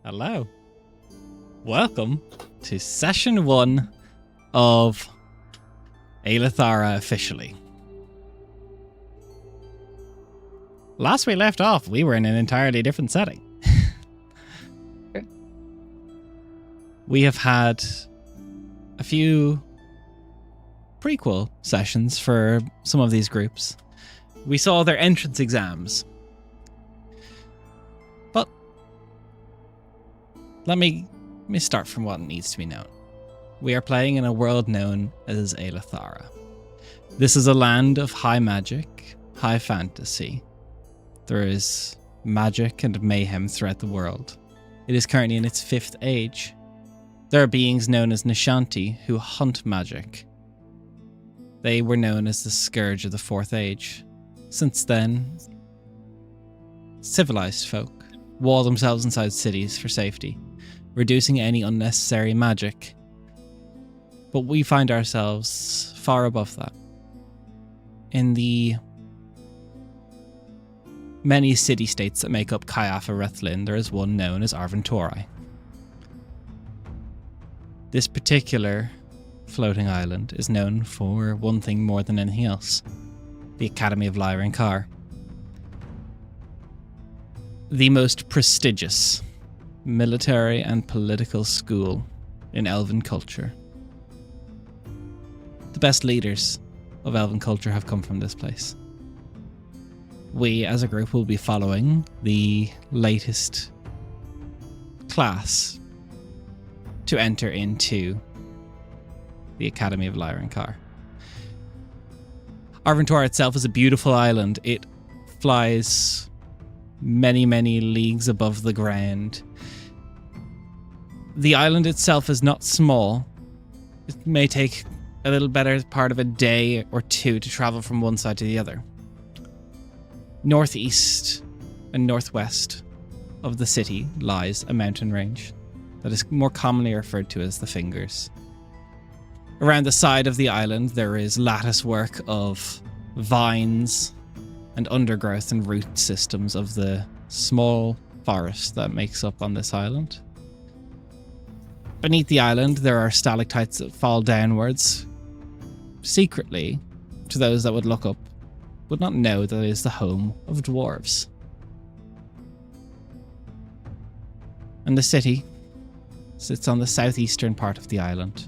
Hello. Welcome to session 1 of Lirun'Kaar officially. Last we left off, we were in an entirely different setting. We have had a few prequel sessions for some of these groups. We saw their entrance exams. But let me start from what needs to be known. We are playing in a world known as Lirun'Kaar. This is a land of high magic, high fantasy. There is magic and mayhem throughout the world. It is currently in its 5th age. There are beings known as Nishanti who hunt magic. They were known as the Scourge of the 4th Age. Since then, civilized folk wall themselves inside cities for safety, reducing any unnecessary magic. But we find ourselves far above that. In the many city-states that make up Kaiafa Rethlin, there is one known as Arventori. This particular floating island is known for one thing more than anything else: the Academy of Lirun'Kaar. The most prestigious military and political school in Elven culture. The best leaders of Elven culture have come from this place. We, as a group, will be following the latest class to enter into the Academy of Lirun'Kaar. Arventor itself is a beautiful island. It flies many, many leagues above the ground. The island itself is not small. It may take a little better part of a day or two to travel from one side to the other. Northeast and northwest of the city lies a mountain range that is more commonly referred to as the Fingers. Around the side of the island there is lattice work of vines and undergrowth and root systems of the small forest that makes up on this island. Beneath the island there are stalactites that fall downwards. Secretly, to those that would look up, would not know that it is the home of dwarves. And the city sits on the southeastern part of the island.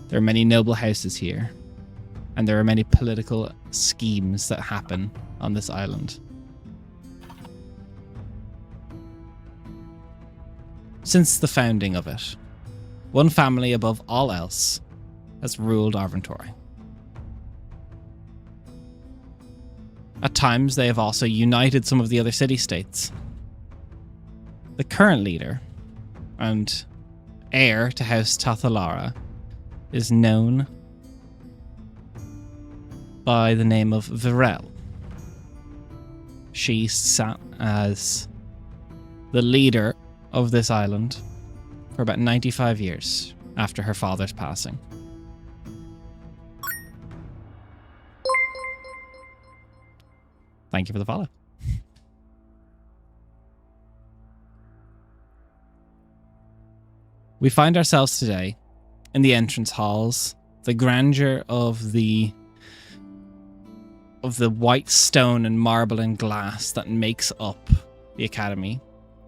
There are many noble houses here, and there are many political schemes that happen on this island. Since the founding of it, one family above all else has ruled Arventori. At times, they have also united some of the other city-states. The current leader, and heir to House Tathalara, is known by the name of Virel. She sat as the leader of this island for about 95 years after her father's passing. Thank you for the follow. We find ourselves today in the entrance halls. The grandeur of the white stone and marble and glass that makes up the academy,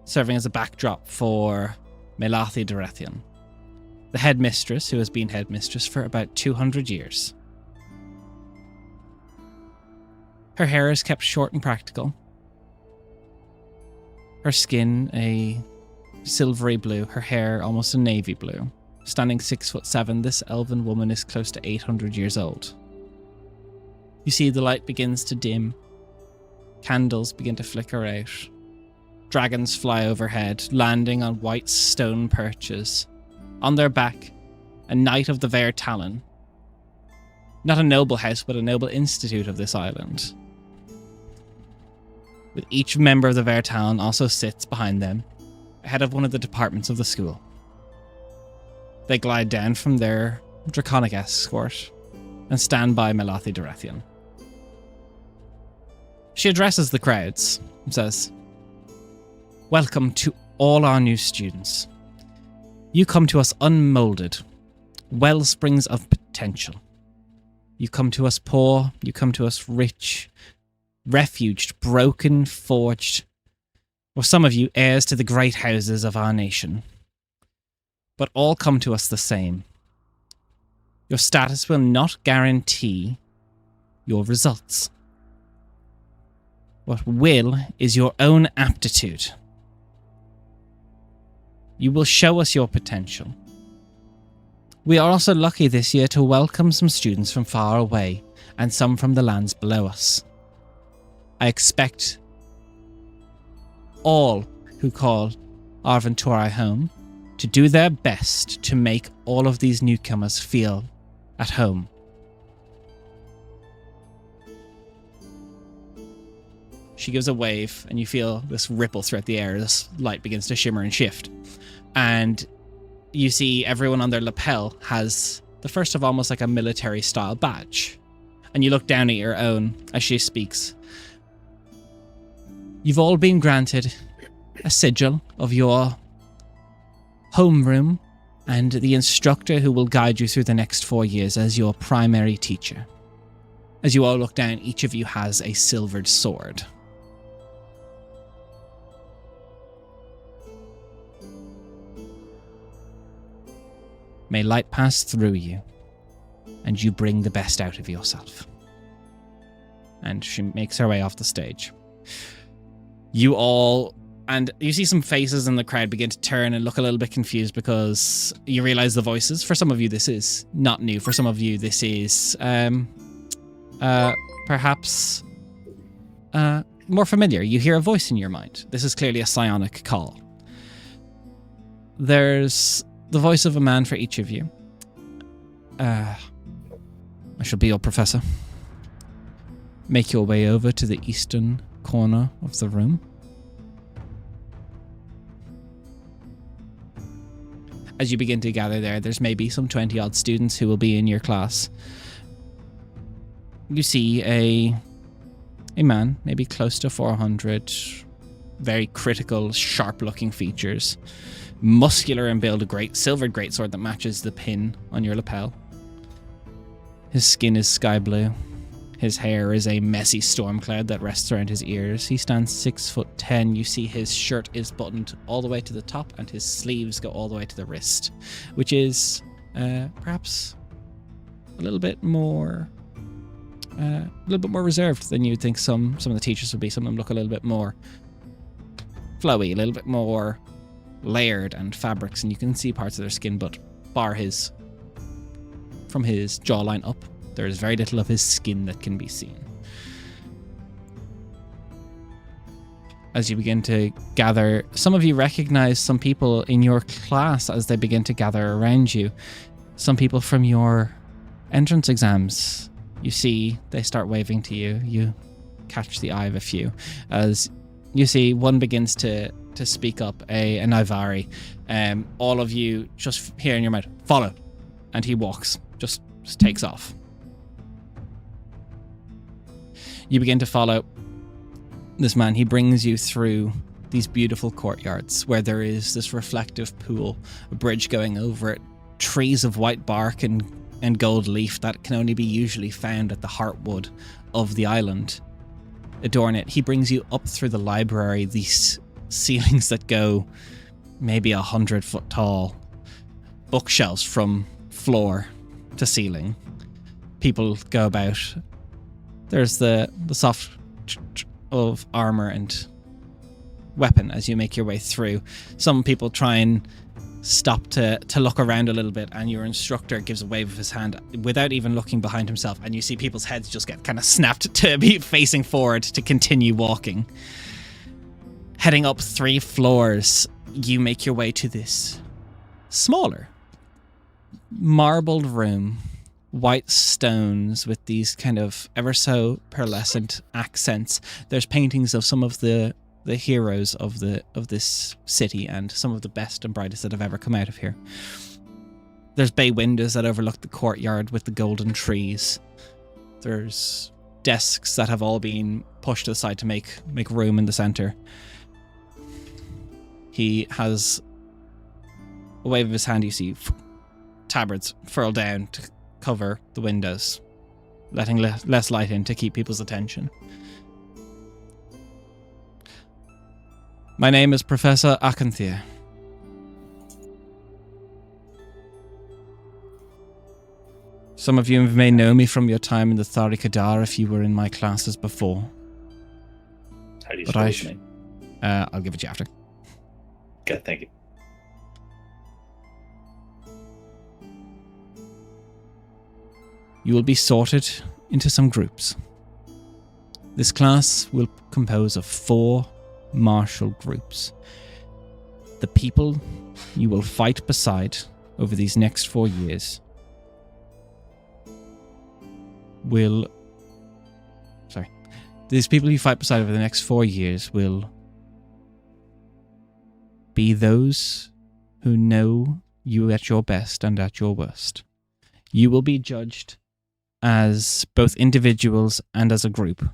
serving as a backdrop for Melathi Dorethian, the headmistress who has been headmistress for about 200 years. Her hair is kept short and practical. Her skin a silvery blue, her hair almost a navy blue. Standing 6'7", this elven woman is close to 800 years old. You see the light begins to dim. Candles begin to flicker out. Dragons fly overhead, landing on white stone perches. On their back, a knight of the Ver Talon. Not a noble house, but a noble institute of this island. With each member of the Ver Talon also sits behind them, ahead of one of the departments of the school. They glide down from their draconic escort and stand by Melathi Dorethian. She addresses the crowds and says, welcome to all our new students. You come to us unmolded, wellsprings of potential. You come to us poor, you come to us rich, refuged, broken, forged, or some of you heirs to the great houses of our nation. But all come to us the same. Your status will not guarantee your results. What will is your own aptitude. You will show us your potential. We are also lucky this year to welcome some students from far away and some from the lands below us. I expect all who call Arventurai home to do their best to make all of these newcomers feel at home. She gives a wave, and you feel this ripple throughout the air. This light begins to shimmer and shift. And you see everyone on their lapel has the first of almost like a military-style badge. And you look down at your own as she speaks. You've all been granted a sigil of your homeroom and the instructor who will guide you through the next 4 years as your primary teacher. As you all look down, each of you has a silvered sword. May light pass through you, and you bring the best out of yourself. And she makes her way off the stage. You all, and you see some faces in the crowd begin to turn and look a little bit confused because you realize the voices. For some of you, this is not new. For some of you, this is perhaps more familiar. You hear a voice in your mind. This is clearly a psionic call. There's the voice of a man for each of you. I shall be your professor. Make your way over to the eastern corner of the room. As you begin to gather there's maybe some 20-odd students who will be in your class. You see a man, maybe close to 400, very critical, sharp-looking features, muscular and build, a silvered greatsword that matches the pin on your lapel. His skin is sky blue. His hair is a messy storm cloud that rests around his ears. He stands 6'10". You see his shirt is buttoned all the way to the top and his sleeves go all the way to the wrist, which is perhaps a little bit more reserved than you'd think some of the teachers would be. Some of them look a little bit more flowy, a little bit more layered and fabrics, and you can see parts of their skin, but from his jawline up, there is very little of his skin that can be seen. As you begin to gather, some of you recognize some people in your class as they begin to gather around you. Some people from your entrance exams. You see, they start waving to you. You catch the eye of a few. As you see, one begins to speak up, an Ivari. All of you just hear in your mind, follow. And he walks, just takes off. You begin to follow this man. He brings you through these beautiful courtyards where there is this reflective pool, a bridge going over it, trees of white bark and gold leaf that can only be usually found at the heartwood of the island adorn it. He brings you up through the library, these ceilings that go maybe 100 foot tall, bookshelves from floor to ceiling. People go about. There's the soft of armor and weapon as you make your way through. Some people try and stop to look around a little bit, and your instructor gives a wave of his hand without even looking behind himself, and you see people's heads just get kind of snapped to be facing forward to continue walking. Heading up 3 floors, you make your way to this smaller marbled room, white stones with these kind of ever so pearlescent accents. There's paintings of some of the heroes of this city and some of the best and brightest that have ever come out of here. There's bay windows that overlook the courtyard with the golden trees. There's desks that have all been pushed to the side to make room in the center. He has a wave of his hand. You see tabards furl down to cover the windows, letting less light in to keep people's attention. My name is Professor Akanthir. Some of you may know me from your time in the Tharikadar if you were in my classes before. How do you spell his name? I'll give it to you after. Okay, thank you. You will be sorted into some groups. This class will compose of 4 martial groups. The people you will fight beside over these next 4 years these people you fight beside over the next 4 years will be those who know you at your best and at your worst. You will be judged as both individuals and as a group.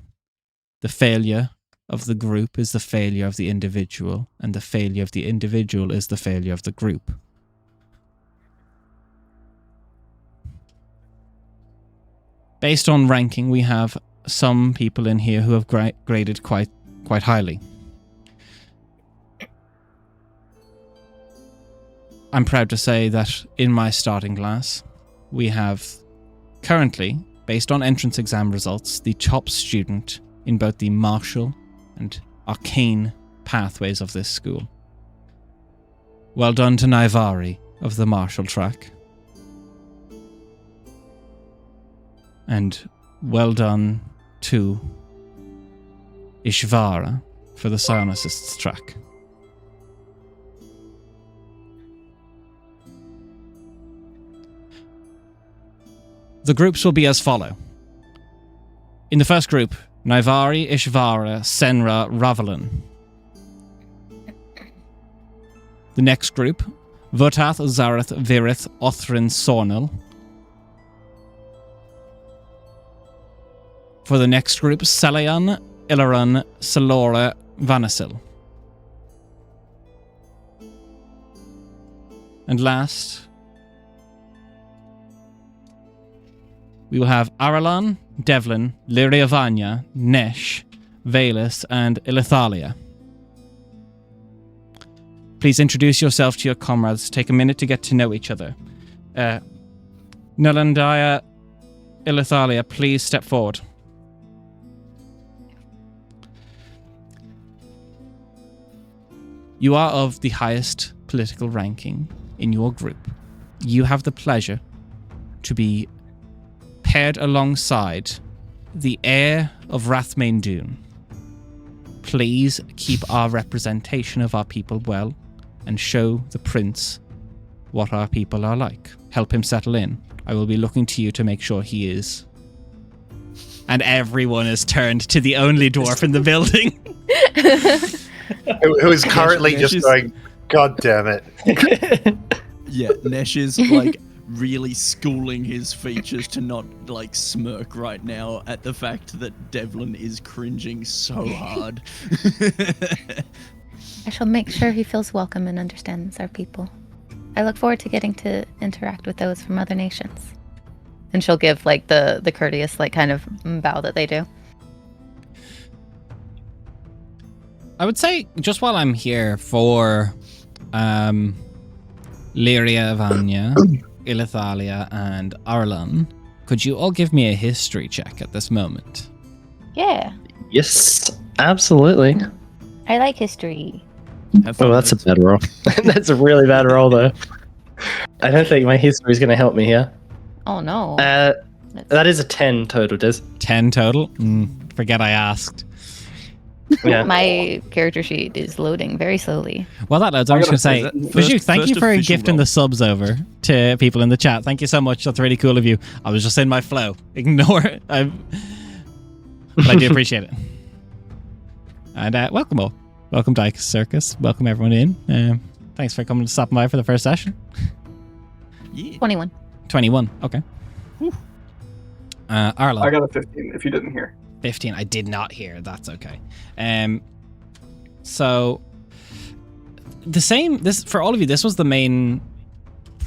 The failure of the group is the failure of the individual, and the failure of the individual is the failure of the group. Based on ranking, we have some people in here who have graded quite highly. I'm proud to say that in my starting class, we have currently, based on entrance exam results, the top student in both the martial and arcane pathways of this school. Well done to Naivari of the martial track. And well done to Ishvara for the psionicists track. The groups will be as follow. In the first group, Naivari, Ishvara, Senra, Ravalan. The next group, Votath, Zarath, Virith, Othrin, Sornil. For the next group, Selayan, Illarun, Salora, Vanasil. And last, we will have Aralan, Devlin, Lyriavanya, Nesh, Valus, and Ilithalia. Please introduce yourself to your comrades. Take a minute to get to know each other. Nulandaya, Ilithalia, please step forward. You are of the highest political ranking in your group. You have the pleasure to be paired alongside the heir of Rathmain Dune. Please keep our representation of our people well and show the prince what our people are like. Help him settle in. I will be looking to you to make sure he is. And everyone is turned to the only dwarf in the building. Who is currently just going, God damn it. Yeah, Nesh is like really schooling his features to not like smirk right now at the fact that Devlin is cringing so hard. I shall make sure he feels welcome and understands our people. I look forward to getting to interact with those from other nations. And she'll give like the courteous like kind of bow that they do. I would say, just while I'm here, for Lyria, Vanya, Ilithalia, and Arlan, could you all give me a history check at this moment? Yeah, Yes, absolutely. I like history. Oh, that's a bad roll. That's a really bad roll, though. I don't think my history is going to help me here. Oh no. That is a 10 total, Des. 10 total? Forget I asked. Yeah. My character sheet is loading very slowly. Well, that loads. I was just going to say, Vijay, thank you for gifting the subs over to people in the chat. Thank you so much. That's really cool of you. I was just in my flow. Ignore it. But I do appreciate it. And welcome all. Welcome, Dyke Circus. Welcome everyone in. Thanks for coming to stop by for the first session. Yeah. 21. 21. Okay. Arlo. I got a 15 if you didn't hear. 15. I did not hear. That's okay. So, the same. This for all of you. This was the main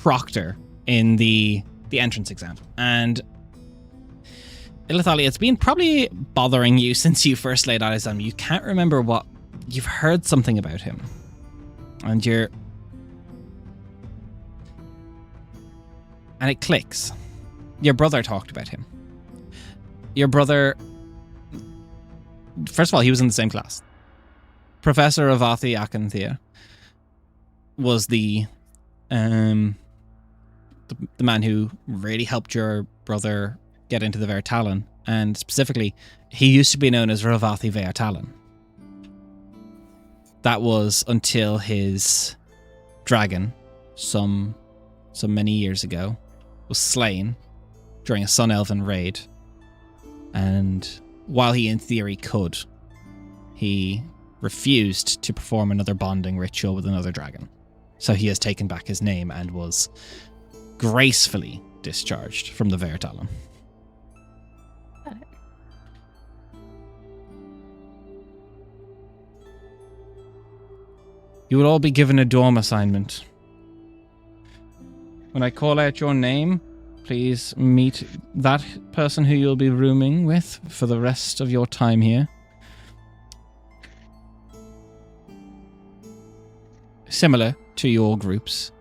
proctor in the entrance exam, and Ilithalia, it's been probably bothering you since you first laid eyes on him. You can't remember what you've heard something about him, and it clicks. Your brother talked about him. Your brother, first of all, he was in the same class. Professor Avathi Akanthea was the man who really helped your brother get into the Vertalon, and specifically, he used to be known as Ravathi Vertalon. That was until his dragon, some many years ago, was slain during a Sun Elven raid. And while he in theory could, he refused to perform another bonding ritual with another dragon. So he has taken back his name and was gracefully discharged from the Vertalon. Got it. You will all be given a dorm assignment. When I call out your name, please meet that person who you'll be rooming with for the rest of your time here. Similar to your groups,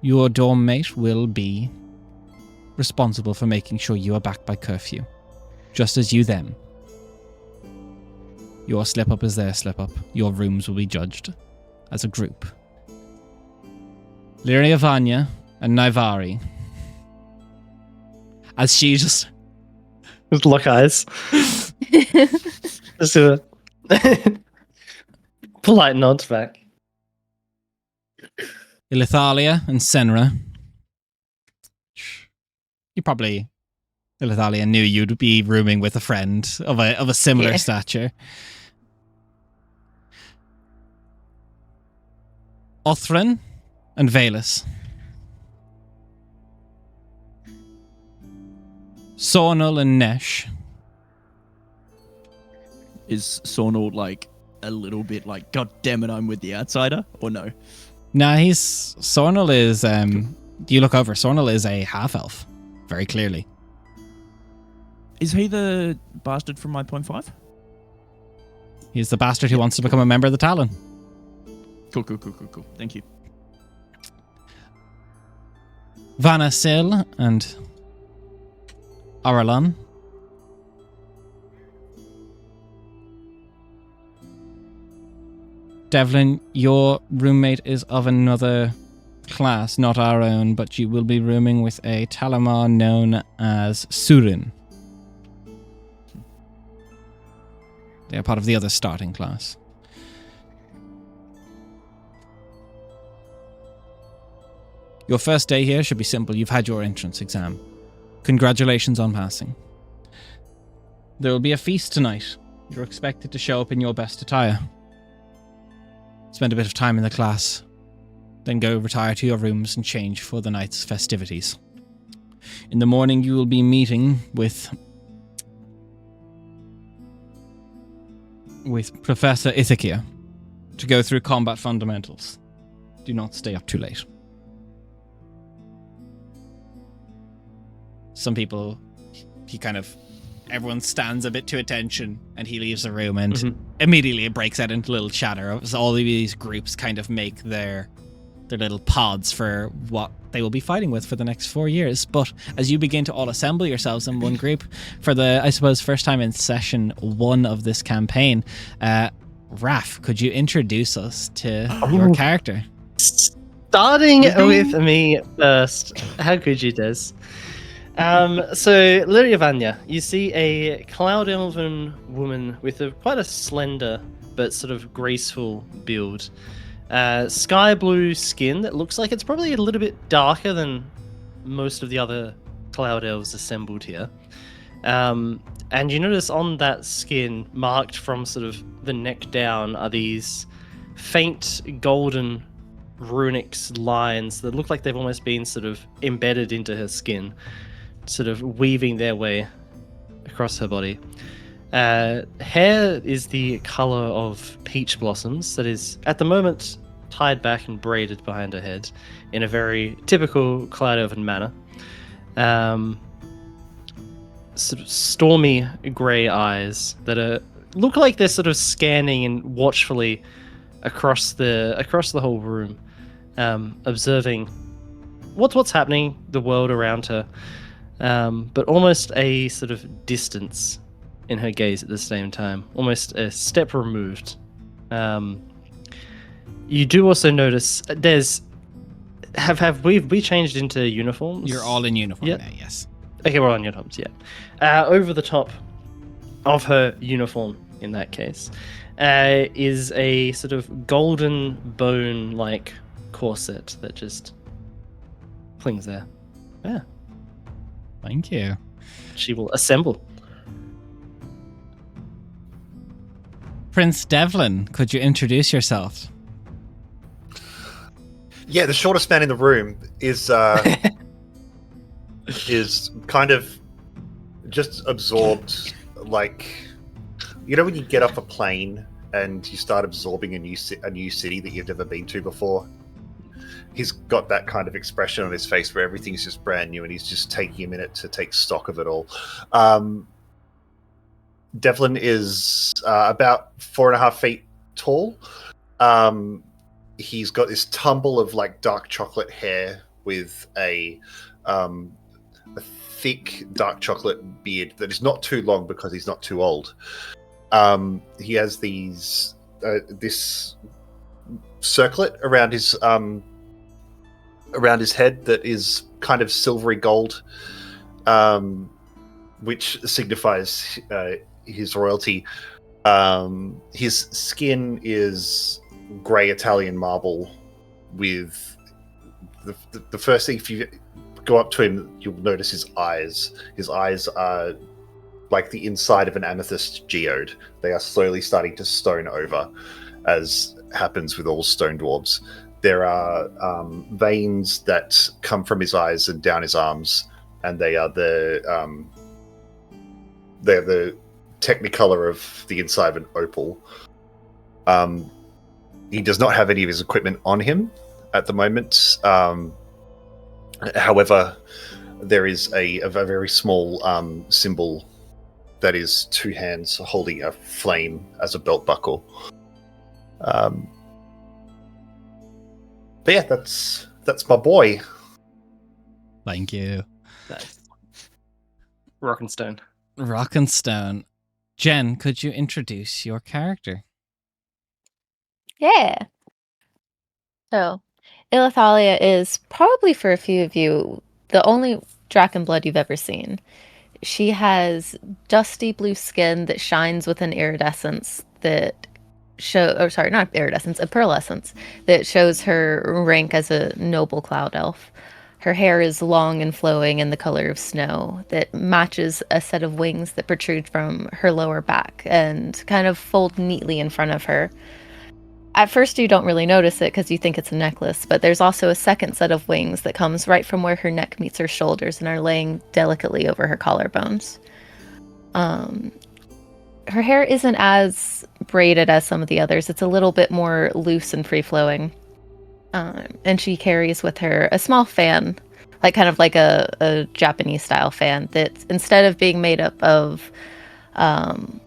your dorm mate will be responsible for making sure you are back by curfew, just as you them. Your slip-up is their slip-up. Your rooms will be judged as a group. Liria Vanya and Naivari, as she just lock eyes. Just do it. Polite nods back. Ilithalia and Senra. You probably, Ilithalia, knew you'd be rooming with a friend of a similar stature. Othran and Valus. Sornal and Nesh. Is Sornal like a little bit like, God damn it, I'm with the outsider, or no? Nah, Sornal is, you look over, Sornal is a half-elf, very clearly. Is he the bastard from my 0.5? He's the bastard who wants to become a member of the Talon. Cool. Thank you. Vanna Sil and Aralan. Devlin, your roommate is of another class, not our own, but you will be rooming with a Talamar known as Surin. They are part of the other starting class. Your first day here should be simple. You've had your entrance exam. Congratulations on passing. There will be a feast tonight. You're expected to show up in your best attire. Spend a bit of time in the class, then go retire to your rooms and change for the night's festivities. In the morning, you will be meeting with Professor Ithakia to go through combat fundamentals. Do not stay up too late. Some people, everyone stands a bit to attention and he leaves the room, and immediately it breaks out into little chatter as all of these groups kind of make their little pods for what they will be fighting with for the next 4 years. But as you begin to all assemble yourselves in one group for the, I suppose, first time in session 1 of this campaign, Raf, could you introduce us to your character? Starting with me first. How could you, Des? So, Liria Vanya, you see a cloud elven woman with quite a slender but sort of graceful build. Sky blue skin that looks like it's probably a little bit darker than most of the other cloud elves assembled here. And you notice on that skin, marked from sort of the neck down, are these faint golden runic lines that look like they've almost been sort of embedded into her skin, sort of weaving their way across her body. Hair is the color of peach blossoms that is, at the moment, tied back and braided behind her head in a very typical Cloud Elven manner. Sort of stormy grey eyes that look like they're sort of scanning and watchfully across the whole room, observing what's happening, the world around her, but almost a sort of distance in her gaze at the same time, almost a step removed. You do also notice there's have we changed into uniforms? You're all in uniform Yep. now, yes. Okay, we're on uniforms, yeah. Over the top of her uniform, in that case, is a sort of golden bone-like corset that just clings there. Yeah, Thank you. she will assemble. Prince Devlin, could you introduce yourself? Yeah, the shortest man in the room is kind of just absorbed, like, you know when you get off a plane and you start absorbing a new city that you've never been to before. He's got that kind of expression on his face where everything's just brand new and he's just taking a minute to take stock of it all. Devlin is about 4.5 feet tall. He's got this tumble of like dark chocolate hair with a thick dark chocolate beard that is not too long because he's not too old. He has this circlet around his head that is kind of silvery gold, which signifies his royalty. His skin is grey Italian marble with the first thing, if you go up to him, you'll notice his eyes. His eyes are like the inside of an amethyst geode. They are slowly starting to stone over, as happens with all stone dwarves. There are veins that come from his eyes and down his arms, and they are the technicolor of the inside of an opal. He does not have any of his equipment on him at the moment. However, there is a very small symbol that is 2 hands holding a flame as a belt buckle. But yeah, that's my boy. Thank you. Nice. Rock and stone. Rock and Stone. Jen, could you introduce your character? Yeah. So, Ilithalia is probably for a few of you the only Drakenblood you've ever seen. She has dusty blue skin that shines with an iridescence that not iridescence, a pearlescence that shows her rank as a noble cloud elf. Her hair is long and flowing in the color of snow that matches a set of wings that protrude from her lower back and kind of fold neatly in front of her. At first you don't really notice it because you think it's a necklace, but there's also a second set of wings that comes right from where her neck meets her shoulders and are laying delicately over her collarbones. Her hair isn't as braided as some of the others. It's a little bit more loose and free-flowing. And she carries with her a small fan, like kind of like a Japanese-style fan that instead of being made up of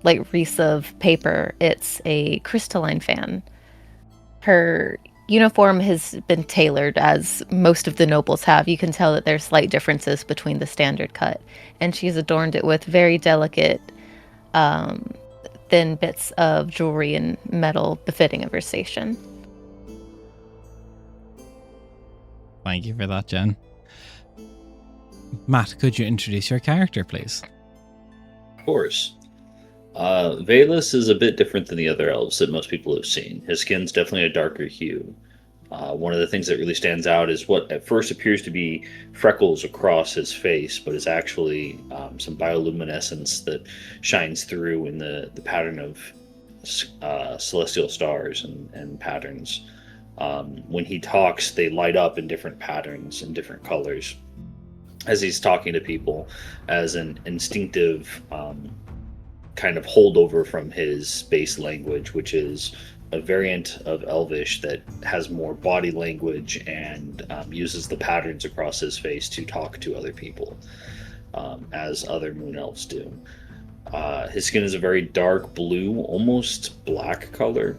like wreaths of paper, it's a crystalline fan. Her uniform has been tailored, as most of the nobles have. You can tell that there's slight differences between the standard cut. And she's adorned it with very delicate, thin bits of jewelry and metal befitting of her station. Thank you for that, Jen. Matt, could you introduce your character, please? Of course. Valus is a bit different than the other elves that most people have seen. His skin's definitely a darker hue. One of the things that really stands out is what at first appears to be freckles across his face, but is actually some bioluminescence that shines through in the pattern of celestial stars and patterns. When he talks, they light up in different patterns and different colors as he's talking to people, as an instinctive kind of holdover from his base language, which is a variant of Elvish that has more body language and uses the patterns across his face to talk to other people, as other moon elves do. His skin is a very dark blue, almost black color.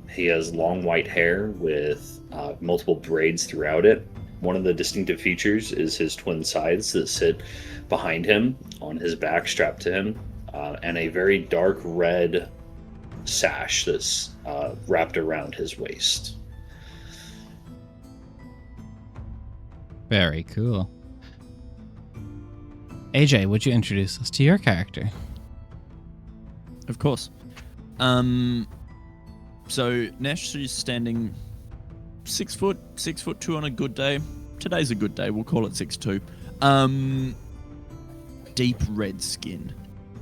He has long white hair with multiple braids throughout it. One of the distinctive features is his twin sides that sit behind him on his back, strapped to him, and a very dark red sash that's wrapped around his waist. Very cool. AJ, would you introduce us to your character? Of course. So Nesh is standing 6'2" on a good day. Today's a good day. We'll call it 6'2". Deep red skin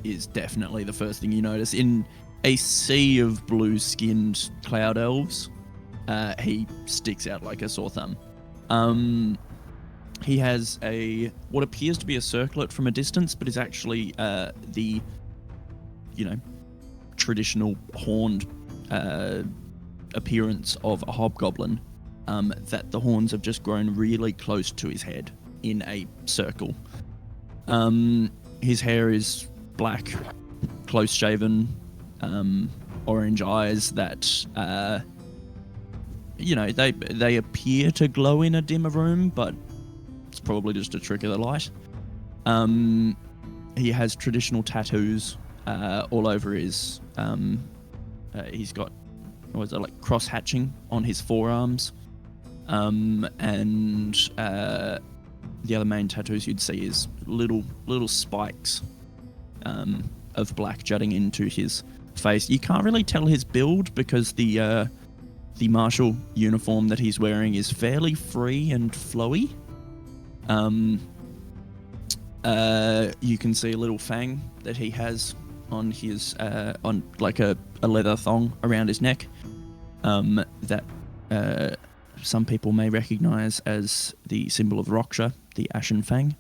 is definitely the first thing you notice. In a sea of blue-skinned cloud elves, he sticks out like a sore thumb. He has what appears to be a circlet from a distance, but is actually the traditional horned appearance of a hobgoblin, that the horns have just grown really close to his head in a circle. His hair is black, close shaven, orange eyes that they appear to glow in a dimmer room, but it's probably just a trick of the light. He has traditional tattoos all over his he's got cross hatching on his forearms, and the other main tattoos you'd see is little spikes of black jutting into his face. You can't really tell his build because the martial uniform that he's wearing is fairly free and flowy. You can see a little fang that he has on his on like a leather thong around his neck, that some people may recognize as the symbol of Roksha, the Ashen Fang.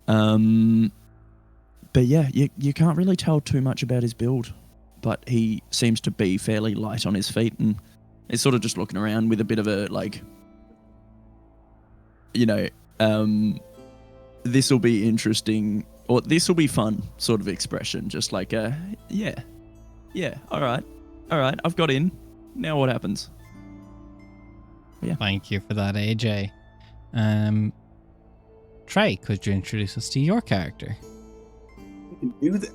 But yeah, you can't really tell too much about his build, but he seems to be fairly light on his feet and is sort of just looking around with a bit of a this will be interesting, or this will be fun sort of expression, just like yeah, all right, I've got in. Now what happens? Yeah. Thank you for that, AJ. Trey, could you introduce us to your character? I can do that.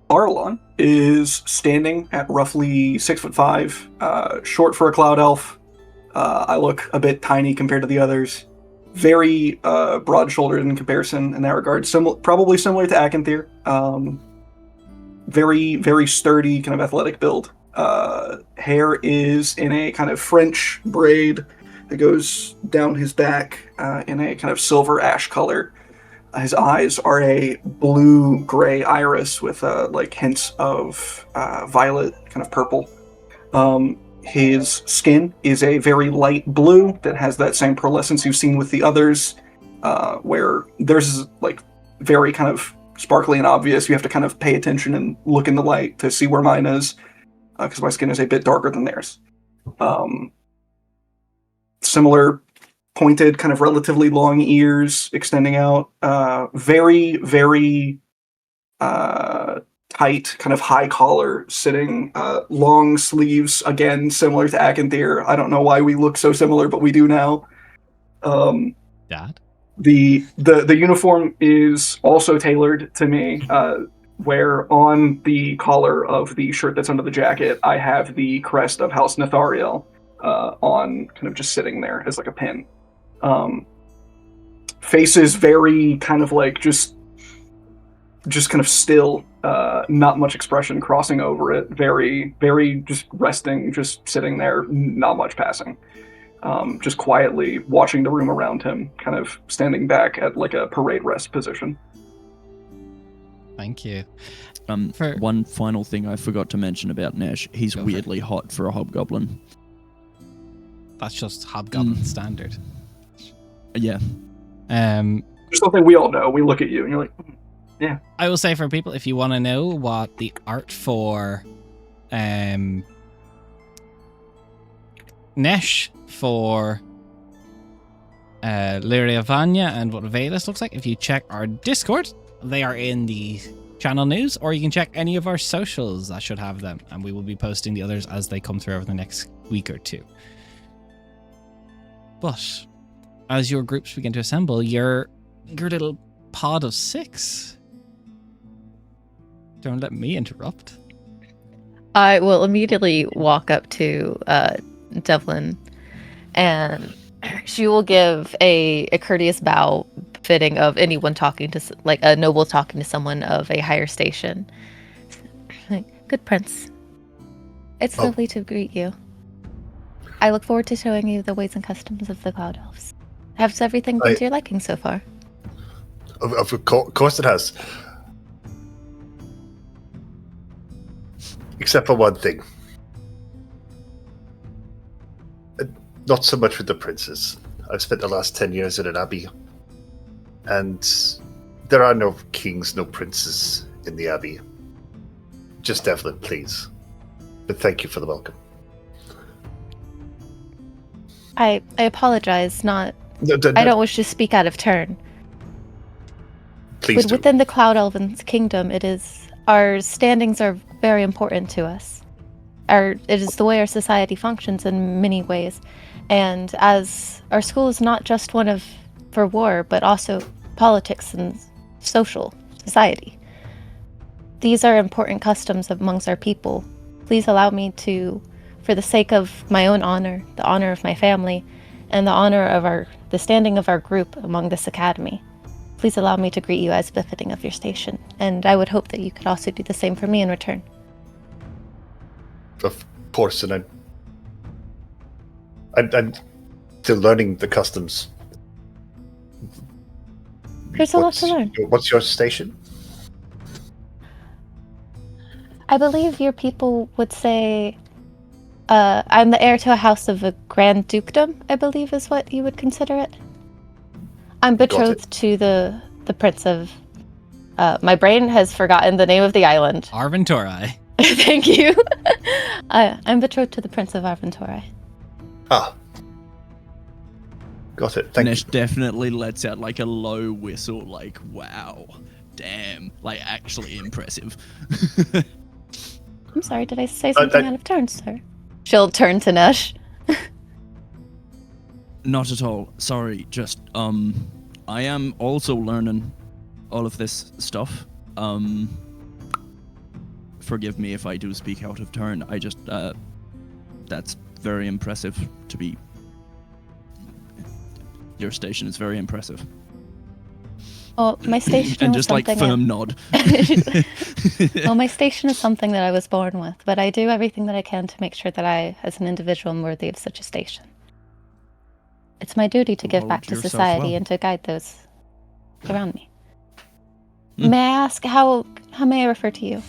Arlon is standing at roughly 6'5", short for a cloud elf. I look a bit tiny compared to the others. Very broad-shouldered in comparison in that regard. Probably similar to Akanthir. Very, very sturdy, kind of athletic build. Hair is in a kind of French braid that goes down his back in a kind of silver ash color. His eyes are a blue-gray iris with hints of violet, kind of purple. His skin is a very light blue that has that same pearlescence you've seen with the others, where theirs is very kind of sparkly and obvious. You have to kind of pay attention and look in the light to see where mine is, because my skin is a bit darker than theirs. Similar pointed, kind of relatively long ears extending out, very, very tight, kind of high collar sitting, long sleeves, again, similar to Akanthir. I don't know why we look so similar, but we do now. Dad? The uniform is also tailored to me, where on the collar of the shirt that's under the jacket, I have the crest of House Nathariel on, kind of just sitting there as like a pin. Face is very kind of just kind of still, not much expression crossing over it. Very, very just resting, just sitting there, not much passing. Just quietly watching the room around him, kind of standing back at like a parade rest position. Thank you. One final thing I forgot to mention about Nash, he's weirdly hot for a hobgoblin. That's just hobgoblin standard. Yeah. There's something we all know. We look at you and you're like, yeah. I will say for people, if you want to know what the art for Nesh for Lyria Vanya and what Velas looks like. If you check our Discord, they are in the channel news, or you can check any of our socials that should have them, and we will be posting the others as they come through over the next week or two. But as your groups begin to assemble, your little pod of 6. Don't let me interrupt. I will immediately walk up to Devlin, and she will give a courteous bow fitting of anyone talking to, like a noble talking to someone of a higher station. Good prince. It's lovely to greet you. I look forward to showing you the ways and customs of the Cloud Elves. Has everything been to your liking so far? Of course it has. Except for one thing. Not so much with the princes. I've spent the last 10 years in an abbey. And there are no kings, no princes in the abbey. Just Devlin, please. But thank you for the welcome. I apologize, not... No, I don't wish to speak out of turn. Please do. Within the Cloud Elven's kingdom, it is... Our standings are very important to us. It is the way our society functions in many ways. And as our school is not just one for war, but also politics and social society. These are important customs amongst our people. Please allow me to, for the sake of my own honor, the honor of my family, and the honor of the standing of our group among this academy, please allow me to greet you as befitting of your station. And I would hope that you could also do the same for me in return. Of course, and I'm still learning the customs. There's a lot to learn. What's your station? I believe your people would say I'm the heir to a house of a Grand Dukedom, I believe is what you would consider it. I'm betrothed to the prince of... my brain has forgotten the name of the island. Arventorai. Thank you. I'm betrothed to the Prince of Arventorai. Ah. Got it. Thank Nesh you. definitely lets out like a low whistle, like, wow, damn, like actually impressive. I'm sorry, did I say something out of turn, sir? She'll turn to Nesh. Not at all. Sorry, just, I am also learning all of this stuff. Forgive me if I do speak out of turn. I just, that's very impressive to be... Your station is very impressive. Well, my station And was just like something firm nod. Well, my station is something that I was born with, but I do everything that I can to make sure that I, as an individual, am worthy of such a station. It's my duty to give back to yourself society well. and to guide those around me. May I ask, how may I refer to you?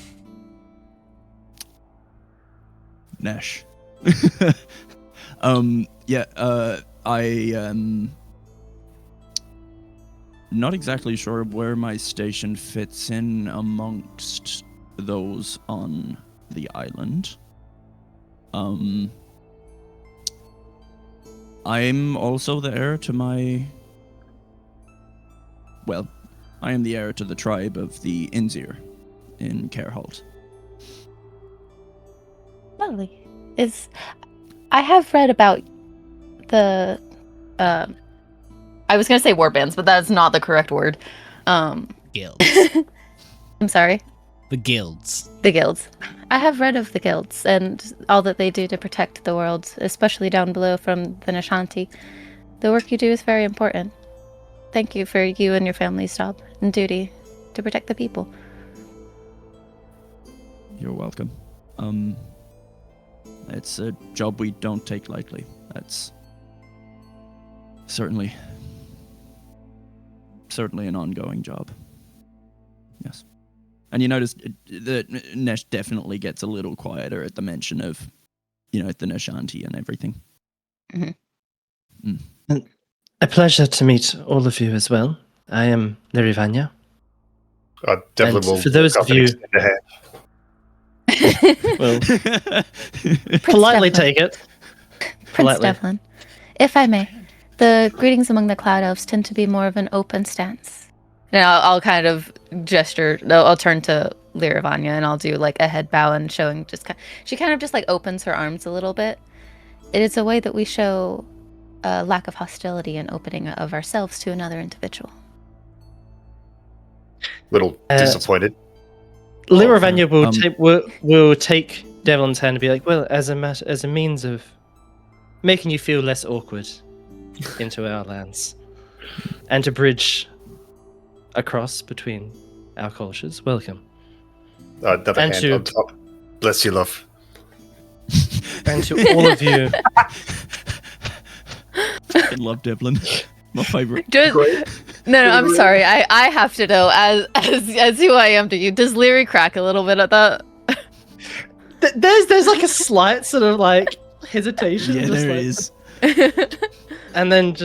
Nesh. Not exactly sure where my station fits in amongst those on the island. I'm also the heir to my... Well, I am the heir to the tribe of the Inzir in Cairholt. Lovely. I have read about the... I was going to say warbands, but that's not the correct word. Guilds. I'm sorry? The guilds. The guilds. I have read of the guilds and all that they do to protect the world, especially down below from the Nashanti. The work you do is very important. Thank you for you and your family's job and duty to protect the people. You're welcome. It's a job we don't take lightly. That's certainly an ongoing job. Yes. And you notice that Nesh definitely gets a little quieter at the mention of, the Nashanti and everything. Mm-hmm. And a pleasure to meet all of you as well. I am Lirun'Kaar. Definitely And will for those of you- Well, Prince politely Devlin. take it. Prince politely. Devlin, if I may, the greetings among the Cloud Elves tend to be more of an open stance. And I'll kind of gesture. I'll turn to Liravanya and I'll do like a head bow and showing she kind of just like opens her arms a little bit. It is a way that we show a lack of hostility and opening of ourselves to another individual. Little disappointed. Liravanya Um, will take Devlin's hand and be like, well, as a means of making you feel less awkward into our lands, and to bridge across between our cultures. Welcome. Another And hand to- on top. Bless you, love. And to all of you, I love Devlin. My favorite. Just, Great. no, I'm sorry. I have to know as who I am to you. Does Leary crack a little bit at that? there's like a slight sort of like hesitation. Yeah, just there like- is. And then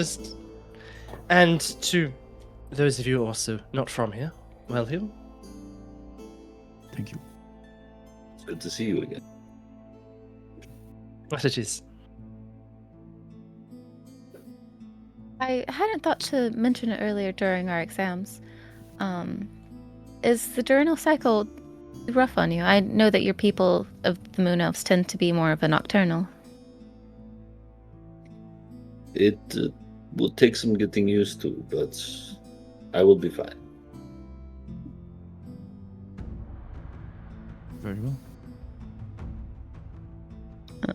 and to those of you also not from here, welcome. Thank you. It's good to see you again. What it is. I hadn't thought to mention it earlier during our exams. Is the diurnal cycle rough on you? I know that your people of the Moon Elves tend to be more of a nocturnal. It will take some getting used to, but I will be fine. Very well.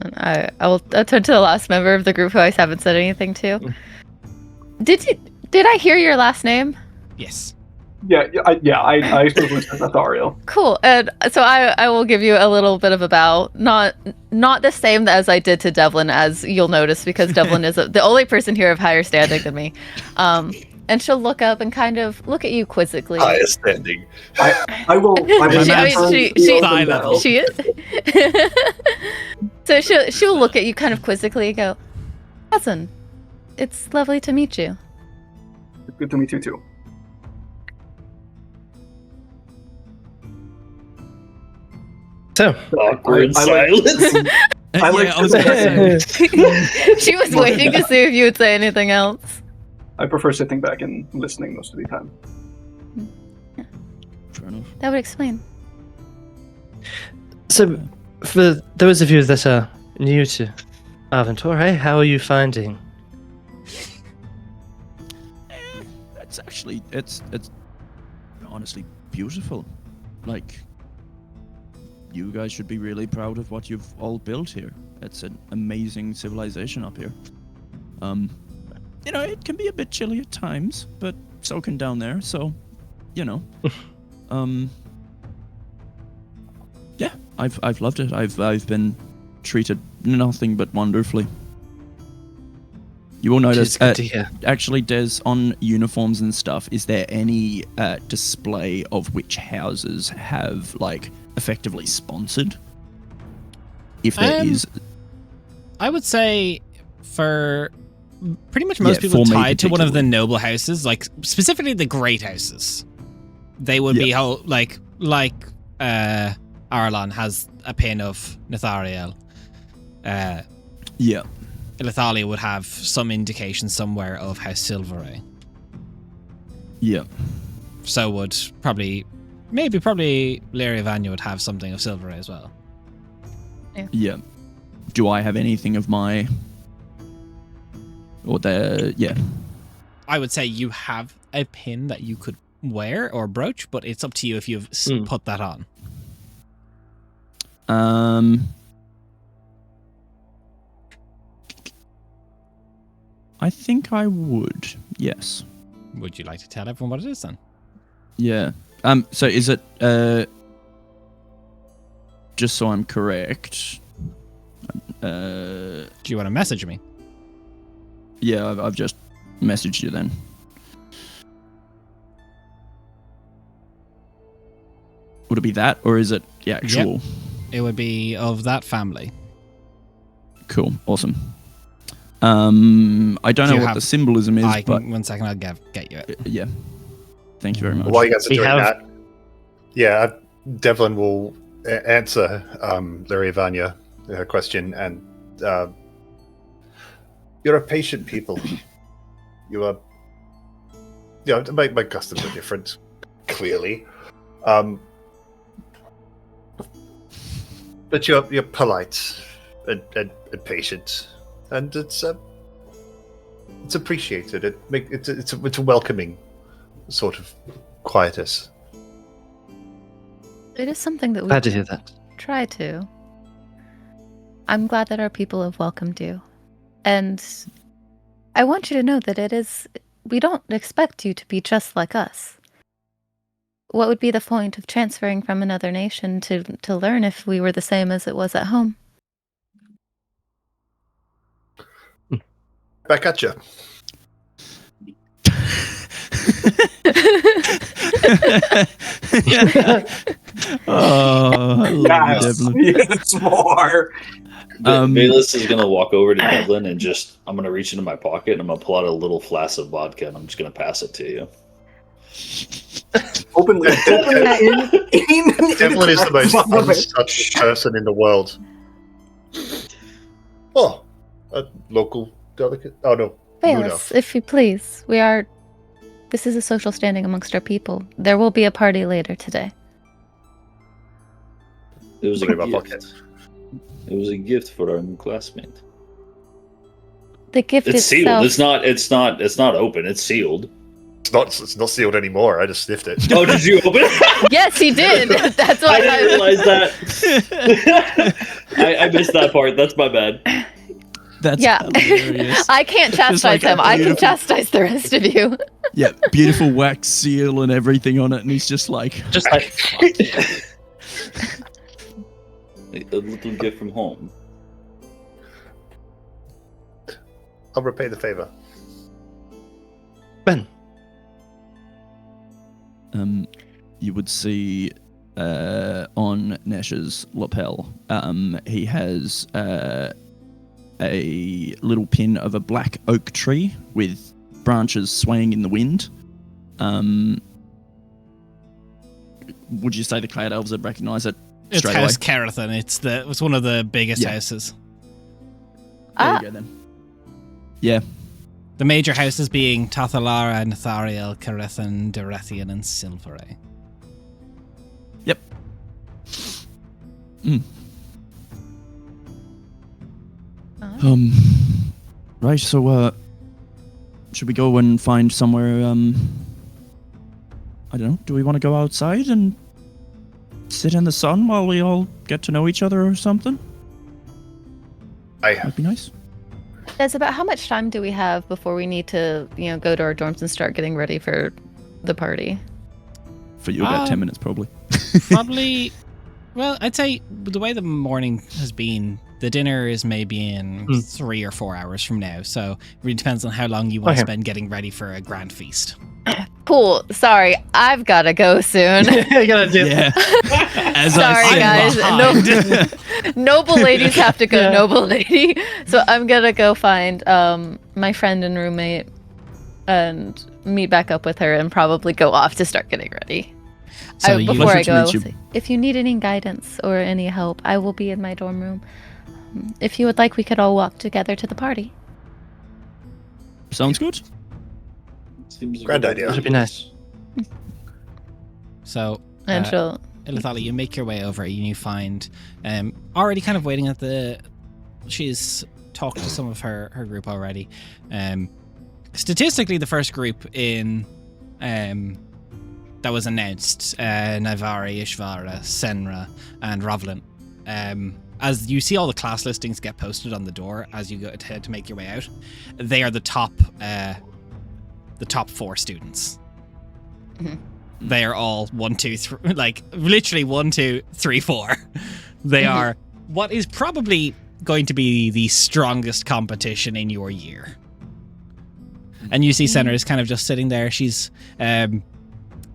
And I'll turn to the last member of the group who I haven't said anything to. Did I hear your last name? Yes. I supposedly said that's Ariel. Cool. And so I will give you a little bit of a bow. Not the same as I did to Devlin, as you'll notice, because Devlin is the only person here of higher standing than me. And she'll look up and kind of look at you quizzically. Highest standing. I will. She is. So she'll look at you kind of quizzically and go, "Cousin, it's lovely to meet you." Good to meet you too. So, Awkward I like- silence. I like yeah, I was to- gonna say. She was waiting to see if you would say anything else. I prefer sitting back and listening most of the time. Fair enough. That would explain. so for those of you that are new to Aventure, how are you finding? It's actually it's honestly beautiful. Like, you guys should be really proud of what you've all built here. It's an amazing civilization up here. You know, it can be a bit chilly at times, but so can down there. So, you know, yeah, I've loved it. I've been treated nothing but wonderfully. You will notice, It's good to hear. actually, Des, on uniforms and stuff, is there any display of which houses have, like, effectively sponsored? If there is. I would say for pretty much most Yeah, people for me tied to one of the particularly. noble houses, like specifically the great houses, they would be how like Arlon has a pin of Nithariel. Yeah. Ilithalia would have some indication somewhere of House Silveray. Yeah. So would probably Larry Vanya would have something of Silveray as well. Yeah. Do I have anything of my... Or the... Yeah. I would say you have a pin that you could wear or brooch, but it's up to you if you've put that on. I think I would. Yes. Would you like to tell everyone what it is then? Yeah. So is it just so I'm correct? Do you want to message me? Yeah, I've just messaged you then. Would it be that, or is it the actual? It would be of that family. Cool, awesome. I don't Do know you what have- the symbolism is, I but can, 1 second, I'll get you it. yeah. Thank you very much. While you guys are We doing have- that, yeah, Devlin will answer Lirun'Kaar her question, and you're a patient people. You are. Yeah, my customs are different, clearly. But you're polite and patient, and it's appreciated. It's a welcoming sort of quietus. It is something that we Glad to hear that. try to. I'm glad that our people have welcomed you. And I want you to know that we don't expect you to be just like us. What would be the point of transferring from another nation to learn if we were the same as it was at home? Back at you. Oh, I love Yes, you, Devlin. yes, more. Bayless is gonna walk over to Devlin and I'm gonna reach into my pocket and I'm gonna pull out a little flask of vodka and I'm just gonna pass it to you. Openly in Devlin is the most untouched person in the world. Oh, a local delicate. Oh no, Bayless, if you please, this is a social standing amongst our people. There will be a party later today. It was a Put it in my gift. pocket. It was a gift for our new classmate. The gift It's itself. sealed. It's not open. It's sealed. It's not sealed anymore. I just sniffed it. Oh, did you open it? Yes, he did. That's why I didn't realize that. I missed that part. That's my bad. That's Yeah. hilarious. I can't chastise like a him. I can beautiful- chastise the rest of you. Yeah, beautiful wax seal and everything on it, and he's just like, Just like A little gift from home. I'll repay the favor. Ben. You would see on Nash's lapel, he has a little pin of a black oak tree with branches swaying in the wind. Would you say the Cloud Elves would recognize it It's straight House away? Carathan. It's one of the biggest Yeah. houses. There you go then. Yeah. The major houses being Tathalara, Nathariel, Carathan, Dorethian, and Silveray. Yep. Mm. Right, so should we go and find somewhere I don't know, do we want to go outside and sit in the sun while we all get to know each other or something? That'd be nice. Des, about how much time do we have before we need to, go to our dorms and start getting ready for the party? For you, about 10 minutes probably. Probably, well, I'd say the way the morning has been, the dinner is maybe in 3 or 4 hours from now. So it really depends on how long you want to Okay. spend getting ready for a grand feast. Cool. Sorry, I've got to go soon. You gotta do Yeah. As Sorry, I guys. said, Noble ladies have to go, Yeah. noble lady. So I'm going to go find my friend and roommate and meet back up with her and probably go off to start getting ready. So you- Before I Pleasure to go, I meet will you. say, if you need any guidance or any help, I will be in my dorm room. If you would like, we could all walk together to the party. Sounds good. Seems Grand good. idea. That'd be nice. So, And she'll Ilithali, you make your way over and you find already kind of waiting at she's talked to some of her group already. Statistically, the first group in that was announced, Navari, Ishvara, Senra, and Ravlin. As you see all the class listings get posted on the door as you go to make your way out, they are the top 4 students. Mhm. They are all 1, 2, 3, like literally 1, 2, 3, 4. They are what is probably going to be the strongest competition in your year. And you see Senra is kind of just sitting there. She's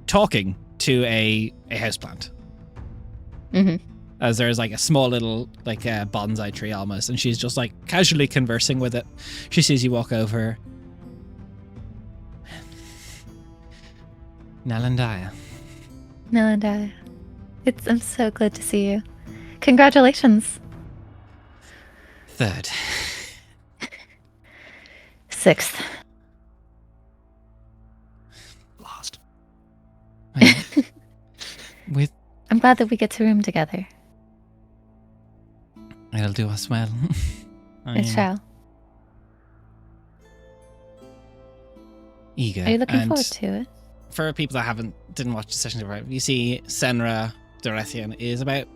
talking to a houseplant. Mhm. As there's like a small little like bonsai tree almost, and she's just like casually conversing with it. She sees you walk over. Nalandaya. No, and I'm so glad to see you. Congratulations. 3rd. 6th. Last. Well, with I'm glad that we get to room together. it'll do us well. It shall. Eager. Are you looking and forward to it? For people that didn't watch the session right, you see Senra Dorethian is about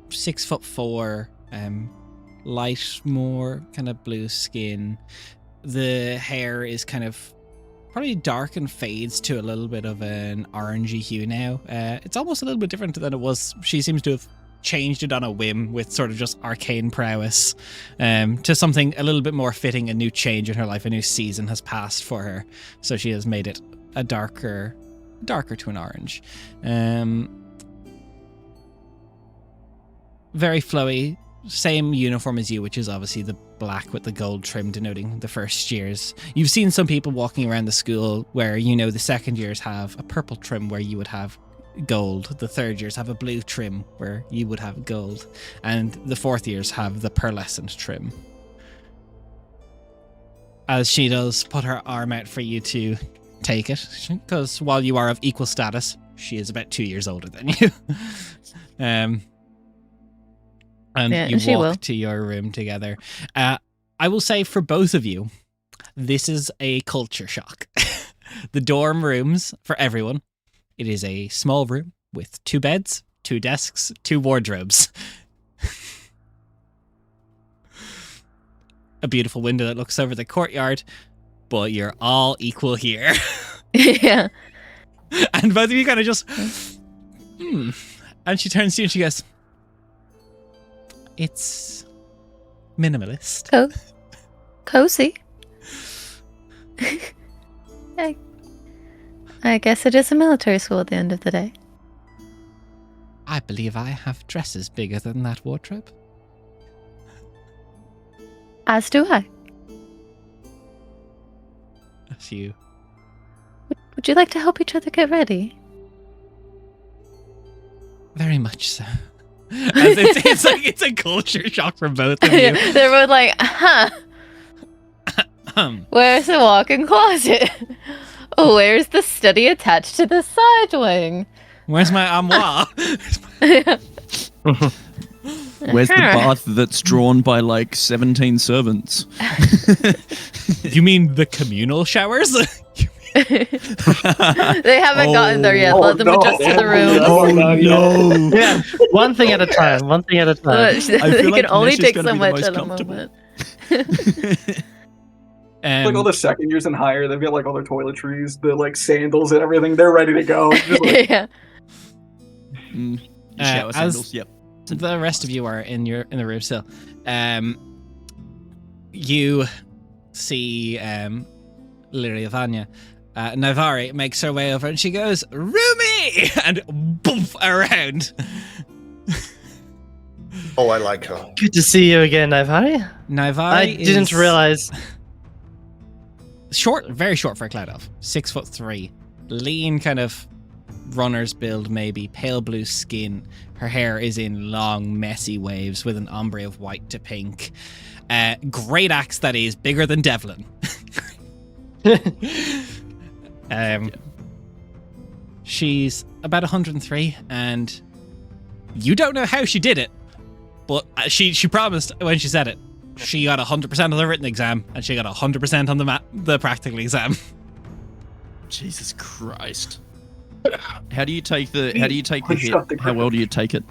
6'4", light, more kind of blue skin. The hair is kind of probably dark and fades to a little bit of an orangey hue now. It's almost a little bit different than it was. She seems to have changed it on a whim with sort of just arcane prowess to something a little bit more fitting. A new change in her life, a new season has passed for her, so she has made it a darker to an orange. Very flowy, same uniform as you, which is obviously the black with the gold trim denoting the first years. You've seen some people walking around the school where, the second years have a purple trim where you would have gold, the third years have a blue trim where you would have gold, and the fourth years have the pearlescent trim. As she does put her arm out for you to take it, because while you are of equal status, she is about 2 years older than you. And you walk to your room together. I will say for both of you, this is a culture shock. The dorm rooms for everyone, it is a small room with 2 beds, 2 desks, 2 wardrobes. A beautiful window that looks over the courtyard, but you're all equal here. Yeah. And both of you kind of just, And she turns to you and she goes, it's minimalist. Cozy. I guess it is a military school at the end of the day. I believe I have dresses bigger than that wardrobe. As do I. That's you. Would you like to help each other get ready? Very much so. As it's like it's a culture shock for both of you. They're both like, where's the walk-in closet? Oh, where's the study attached to the side wing? Where's my armoire? Where's the bath that's drawn by like 17 servants? You mean the communal showers? They haven't gotten there yet. Let them adjust to the room. No. Yeah, one thing at a time. One thing at a time. You can only take so much at a moment. Like all the second years and higher, they've got like all their toiletries, the like sandals and everything. They're ready to go. Just, like, Yeah. Shower sandals. Yep. The rest of you are in the room still. You see Lirun'Kaar. Navari makes her way over and she goes, Rumi! And boof around. Oh, I like her. Good to see you again, Navari. Navari I didn't realize. Short, very short for a cloud elf. 6'3", lean, kind of runner's build, maybe pale blue skin. Her hair is in long, messy waves with an ombre of white to pink. Great axe that is bigger than Devlin. She's about 103, and you don't know how she did it, but she promised when she said it. She got 100% on the written exam, and she got 100% on the practical exam. Jesus Christ! How do you take the hit? How well do you take it?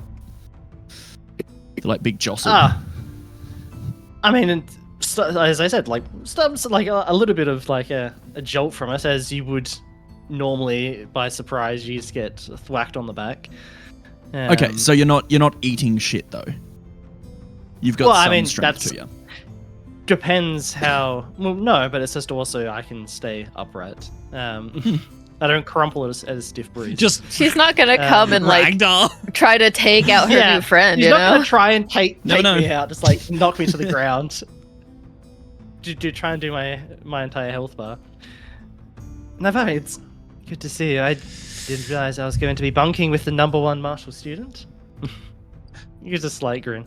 Like big jostle. I mean, as I said, like a little bit of like a jolt from us, as you would normally by surprise. You just get thwacked on the back. Okay, so you're not eating shit though. You've got some strength to you. Depends how. Well, no, but it's just also I can stay upright. I don't crumple as a stiff breeze. She's not gonna come and like try to take out her new friend. She's not gonna try and take me out, just like knock me to the ground. To try and do my entire health bar. No, but it's good to see you. Didn't realize I was going to be bunking with the #1 martial student. Here's a slight grin.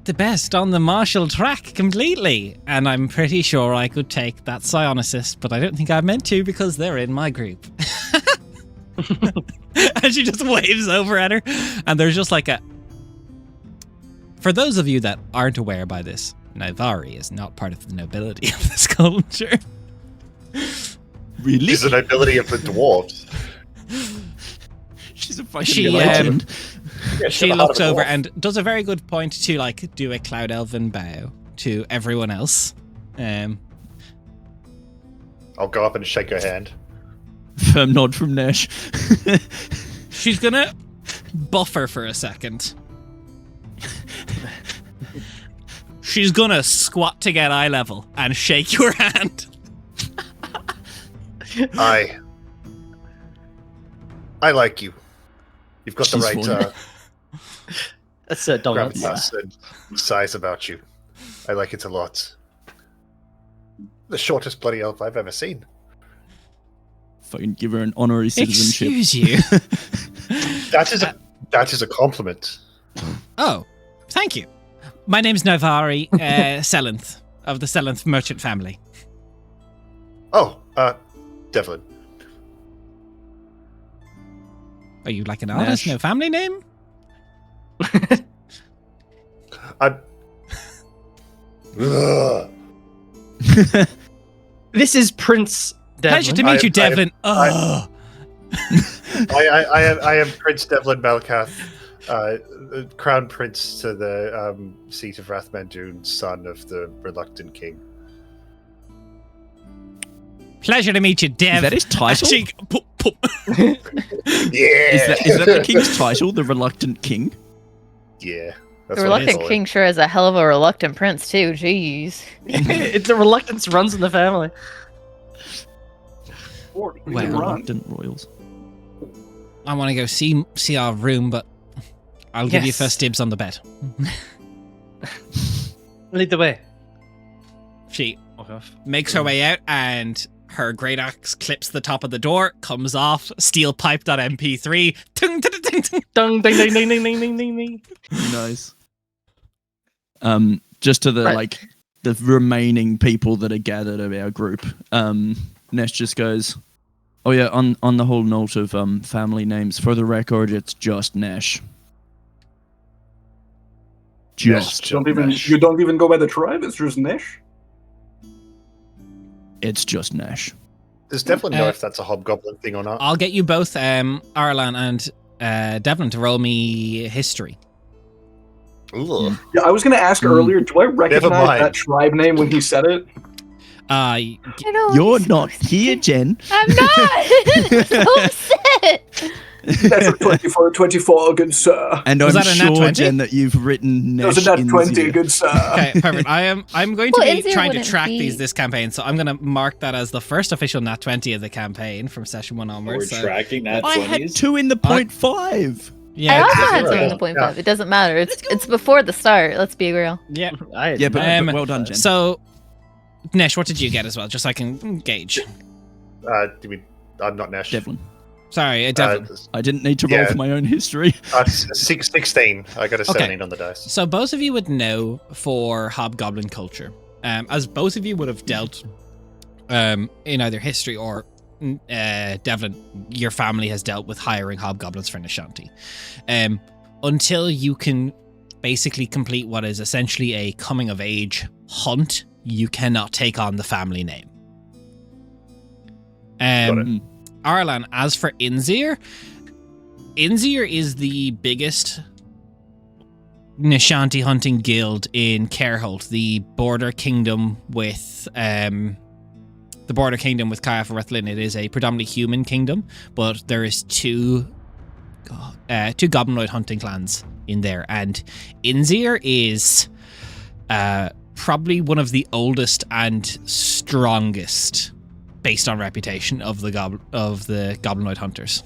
The best on the martial track completely. And I'm pretty sure I could take that Scion assist, but I don't think I meant to because they're in my group. And she just waves over at her. And there's just like a... For those of you that aren't aware by this, Naivari is not part of the nobility of this culture. She's the nobility of the dwarves. She's a fucking She, legend. Yeah, She the heart looks of a over dwarf. and does a very good point to like do a Cloud Elven bow to everyone else. I'll go up and shake her hand. Firm nod from Nash. She's gonna buffer for a second. She's gonna squat to get eye level and shake your hand. I like you. You've got the She's right fine. That's dominance. gravitas and size about you. I like it a lot. The shortest bloody elf I've ever seen. Fucking give her an honorary citizenship. Excuse you. That is a compliment. Oh, thank you. My name's Navari Selenth of the Selenth merchant family. Oh, Devlin. Are you like an artist? Nash. No family name? I'm. Ugh. This is Prince Devlin. Pleasure to meet you, Devlin. I am Prince Devlin Melkath, Crown Prince to the seat of Rathmandoon, son of the reluctant king. Pleasure to meet you, Dev. Is that his title? She- pu- pu- Yeah, Is that the king's title, the reluctant king? yeah. The That's what I reluctant call it. king sure is a hell of a reluctant prince too. Jeez. It's the reluctance runs in the family. Or you Well, can run. Reluctant royals. I want to go see our room, but I'll give you Yes. first dibs on the bed. Lead the way. She Walk off. makes her way out, and her great axe clips the top of the door, comes off, steel pipe.mp3. Tung, tung, tung, tung. Dung, ding, ding, ding, ding, ding, ding, ding, ding. Nice. Just to the Right. like the remaining people that are gathered of our group, Nash just goes, "Oh yeah, on the whole note of family names, for the record, it's just Nash. Yes, Just Nash. You don't even go by the tribe. It's just Nish. it's just Nash." Does Devlin know Uh, if that's a hobgoblin thing or not? I'll get you both, Arlan and Devlin, to roll me history. Ugh. Yeah, I was going to ask earlier. Do I recognize mind. that tribe name when he said it? I don't You're not here, Jen. I'm not. I'm so upset. That's 24, 24, good sir. And Was I'm that a nat sure, 20? Jen, that you've written Nash Those are in not 20, Zia. good sir. Okay, perfect. I'm going to Well, be Inzir trying to wouldn't track be- these this campaign, so I'm going to mark that as the first official nat 20 of the campaign from session 1 We're onwards. So, tracking that I had 20s. 2 in the point 5. I yeah, also that's had right. two in the point Yeah. five. It doesn't matter. It's before the start. Let's be real. yeah. Yeah, but well done, Jen. So, Nesh, what did you get as well? Just so I can gauge. Do we, I'm not Nash. Devlin. Sorry, Devlin. I didn't need to roll Yeah. for my own history. 16. I got a Okay. 17 on the dice. So both of you would know for hobgoblin culture, as both of you would have dealt in either history or Devlin, your family has dealt with hiring hobgoblins for Nishanti. Until you can basically complete what is essentially a coming of age hunt, you cannot take on the family name. Arlan, as for Inzir is the biggest Nishanti hunting guild in Careholt, the border kingdom with Kaya for Rethlin. It is a predominantly human kingdom, but there is two goblinoid hunting clans in there, and Inzir is probably one of the oldest and strongest, based on reputation, of the goblinoid hunters.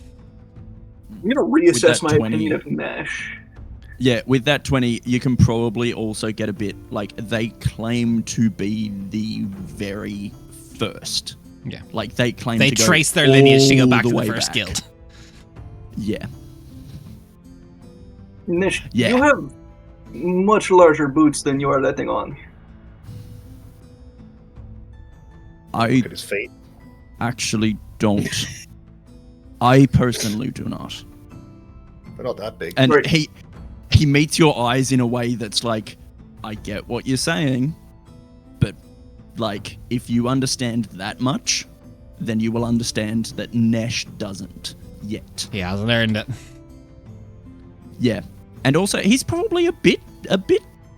I'm going to With reassess that my 20. opinion of Nash. Yeah, with that 20, you can probably also get a bit, like, they claim to be the very first. Yeah. Like, they claim They to go trace their lineage to go all back to the way first back. guild. Yeah. Nish, Yeah. you have much larger boots than you are letting on. I Look at his feet. actually don't. I personally do not. They're not that big. And Right. he meets your eyes in a way that's like, I get what you're saying, but like, if you understand that much, then you will understand that Nesh doesn't yet. He hasn't learned it. Yeah. And also, he's probably a bit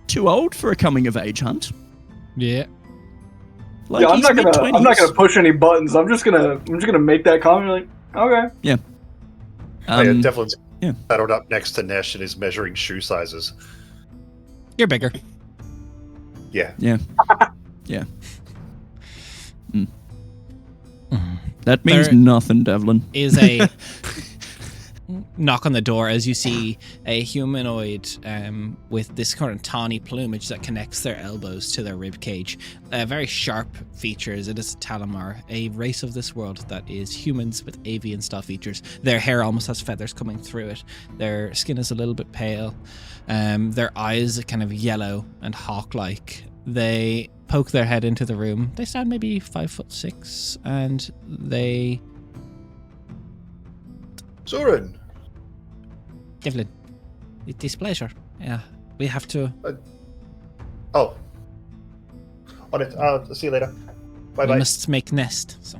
too old for a coming of age hunt. Yeah. Like, Yeah, I'm he's not mid-20s. gonna push any buttons. I'm just gonna make that comment. Like, okay. Oh, yeah, Devlin's yeah. saddled up next to Nesh and is measuring shoe sizes. You're bigger. Yeah. Yeah. Yeah. That means There nothing, Devlin. Is a knock on the door as you see a humanoid with this kind of tawny plumage that connects their elbows to their rib cage. Very sharp features. It is Talamar, a race of this world that is humans with avian style features. Their hair almost has feathers coming through it. Their skin is a little bit pale. Their eyes are kind of yellow and hawk-like. They poke their head into the room. They stand maybe 5'6", and they... Zoran! Devlin, it is pleasure. Yeah, we have to... Oh. On it. See you later. We Bye-bye. must make nest. So,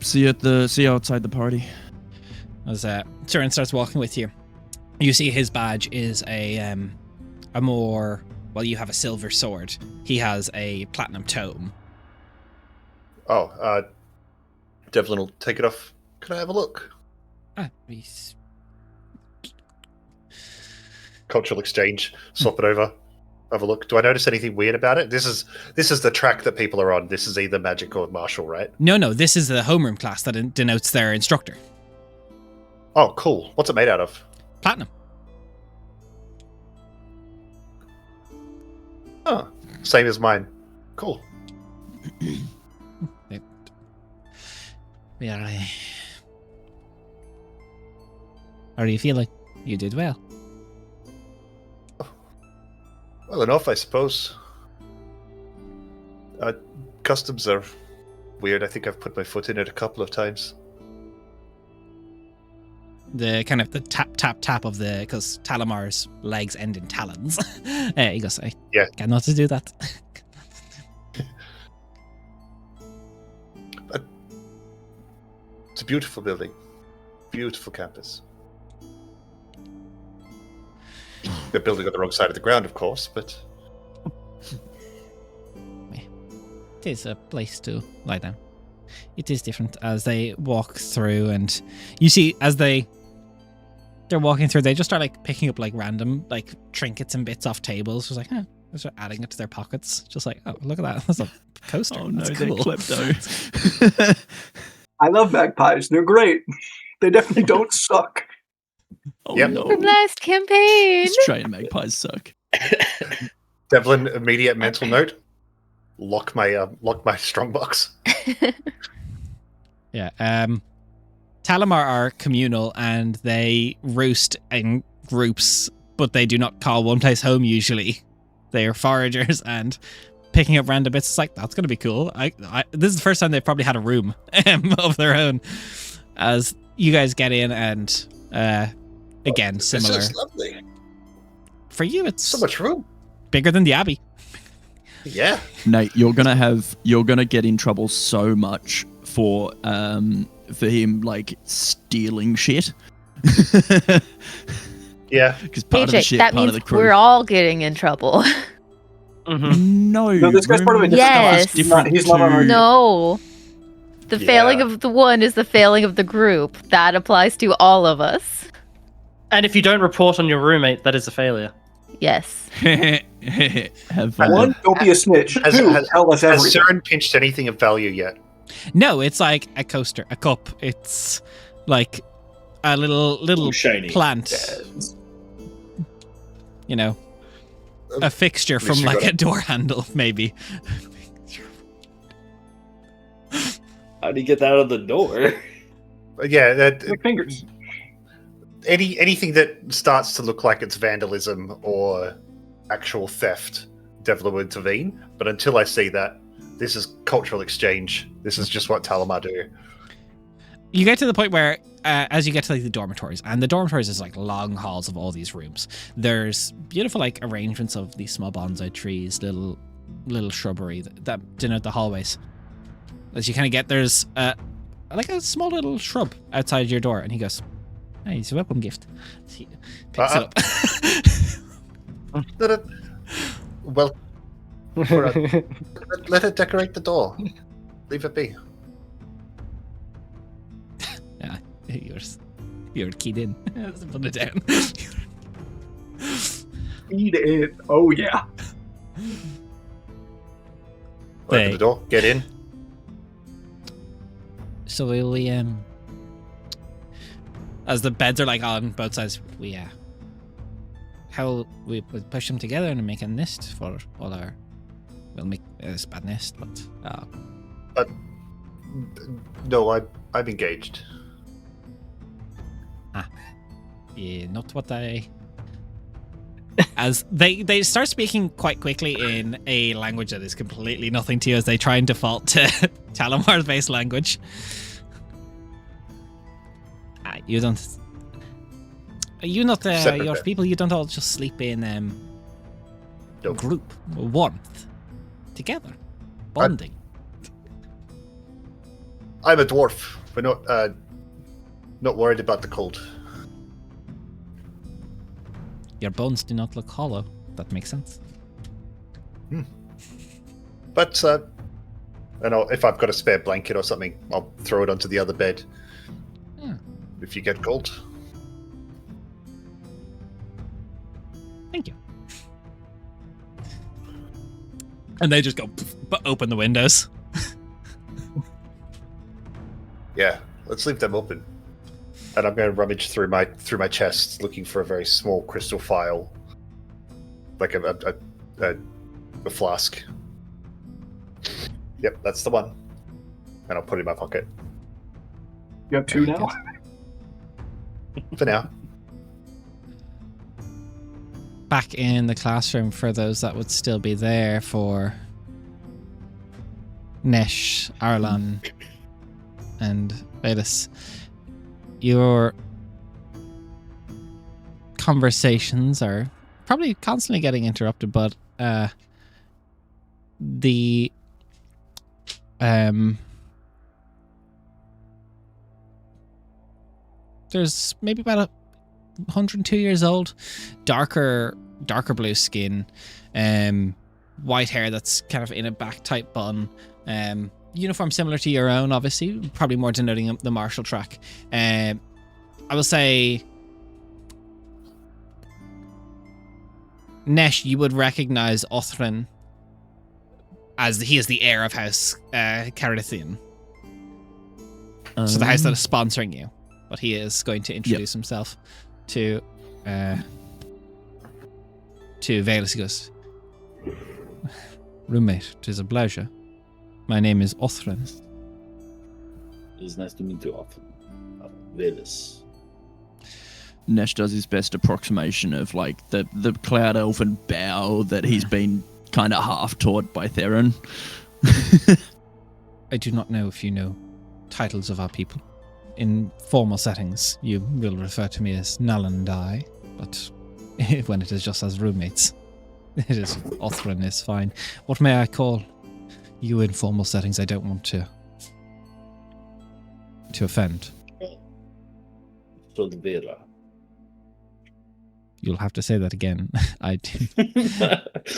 See you outside the party. as Turin starts walking with you, you see his badge is a more... Well, you have a silver sword. He has a platinum tome. Oh, Devlin will take it off. Can I have a look? He's... Cultural exchange. Swap it over. Have a look. Do I notice anything weird about it? This is the track that people are on. This is either magic or martial, right? No, this is the homeroom class that denotes their instructor. Oh, cool. What's it made out of? Platinum. Oh, same as mine. Cool. Yeah. How do you feel? Like you did well. Well enough, I suppose. Customs are weird. I think I've put my foot in it a couple of times. The kind of the tap of the, because Talamar's legs end in talons. He goes, I cannot do that. It's a beautiful building. Beautiful campus. They're building on the wrong side of the ground, of course, but... It is a place to lie down. It is different as they walk through, and you see as they're walking through, they just start like picking up like random like trinkets and bits off tables. Just like, they start adding it to their pockets. Just like, oh, look at that. That's a coaster. Oh no, That's they're cool. klepto. I love magpies. They're great. They definitely don't suck. Oh Yep. no. Last campaign. Australian magpies suck. Devlin, immediate mental note. Lock my strongbox. Yeah. Talamar are communal and they roost in groups, but they do not call one place home usually. They are foragers and picking up random bits. It's like, that's going to be cool. This is the first time they've probably had a room of their own. As you guys get in and again, similar. This is lovely. For you, it's So much room. bigger than the Abbey. Yeah. Nate, you're gonna get in trouble so much for him like stealing shit. Yeah. Because part of the AJ, shit, that part means of the crew. we're all getting in trouble. No, No, this guy's part of a room Yes. stuff is different He's not on our to- No. The Yeah. failing of the one is the failing of the group. That applies to all of us. And if you don't report on your roommate, that is a failure. Yes. Have fun. One, don't be a snitch. Has- Two, has- tell us Has everything. Saren pinched anything of value yet? No, it's like a coaster, a cup. It's like a little shiny. plant. You know, a fixture At least from you like got a door handle, maybe. How do you get that out of the door? Yeah, Like fingers. anything that starts to look like it's vandalism or actual theft, Devlin will intervene. But until I see that, this is cultural exchange. This is just what Talamar do. You get to the point where, as you get to like the dormitories, and the dormitories is like long halls of all these rooms. There's beautiful like arrangements of these small bonsai trees, little shrubbery that denote the hallways. As you kind of get, there's like a small little shrub outside your door, and he goes, "Hey, it's a welcome gift." He picks it up. Well, let it decorate the door. Leave it be. Yeah, you're keyed in. Let's put it down. Eat it. Oh yeah. Open the door. Get in. So we as the beds are like on both sides, we push them together and make a nest for all our. We'll make a bad nest, but No, I'm engaged. yeah, not what I. As they start speaking quite quickly in a language that is completely nothing to you, as they try and default to Talamar's base language. You don't. You not your people. You don't all just sleep in Nope. group warmth together, bonding. I'm a dwarf. We're not worried about the cold. Your bones do not look hollow. That makes sense. But I know if I've got a spare blanket or something, I'll throw it onto the other bed. If you get cold. Thank you. And they just go open the windows. Yeah, let's leave them open. And I'm going to rummage through my chest, looking for a very small crystal phial, like a flask. Yep, that's the one. And I'll put it in my pocket You have two now. for now. Back in the classroom for those that would still be there for Nesh, Arlan, and Vedas. Your conversations are probably constantly getting interrupted, but there's maybe about 102 years old, darker blue skin, white hair that's kind of in a back tight bun, uniform similar to your own, obviously, probably more denoting the martial track. I will say, Nesh, you would recognize Othrin as he is the heir of House Caradithian. So the house that is sponsoring you. But he is going to introduce himself to Velas. He goes, "Roommate, 'tis a pleasure. My name is Othrin." It's nice to meet you, Velas. Nesh does his best approximation of like the cloud elfin bow that he's been kind of half taught by Theron. I do not know if you know titles of our people. In formal settings, you will refer to me as Null and I, but when it is just as roommates, it is Othrin is fine. What may I call you in formal settings? I don't want to offend. Solvera. You'll have to say that again. I do.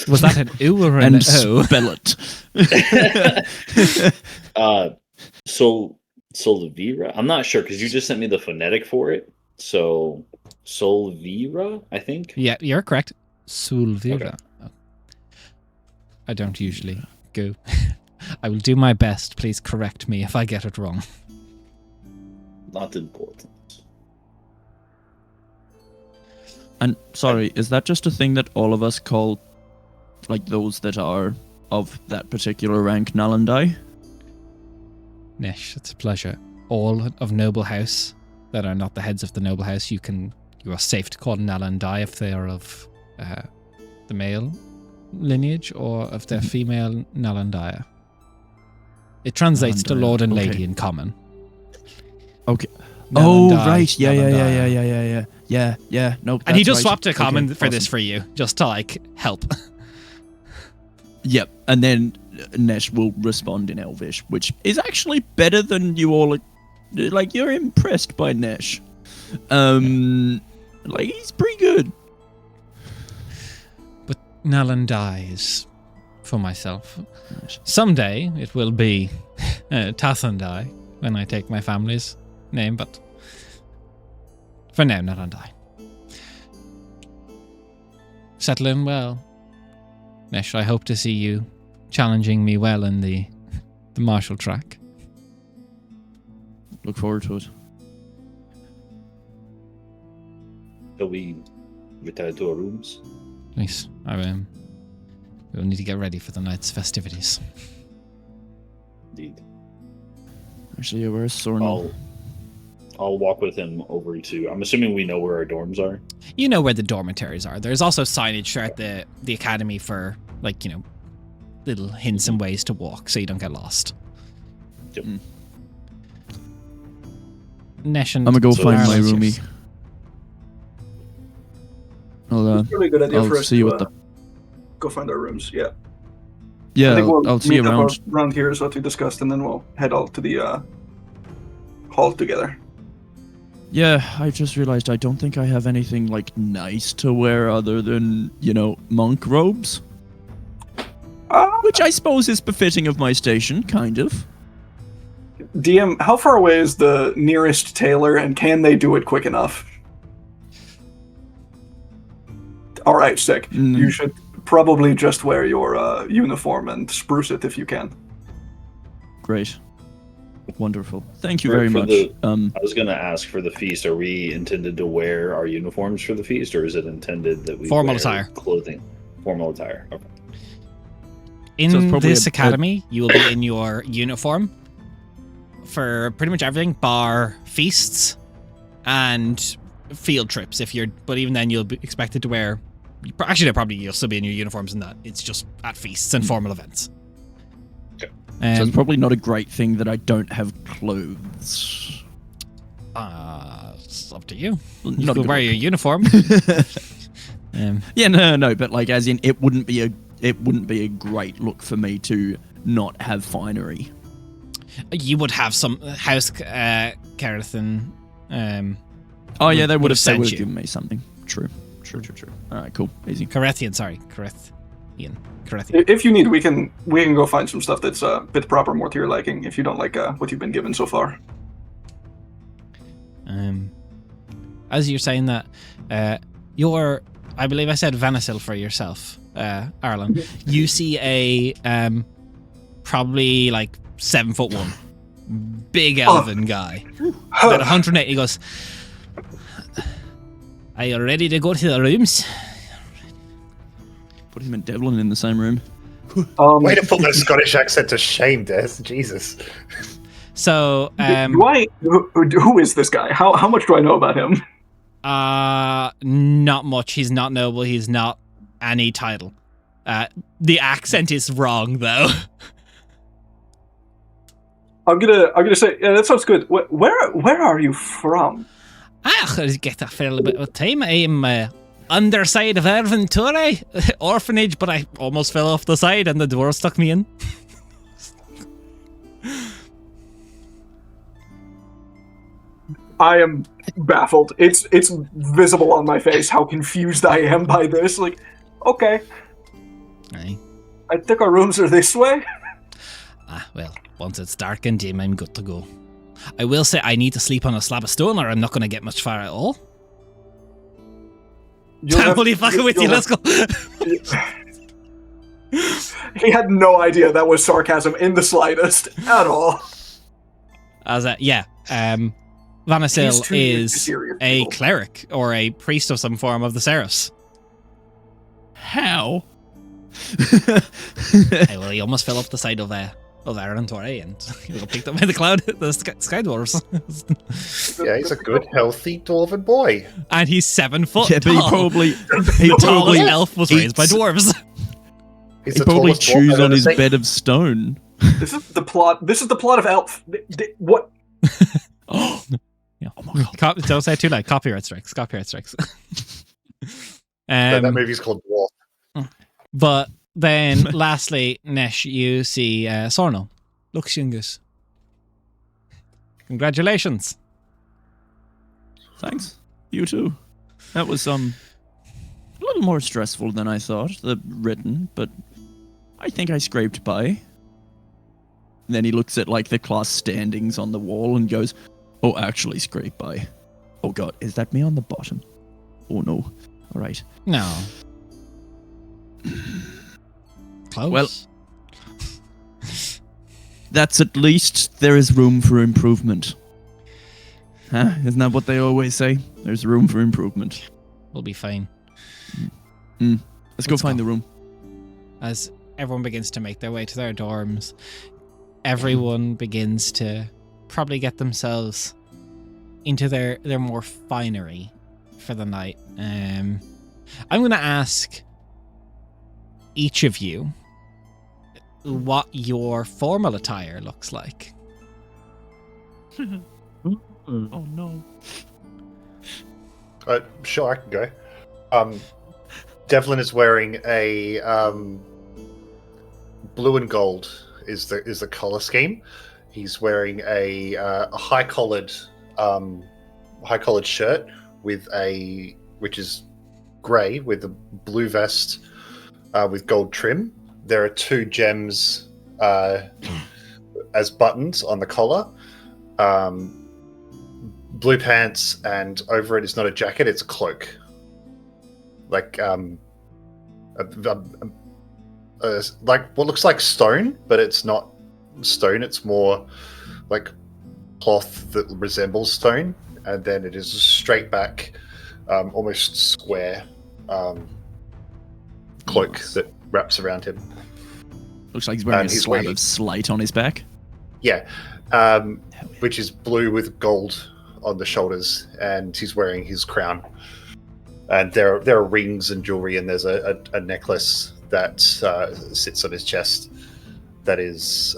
Was that an U or an And O? spell it. Solvera? I'm not sure because you just sent me the phonetic for it. So Solvera, I think. Yeah, you're correct. Sulvira. Okay. I don't usually go. I will do my best. Please correct me if I get it wrong. Not important. And sorry, is that just a thing that all of us call, like, those that are of that particular rank, Null and I? Nesh, it's a pleasure. All of noble house that are not the heads of the noble house, you can you are safe to call Nalandai if they are of the male lineage, or if they're female, Nalandaya. It translates to Nalandaya, Lord and okay. Lady in common. Okay. Nalandai, Right. Nalandaya. Yeah. No. And he that's just right. swapped a common Okay, for this awesome. for you, just to like help. Yep. And then Nesh will respond in Elvish, which is actually better than you all. Like, you're impressed by Nesh. Like, he's pretty good. But Nalandai is for myself. Someday it will be Tathandai when I take my family's name, but for now, Nalandai. Settle in well. Nesh, I hope to see you challenging me well in the martial track. Look forward to it. So we retire to our rooms. Nice. We'll need to get ready for the night's festivities. Indeed. Actually, yeah, where's Sornal? I'll walk with him over to. I'm assuming we know where our dorms are. You know where the dormitories are. There's also signage throughout the academy for, like, you know, little hints and ways to walk so you don't get lost. Yep. Nesh and I'm gonna go So find my Ireland's roomie. yours. I'll Really good idea for I'll us see you to at the. go find our rooms. Yeah. I Yeah, think we'll I'll see meet you up around. around here is what we discussed, and then we'll head out to the hall together. Yeah, I just realized I don't think I have anything like nice to wear other than, you know, monk robes, which I suppose is befitting of my station, kind of. DM, how far away is the nearest tailor, and can they do it quick enough? All right, sick. You should probably just wear your uniform and spruce it if you can. Great. Wonderful. Thank you For- very for much. the- I was going to ask for the feast. Are we intended to wear our uniforms for the feast, or is it intended that we Formal wear attire. clothing? Formal attire. Okay. In So it's probably this a- academy, you will be in your uniform for pretty much everything, bar feasts and field trips. But even then, you'll be expected to wear. Actually, you'll still be in your uniforms in that. It's just at feasts and formal events. Okay. So it's probably not a great thing that I don't have clothes. It's up to you. You Not a can good wear look. your uniform. Yeah, no, but like, as in, it wouldn't be a great look for me to not have finery. You would have some house Careth and Oh yeah, would they would have have sent you. given me something. True. All right, cool, easy. Carethian, sorry, Carethian. If you need, we can go find some stuff that's a bit proper, more to your liking. If you don't like what you've been given so far. As you're saying that, I believe I said Vanasil for yourself, Arlen. You see a probably like 7'1", big elven guy, about 180. He goes, "Are you ready to go to the rooms?" Put him and Devlin in the same room. Way to put that Scottish accent to shame, Des. Jesus. So, Who is this guy? How much do I know about him? not much. He's not noble. He's not any title. The accent is wrong, though. I'm gonna say, yeah, that sounds good. Where are you from? I get a fair bit of time. I am underside of Erventure orphanage, but I almost fell off the side and the dwarf stuck me in. I am baffled. It's visible on my face how confused I am by this. Like, okay, Aye. I think our rooms are this way. Well, once it's dark and dim, I'm good to go. I will say I need to sleep on a slab of stone or I'm not going to get much far at all. I'm only fucking with you, let's go. He had no idea that was sarcasm in the slightest at all. Vanasil He's too used to is serious a people. cleric or a priest of some form of the Seraphs. How? Well, he almost fell off the side of Oh, they're on Torre, and you got picked up by the cloud, the sky dwarves. Yeah, he's a good, healthy dwarven boy. And he's 7 foot Yeah, but he tall. probably The tallest elf was raised by eats- dwarves. He's he the probably tallest dwarf chews I've on ever his seen. bed of stone. This is the plot. This is the plot of Elf. What? Oh, Yeah. oh my god! Don't say it too loud. Copyright strikes. Copyright strikes. That movie's called Dwarf. But then, lastly, Nesh, you see Sorno. Luxungus. Congratulations. Thanks. You too. That was a little more stressful than I thought. The written, but I think I scraped by. Then he looks at like the class standings on the wall and goes, "Oh, actually, scrape by. Oh god, is that me on the bottom? Oh no. All right. No. Close. Well, that's at least there is room for improvement. Huh? Isn't that what they always say? There's room for improvement. we'll be fine. Let's go Let's find go. the room. As everyone begins to make their way to their dorms, everyone begins to probably get themselves into their more finery for the night. I'm going to ask each of you what your formal attire looks like. Oh no. Sure, I can go. Devlin is wearing a blue and gold is the color scheme. He's wearing a high collared shirt with which is grey with a blue vest with gold trim. There are 2 gems as buttons on the collar. Blue pants, and over it is not a jacket; it's a cloak. Like like what looks like stone, but it's not stone. It's more like cloth that resembles stone, and then it is a straight back, almost square cloak Nice. that wraps around him. Looks like he's wearing And a he's slab wearing- of slate on his back. Yeah, which is blue with gold on the shoulders, and he's wearing his crown. And there are rings and jewelry, and there's a necklace that sits on his chest. That is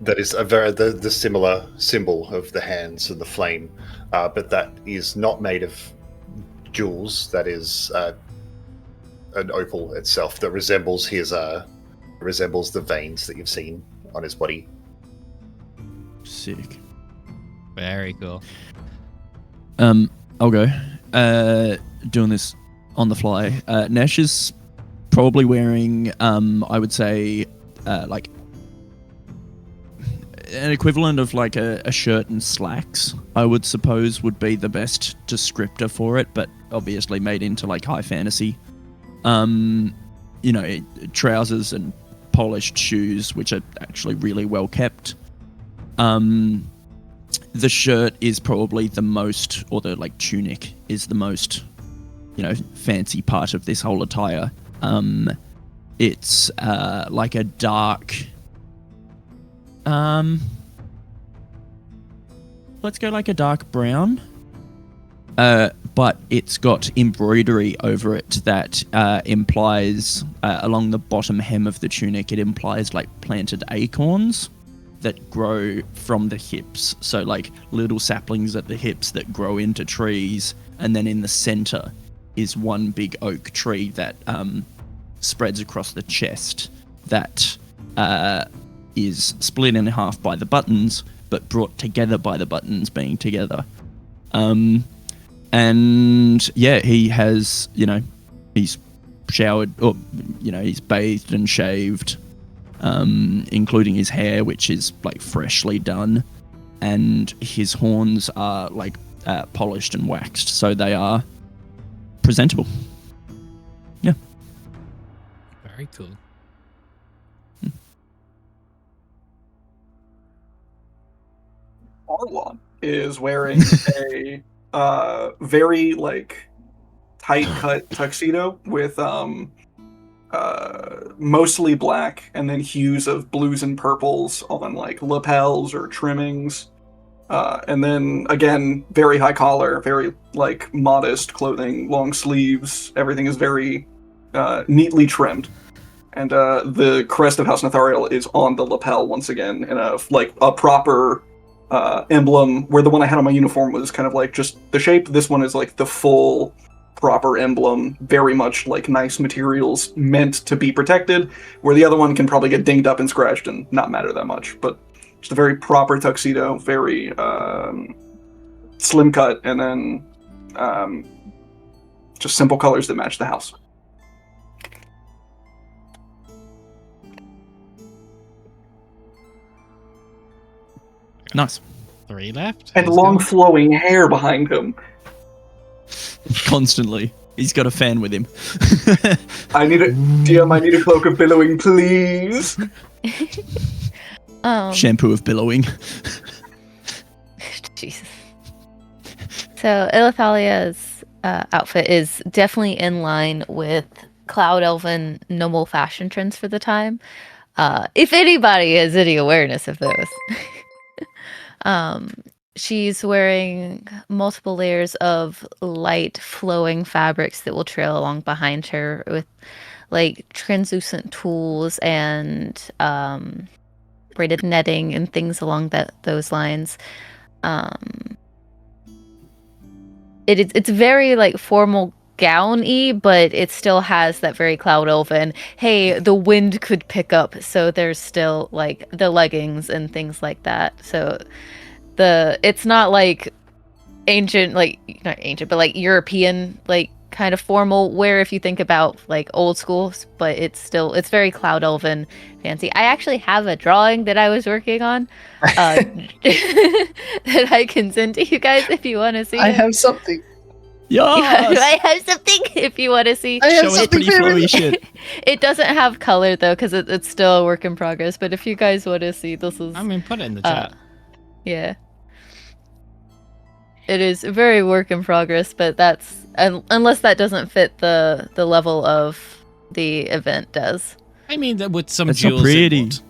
the similar symbol of the hands and the flame, but that is not made of jewels. That is an opal itself that resembles the veins that you've seen on his body. Sick. Very cool. I'll go. Doing this on the fly. Nesh is probably wearing, I would say, like an equivalent of like a shirt and slacks, I would suppose would be the best descriptor for it, but obviously made into like high fantasy. Trousers and polished shoes, which are actually really well kept. The shirt is probably the most, or the like tunic is the most, fancy part of this whole attire. It's like a dark. Let's go like a dark brown. But it's got embroidery over it that implies, along the bottom hem of the tunic, it implies like planted acorns that grow from the hips. So like little saplings at the hips that grow into trees, and then in the center is one big oak tree that spreads across the chest that is split in half by the buttons, but brought together by the buttons being together. And yeah, he has, he's showered, or, he's bathed and shaved, including his hair, which is like freshly done, and his horns are like polished and waxed, so they are presentable. Yeah. Very cool. Arlon is wearing a very like tight cut tuxedo with mostly black, and then hues of blues and purples on like lapels or trimmings. And then again, very high collar, very like modest clothing, long sleeves. Everything is very neatly trimmed. And the crest of House Nathariel is on the lapel once again in a proper emblem. Where the one I had on my uniform was kind of like just the shape. This one is like the full proper emblem, very much like nice materials meant to be protected. Where the other one can probably get dinged up and scratched and not matter that much. But just a very proper tuxedo, very slim cut, and then just simple colors that match the house. Nice. 3 left. And Who's long going? flowing hair behind him. Constantly. He's got a fan with him. I need a cloak of billowing, please. Shampoo of billowing. Jesus. So Ilithalia's outfit is definitely in line with Cloud Elven noble fashion trends for the time. If anybody has any awareness of those. She's wearing multiple layers of light flowing fabrics that will trail along behind her with like translucent tools and braided netting and things along those lines. It's very like formal gown-y, but it still has that very Cloud Elven, hey, the wind could pick up, so there's still like the leggings and things like that. So it's not like ancient, like not ancient, but like European, like kind of formal wear if you think about like old schools, but it's very Cloud Elven fancy. I actually have a drawing that I was working on that I can send to you guys if you want to see. I have something. Yes! I have something if you want to see. I have Show us something pretty flowy shit. It doesn't have color though, because it's still a work in progress. But if you guys want to see, this is. I mean, put it in the chat. Yeah. It is very work in progress, but that's unless that doesn't fit the level of the event does. I mean, that with some That's so jewels. pretty. It would.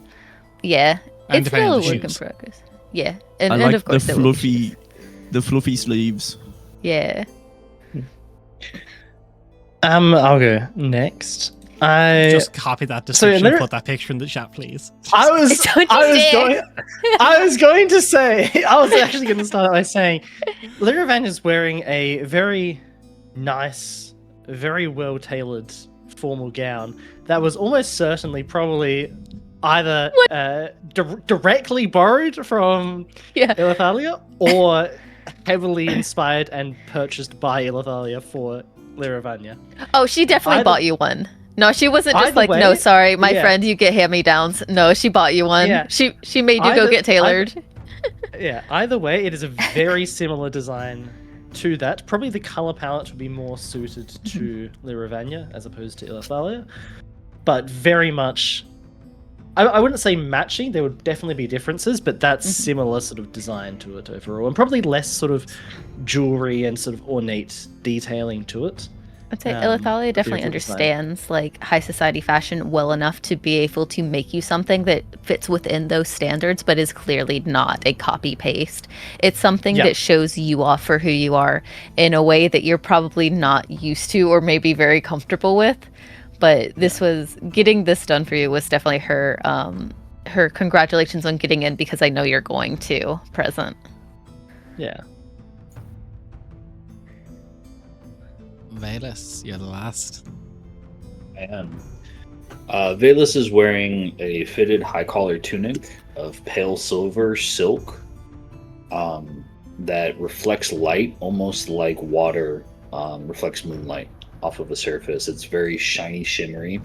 Yeah, And it's depending still on a the work in shoes. progress. Yeah, and, I and like of course the there will be fluffy sleeves. Yeah. I'll go next. I Just copy that description and Lir- put that picture in the chat, please. I was Don't you I was dare. going I was going to say I was actually going to start by saying Liravan is wearing a very nice, very well tailored formal gown that was almost certainly probably either directly borrowed from Yeah. Ilithalia or heavily inspired and purchased by Ilithalia for Liravanya. Oh, she definitely Either- bought you one. No, she wasn't just Either like, way, no, sorry, my yeah. friend, you get hand-me-downs. No, she bought you one. Yeah. She made you go Either- get tailored. Yeah, either way, it is a very similar design to that. Probably the color palette would be more suited to Liravanya as opposed to Ilithalia, but very much. I wouldn't say matching. There would definitely be differences, but that's similar sort of design to it overall, and probably less sort of jewelry and sort of ornate detailing to it. I'd say Um, Ilithalia definitely beautiful design. understands like high society fashion well enough to be able to make you something that fits within those standards, but is clearly not a copy paste. It's something Yeah. that shows you off for who you are in a way that you're probably not used to or maybe very comfortable with. But this was getting this done for you was definitely her her congratulations on getting in because I know you're going to present. Yeah. Velas, you're the last. I am. Valus is wearing a fitted high collar tunic of pale silver silk that reflects light almost like water reflects moonlight off of a surface. It's very shiny, shimmery.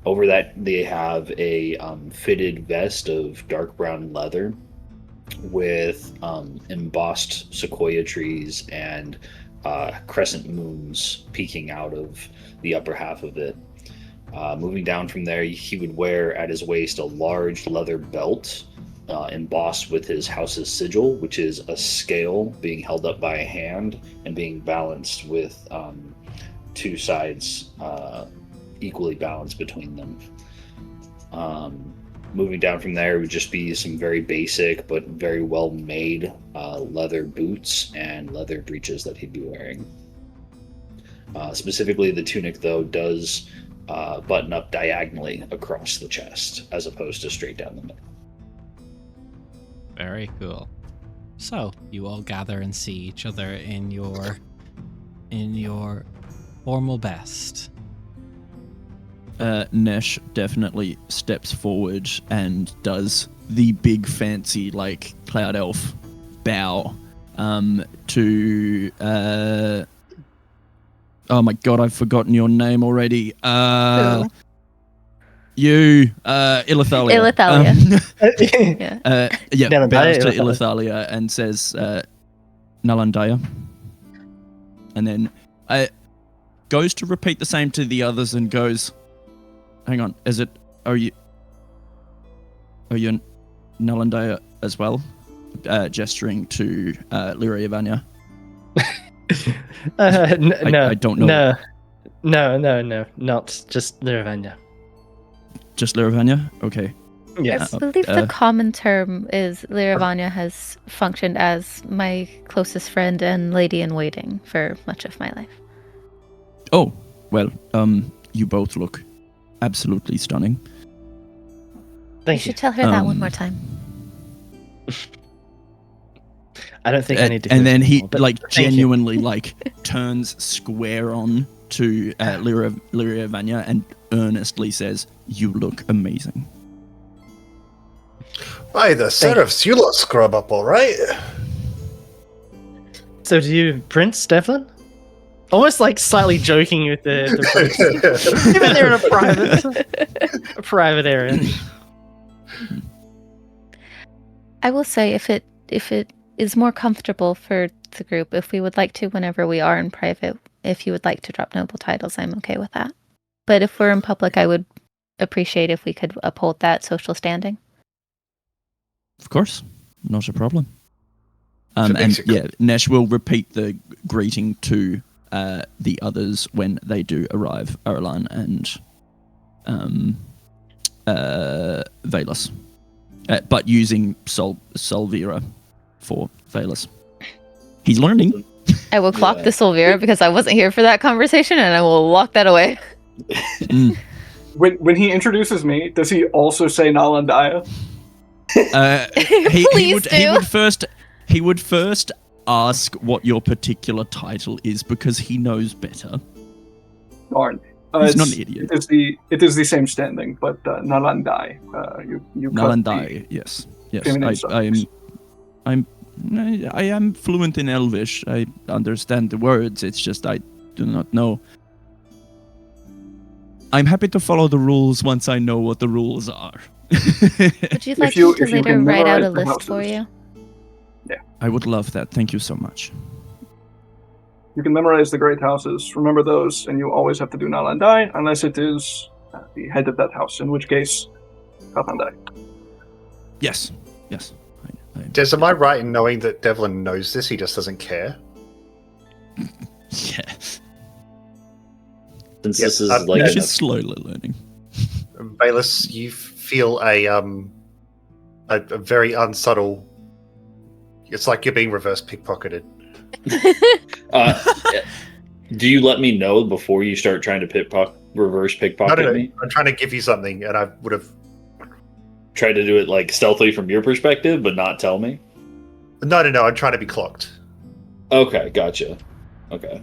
Over that, they have a fitted vest of dark brown leather with embossed sequoia trees and crescent moons peeking out of the upper half of it. Moving down from there, he would wear at his waist a large leather belt embossed with his house's sigil, which is a scale being held up by a hand and being balanced with two sides equally balanced between them. Moving down from there would just be some very basic but very well made leather boots and leather breeches that he'd be wearing. Specifically, the tunic, though, does button up diagonally across the chest as opposed to straight down the middle. Very cool. So you all gather and see each other in your formal best. Nesh definitely steps forward and does the big fancy like cloud elf bow to oh my god, I've forgotten your name already. You, Ilithalia. Yeah. Bows to Ilithalia and says, Nalandaya. And then goes to repeat the same to the others and goes, hang on, are you Nalandaya as well? Gesturing to Lirun'Kaar. No, I don't know. No, not just Lirun'Kaar. Just Lirun'Kaar? Okay. Yes. I believe the common term is Lirun'Kaar has functioned as my closest friend and lady in waiting for much of my life. Oh, well, you both look absolutely stunning. You Thank you. should tell her that one more time. I don't think I need to. And then he more, but like thank you. genuinely like turns square on to Lirun'Kaar and earnestly says, "You look amazing." By the serifs, you lot scrub up all right. So do you, Prince Devlin? Almost like slightly joking with the even they're in a private area. I will say if it is more comfortable for the group, if we would like to, whenever we are in private, if you would like to drop noble titles, I'm okay with that. But if we're in public, I would appreciate if we could uphold that social standing. Of course, not a problem. And yeah, Nesh will repeat the greeting to the others when they do arrive, Aralan and Valus. But using Solvira for Valus. He's learning. I will clock the Solvira because I wasn't here for that conversation, and I will lock that away. When he introduces me, does he also say Nalandaya? He would first ask what your particular title is because he knows better. Darn. He's not an idiot. It is the same standing, but Nalandai. You Nalandai, yes. I am fluent in Elvish. I understand the words. It's just I do not know. I'm happy to follow the rules once I know what the rules are. Would you like me to later write out a list for you? Yeah. I would love that. Thank you so much. You can memorize the great houses, remember those, and you always have to do Nalandai, unless it is the head of that house, in which case, Kapandai. Yes. Des, am I right in knowing that Devlin knows this? He just doesn't care? Yeah. Since this is like Nesh is slowly learning. Valus, you feel a very unsubtle. It's like you're being reverse pickpocketed. Do you let me know before you start trying to reverse pickpocket me? I'm trying to give you something, and I would have tried to do it like stealthily from your perspective, but not tell me. No. I'm trying to be clocked. Okay, gotcha. Okay.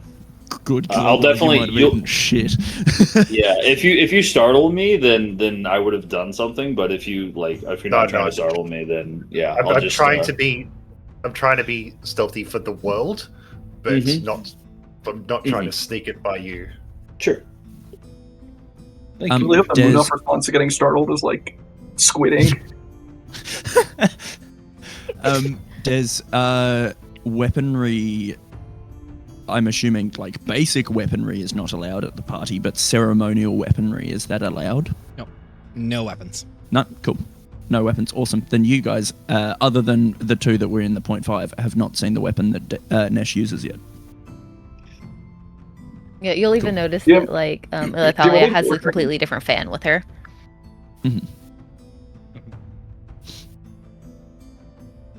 Good. I'll definitely. Shit. Yeah, if you startled me, then I would have done something. But if you're not trying to startle me, then yeah, I'm trying to be stealthy for the world, but I'm not trying to sneak it by you. Sure. Thank you. The Munaf response to getting startled is like squidding. There's weaponry. I'm assuming like basic weaponry is not allowed at the party, but ceremonial weaponry, is that allowed? No weapons. No, cool. No weapons. Awesome. Then you guys, other than the two that were in the 0.5, have not seen the weapon that Nesh uses yet. Yeah, you'll even Cool. notice Yeah. that like Yeah, Elathalia well, has a we're- completely different fan with her. Damn,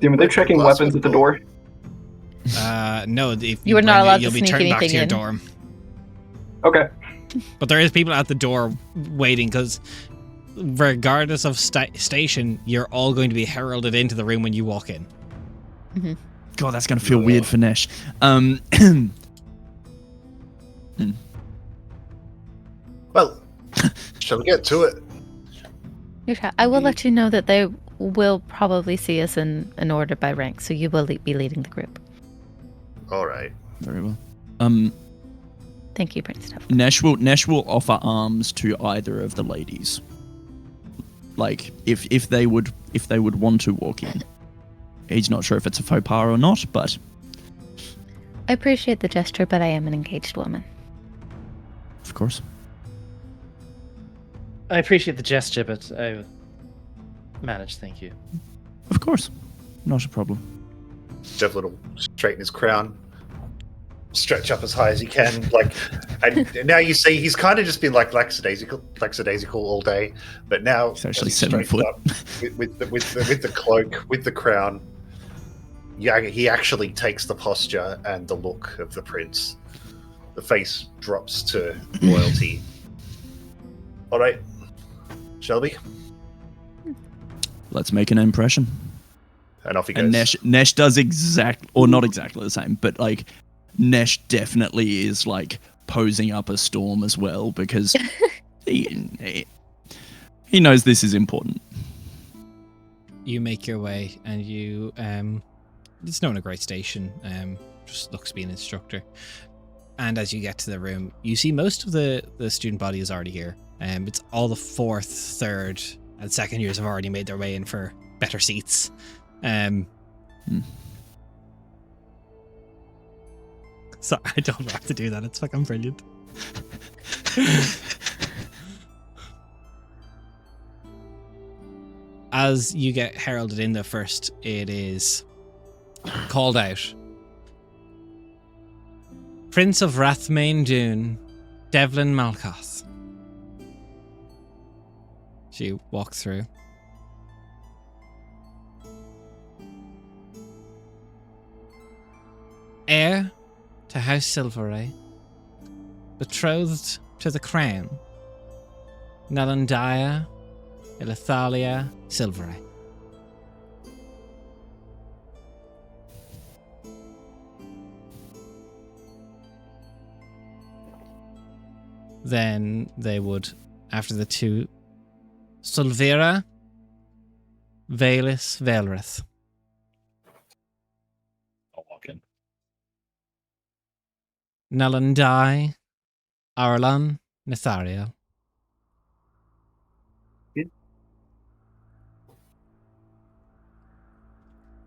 are they Wait, the checking glass weapons went at the off. door? No, if You are not bring allowed it, to you'll be sneak turned anything back to your in. dorm. Okay. But there is people at the door waiting because, regardless of station, you're all going to be heralded into the room when you walk in. God, that's gonna feel weird for Nesh. Well, shall we get to it? I will let you know that they will probably see us in order by rank, so you will be leading the group. All right. Very well. Thank you, Prince Tuff. Nesh will offer arms to either of the ladies. Like if they would want to walk in. He's not sure if it's a faux pas or not, but I appreciate the gesture, but I am an engaged woman. of course. I appreciate the gesture, but I managed, thank you. Of course. Not a problem. Devlin will straighten his crown, stretch up as high as he can, like. And now you see he's kind of just been like lackadaisical all day, but now He's actually as 7 straightens foot. up with the cloak, with the crown. Yeah, he actually takes the posture and the look of the prince. The face drops to royalty. All right, Shelby, Let's make an impression. and off he goes. And Nesh does not exactly the same, but like Nesh definitely is like posing up a storm as well because he knows this is important. You make your way, and you it's not a great station. Just looks to be an instructor. And as you get to the room, you see most of the student body is already here. It's all the 4th, 3rd, and 2nd years have already made their way in for better seats. Sorry, I don't have to do that. It's fucking brilliant. As you get heralded in the first, it is called out. Prince of Rathmane Dune, Devlin Malkoth. She walks through. Heir to House Silveray, betrothed to the crown, Nalandia Elathalia Silveray. Then they would, after the two, Sulvira Valis Velrith. I'll walk in. Nalandai Arlan Nithariel. Yeah.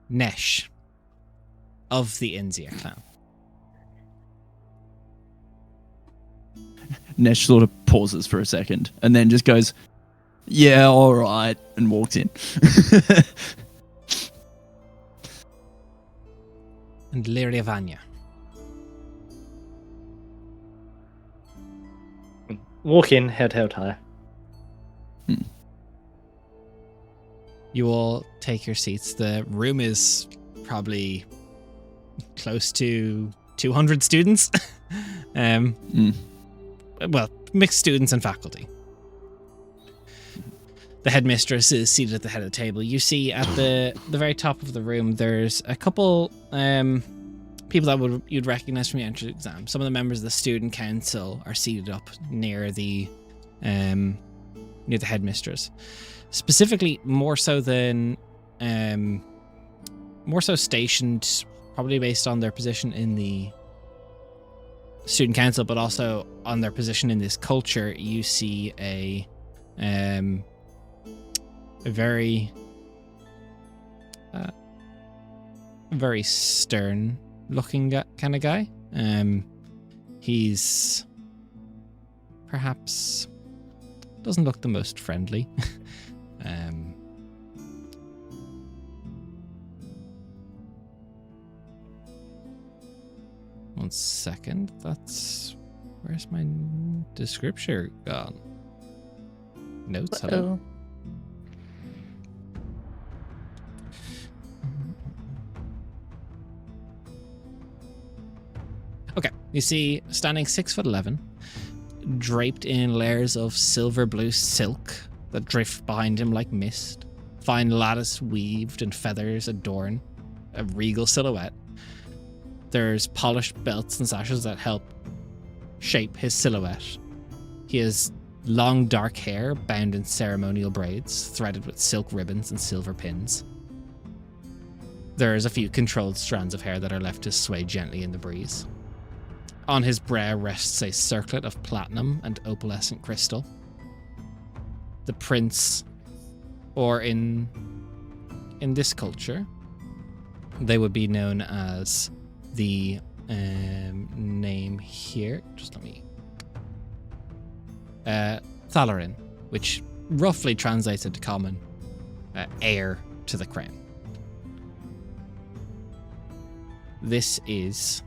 Nesh of the Inzir clan. Nesh sort of pauses for a second and then just goes, "Yeah, all right," and walks in. And Liriavanya. Walk in, head held high. You all take your seats. The room is probably close to 200 students. Well, mixed students and faculty. The headmistress is seated at the head of the table. You see at the very top of the room, there's a couple people that you'd recognize from your entrance exam. Some of the members of the student council are seated up near the headmistress. Specifically, more so stationed, probably based on their position in the student council, but also on their position in this culture. You see a very stern looking kind of guy. He's perhaps doesn't look the most friendly. One second, that's Where's my description gone? Notes, hello. Uh-oh. Okay, you see, standing 6'11", draped in layers of silver blue silk that drift behind him like mist, fine lattice weaved and feathers adorn a regal silhouette. There's polished belts and sashes that help shape his silhouette. He has long dark hair bound in ceremonial braids, threaded with silk ribbons and silver pins. There's a few controlled strands of hair that are left to sway gently in the breeze. On his brow rests a circlet of platinum and opalescent crystal. The prince, or in this culture, they would be known as the name here. Just let me. Thalarin, which roughly translates into common, heir to the crown. This is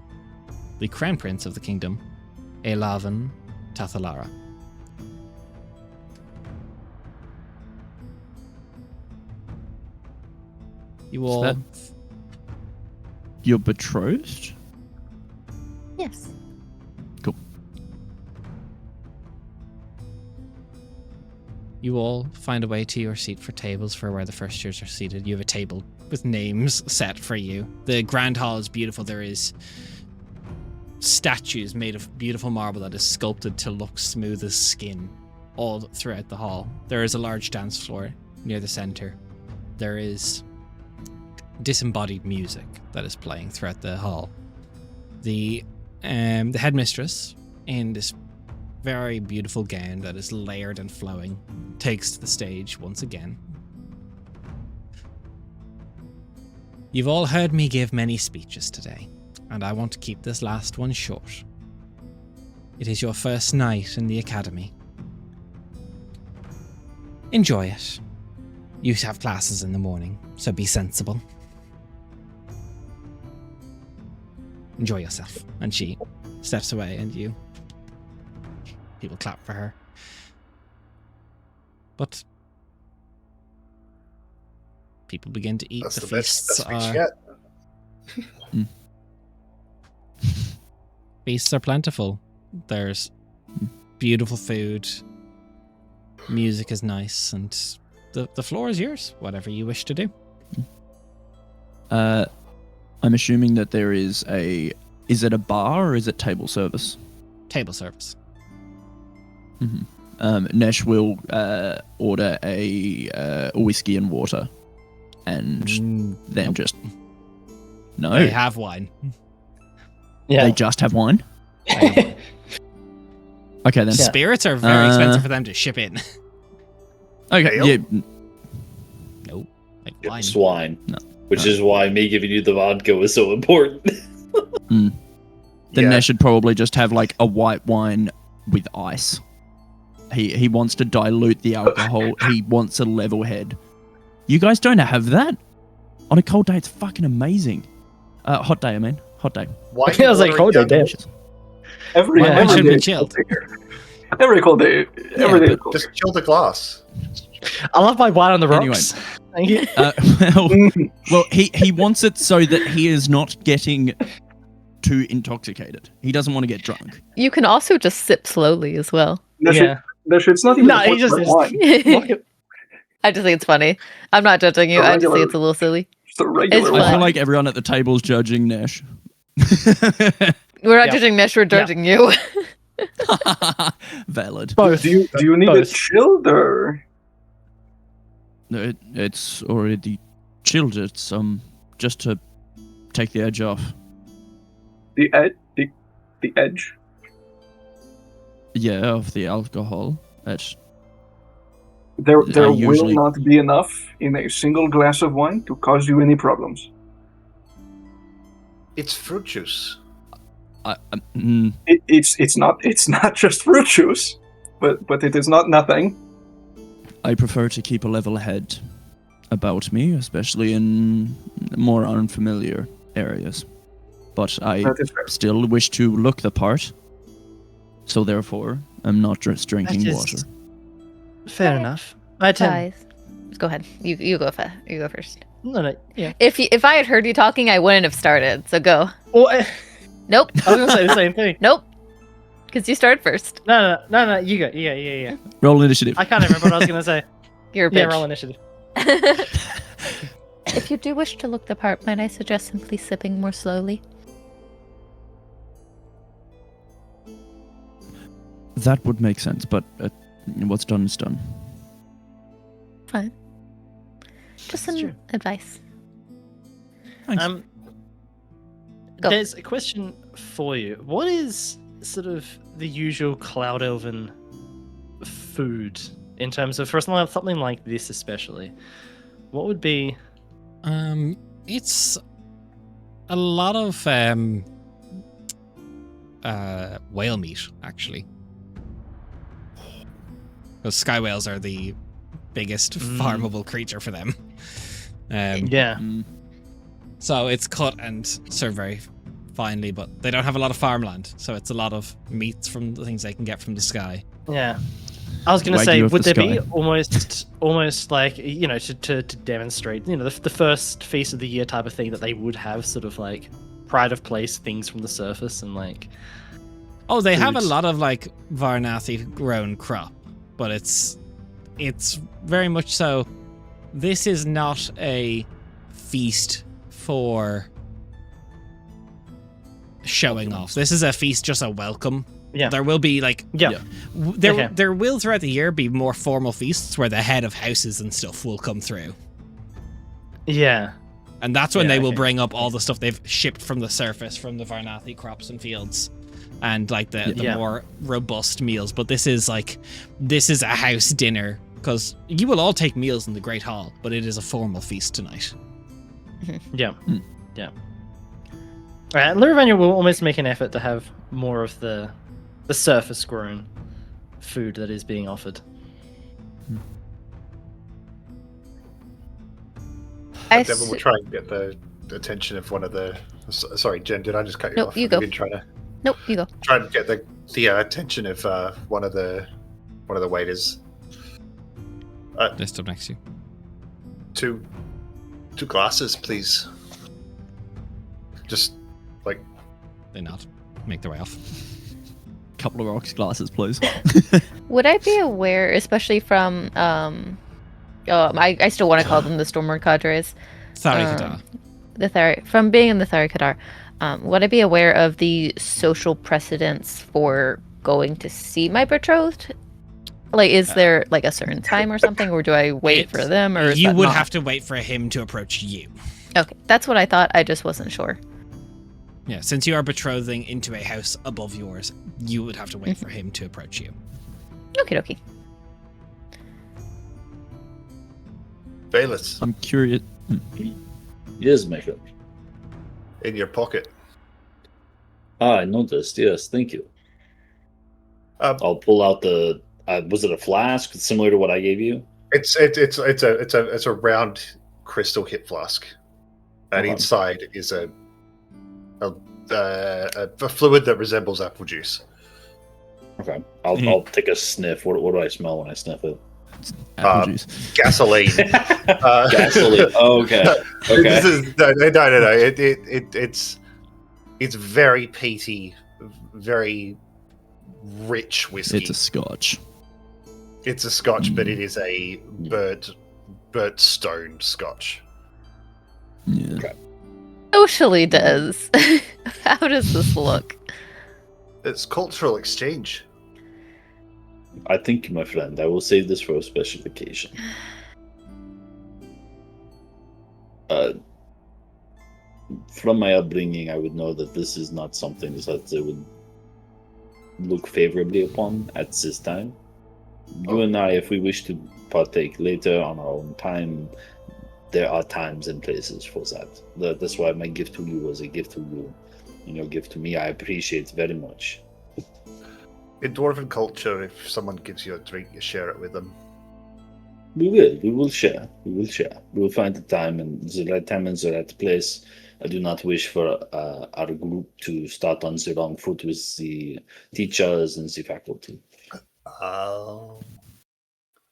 the crown prince of the kingdom, Elavan Tathalara. You all. that You're betrothed? Yes. Cool. You all find a way to your seat for tables for where the first years are seated. You have a table with names set for you. The grand hall is beautiful. There is statues made of beautiful marble that is sculpted to look smooth as skin all throughout the hall. There is a large dance floor near the center. There is disembodied music that is playing throughout the hall. The headmistress, in this very beautiful gown that is layered and flowing, takes to the stage once again. You've all heard me give many speeches today, and I want to keep this last one short. It is your first night in the academy. Enjoy it. You have classes in the morning, so be sensible. Enjoy yourself. And she steps away, and people clap for her. But people begin to eat. That's The the best feasts speech are yet. feasts are plentiful. There's beautiful food. Music is nice, and the floor is yours. Whatever you wish to do. I'm assuming that there is is it a bar or is it table service? Table service. Nesh will order a whiskey and water, and then Nope. just no. They have wine. Yeah. They just have wine. Okay then. Yeah. Spirits are very expensive for them to ship in. Okay. Ale? Yeah. Nope. Like wine. It's wine. No. Which is why me giving you the vodka was so important. Then Yeah. Nesh should probably just have like a white wine with ice. He wants to dilute the alcohol. He wants a level head. You guys don't have that? On a cold day, it's fucking amazing. Hot day, I mean. Hot day. Why I was like, hold it, damn. Every Why every should day be is chilled? cold here. Every cold day. Every day is cold. Just chill the glass. I love my wine on the Anyway. rocks. Thank you. Well, he wants it so that he is not getting too intoxicated. He doesn't want to get drunk. You can also just sip slowly as well. That shit's not even No, a he just- wine. I just think it's funny. I'm not judging you. I just think it's a little silly. Just a regular It's I fine. feel like everyone at the table is judging Nesh. We're not Yeah. judging Nesh, we're judging you. Valid. Both. Do you need it Both. chilled or? No, it's already chilled. It's just to take the edge off. The edge? The edge? Yeah, of the alcohol. There There will usually- not be enough in a single glass of wine to cause you any problems. It's fruit juice. It's not just fruit juice, but it is not nothing. I prefer to keep a level head about me, especially in more unfamiliar areas. But I That is fair. still wish to look the part. So therefore, I'm not just drinking That is water. Fair enough. I tend. Guys, go ahead. You go. You go first. No, yeah. If I had heard you talking, I wouldn't have started. So go. Well, I Nope. was gonna say the same thing. Nope. Because you started first. No. You go. Yeah. Roll initiative. I can't remember what I was gonna say. You're a bitch. Yeah, roll initiative. If you do wish to look the part, might I suggest simply sipping more slowly? That would make sense, but what's done is done. Fine. Just some true. advice. Thanks. Go. There's a question for you. What is sort of the usual Cloud Elven food in terms of, for something like this especially? What would be... It's a lot of whale meat, actually. Because sky whales are the biggest farmable creature for them. Yeah. So it's cut and served very finely, but they don't have a lot of farmland, so it's a lot of meats from the things they can get from the sky. Yeah. I was going to Wagyu say, of would the there be sky. almost like, you know, to demonstrate, you know, the first feast of the year type of thing that they would have sort of like pride of place things from the surface and like... Oh, they have a foods. lot of like Varanasi grown crop, but it's very much so. This is not a feast for showing off. This is a feast, just a welcome. Yeah. There will be like Yeah. there will throughout the year be more formal feasts where the head of houses and stuff will come through. Yeah. And that's when Yeah, they will okay. bring up all the stuff they've shipped from the surface, from the Varnathi crops and fields, and like the Yeah. more robust meals. But this is a house dinner, because you will all take meals in the Great Hall, but it is a formal feast tonight. Yeah. Yeah. Alright, Lirun'Kaar will almost make an effort to have more of the surface grown food that is being offered. Devin will try and get the attention of one of the. Sorry, Jen, did I just cut you Nope, off? you Have go. been trying to Nope, you go. get the attention of one of the waiters. Just up next to you. Two glasses, please. Just like They nod, make their way off. Couple of rocks glasses, please. Would I be aware, especially from I still want to call them the Stormward Cadres. Thari From being in the Thari Kadar, would I be aware of the social precedence for going to see my betrothed? Like, is there like a certain time or something, or do I wait for them, or is you that would not? have to wait for him to approach you. Okay, that's what I thought. I just wasn't sure. Yeah, since you are betrothing into a house above yours, you would have to wait for him to approach you. Okie dokie. Bayless I'm curious. Yes, Michael. in your pocket. I noticed. Yes, thank you. I'll pull out the. Was it a flask similar to what I gave you? It's a round crystal hip flask, and Okay. inside is a fluid that resembles apple juice. Okay, I'll take a sniff. What do I smell when I sniff it? Apple juice. Gasoline. Gasoline. Oh, okay. Okay. This is, no. It's very peaty, very rich whiskey. It's a scotch. It's a scotch, but it is a burnt stone scotch. Yeah. Okay. Socially does. How does this look? It's cultural exchange. I think, my friend, I will save this for a special occasion. From my upbringing, I would know that this is not something that they would look favorably upon at this time. You and I, if we wish to partake later on our own time, there are times and places for that. That's why my gift to you was a gift to you. And your gift to me, I appreciate very much. In dwarven culture, if someone gives you a drink, you share it with them. We will share. We will find the time and the right time and the right place I do not wish for our group to start on the wrong foot with the teachers and the faculty.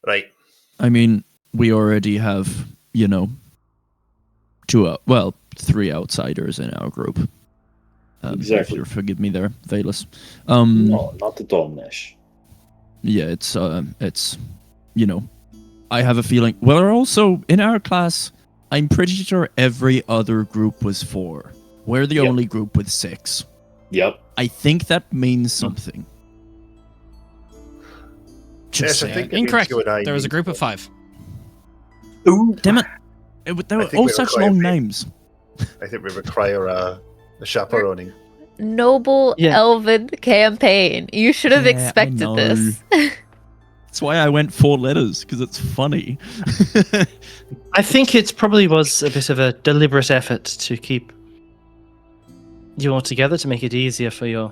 Right. I mean, we already have, three outsiders in our group. Exactly. If you'll forgive me there, Valus. No, not at all, Mesh. Yeah, it's I have a feeling. Well, also in our class, I'm pretty sure every other group was 4. We're the Yep. only group with 6. Yep. I think that means something. Yes, I saying. think Incorrect. you and I There was a need- group of 5. Ooh. Damn it! They were I think all we such require long a- names. I think we require a chaperoning. Noble Yeah. elven campaign. You should have Yeah, I expected know. this. That's why I went 4 letters, because it's funny. I think it probably was a bit of a deliberate effort to keep you all together to make it easier for your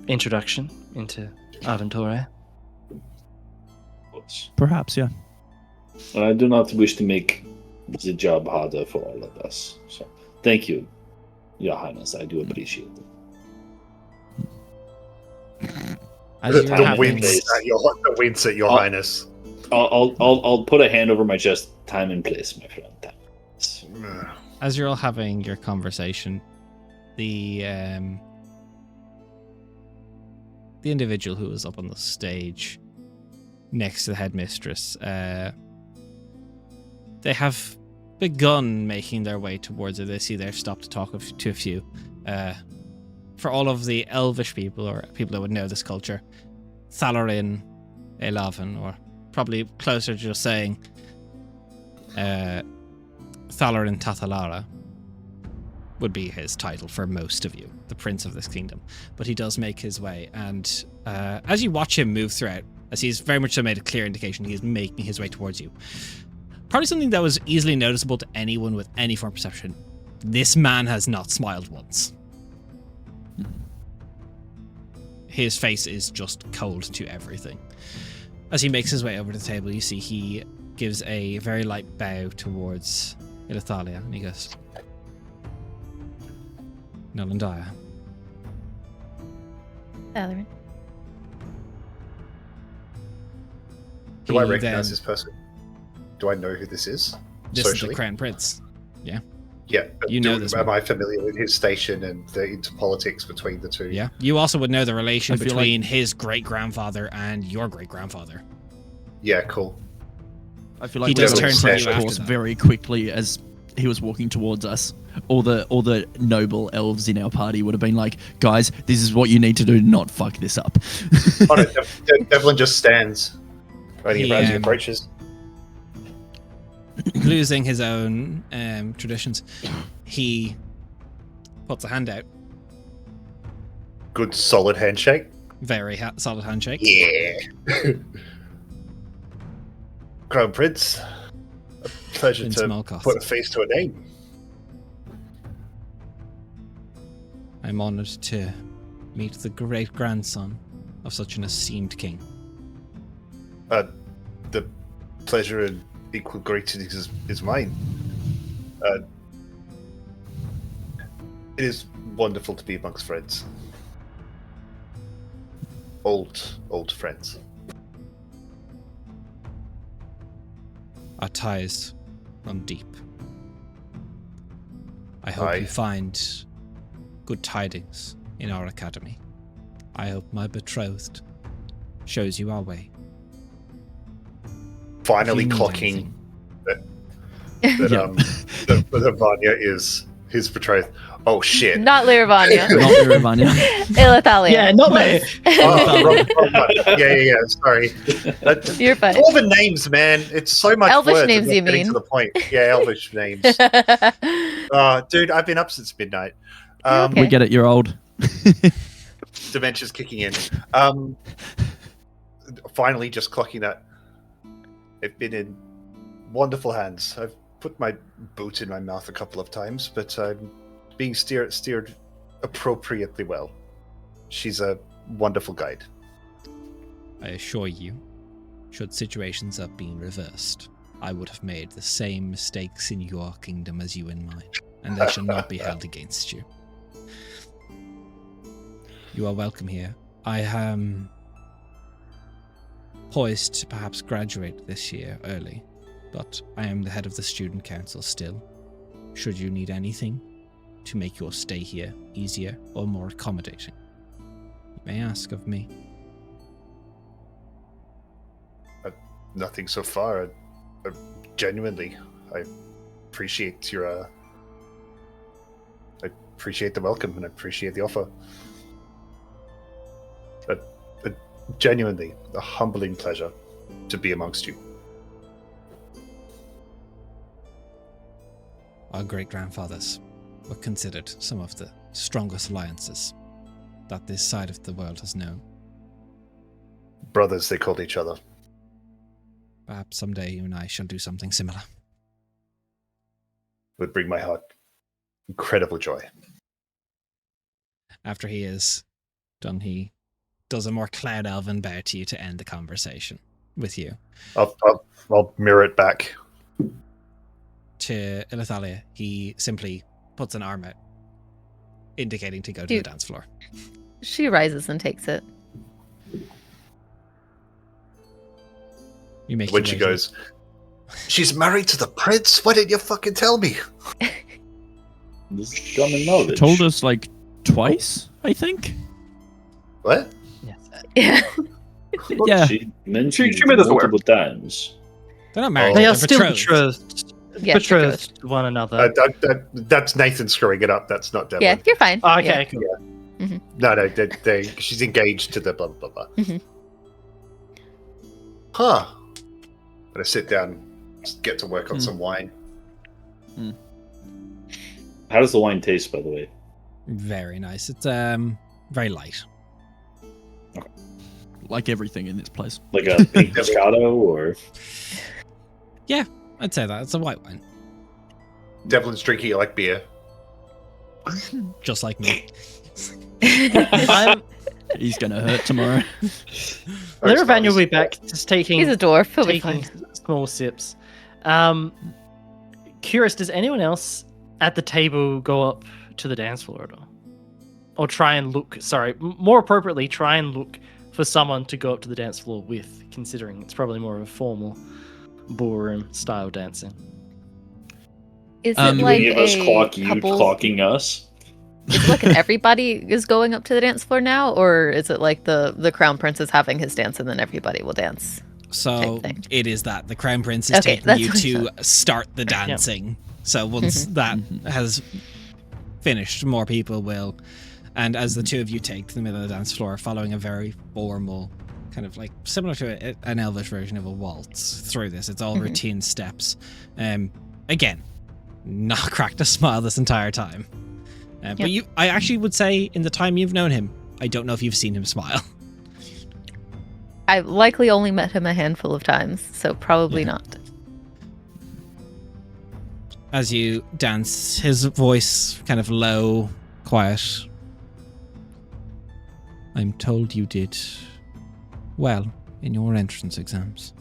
introduction into Aventura. Perhaps, yeah. I do not wish to make the job harder for all of us. So, thank you, Your Highness. I do appreciate it. As you're The having, wince at your Oh. highness. I'll put a hand over my chest. Time and place, my friend. as you're all having your conversation, the individual who was up on the stage next to the headmistress, they have begun making their way towards her. They see they've stopped to talk to a few. For all of the elvish people, or people that would know this culture, Thalarin Elavan, or probably closer to just saying Thalarin Tatalara, would be his title for most of you, the prince of this kingdom. But he does make his way, and as you watch him move throughout, as he's very much so made a clear indication he is making his way towards you, probably something that was easily noticeable to anyone with any form of perception: this man has not smiled once. His face is just cold to everything. As he makes his way over to the table, you see he gives a very light bow towards Ilithalia, and he goes, Nolandaya. Valerie. Do I He recognize then- this person? Do I know who this is? This is Socially? the Crown Prince. Yeah, but You know this Am one. I familiar with his station and the interpolitics between the two? Yeah. You also would know the relation I feel between his great-grandfather and your great-grandfather. Yeah, cool. I feel He like does we turn were to you of after course that. very quickly as he was walking towards us. All the noble elves in our party would have been like, guys, this is what you need to do to not fuck this up. Oh, no, Devlin just stands as he He, approaches. Losing his own traditions, he puts a hand out. Good, solid handshake. Very solid handshake. Yeah. Crown Prince, a pleasure In to small cost. put a face to a name. I'm honored to meet the great-grandson of such an esteemed king. The pleasure and equal greatness is mine. It is wonderful to be amongst friends. Old friends. Our ties run deep. I hope Aye. you find good tidings in our academy. I hope my betrothed shows you our way. Finally If you need clocking anything. that Yeah. that Vanya is his betrothed. Oh shit! Not Lirvania. Not Irvania. Ilithalia. Yeah, not me. Oh, wrong one. Yeah. Sorry. You're fine. Dwarven names, man. It's so much Elvish words. names, I'm not you getting mean? To the point. Yeah, elvish names. Dude, I've been up since midnight. Okay. We get it, you're old. Dementia's kicking in. Finally, just clocking that. I've been in wonderful hands. I've put my boot in my mouth a couple of times, but I'm being steered appropriately well. She's a wonderful guide. I assure you, should situations have been reversed, I would have made the same mistakes in your kingdom as you in mine. and they shall not be held against you. You are welcome here. I am poised to perhaps graduate this year early, but I am the head of the student council still. Should you need anything to make your stay here easier or more accommodating, you may ask of me. Nothing so far. Genuinely, I appreciate your. I appreciate the welcome and I appreciate the offer. Genuinely, a humbling pleasure to be amongst you. Our great-grandfathers were considered some of the strongest alliances that this side of the world has known. Brothers, they called each other. Perhaps someday you and I shall do something similar. Would bring my heart incredible joy. After he is done, he does a more Cloud Elven bow to you to end the conversation with you. I'll mirror it back. To Ilithalia, he simply puts an arm out, indicating to go to the dance floor. She rises and takes it. You make When your she way to- goes, she's married to the prince? Why didn't you fucking tell me? This is common knowledge. Told us like twice, I think. What? Yeah. Yeah. She mentioned she made us aware. multiple times. They're not married. Oh. They they're are still betrothed. betrothed. Yeah, Betrothed to one another. That's Nathan screwing it up. That's not Devlin. Yeah, you're fine. Oh, okay, Yeah. cool. No, she's engaged to the blah, blah, blah. Mhm. Huh. Gonna sit down, just get to work on some wine. How does the wine taste, by the way? Very nice. It's very light. Like everything in this place. Like a pink Moscato, or Yeah, I'd say that. It's a white wine. Devlin's drinking it like beer. Just like me. I'm He's gonna hurt tomorrow. Lirun'Kaar will be back, just taking He's a dwarf. He'll be taking fine. small sips. Curious, does anyone else at the table go up to the dance floor at all? Or try and look, more appropriately, try and look for someone to go up to the dance floor with, considering it's probably more of a formal ballroom style dancing. Is Do it like any of us a clock you couple? clocking us? Is it like everybody is going up to the dance floor now, or is it like the crown prince is having his dance and then everybody will dance? So Type thing. it is that the Crown Prince is Okay, taking that's you what I to start the dancing. So once that has finished, more people will. And as the two of you take to the middle of the dance floor, following a very formal, kind of like similar to an Elvish version of a waltz through this, it's all routine steps. Again, not cracked a smile this entire time. But I actually would say, in the time you've known him, I don't know if you've seen him smile. I've likely only met him a handful of times, so probably not. As you dance, his voice kind of low, quiet. I'm told you did well in your entrance exams.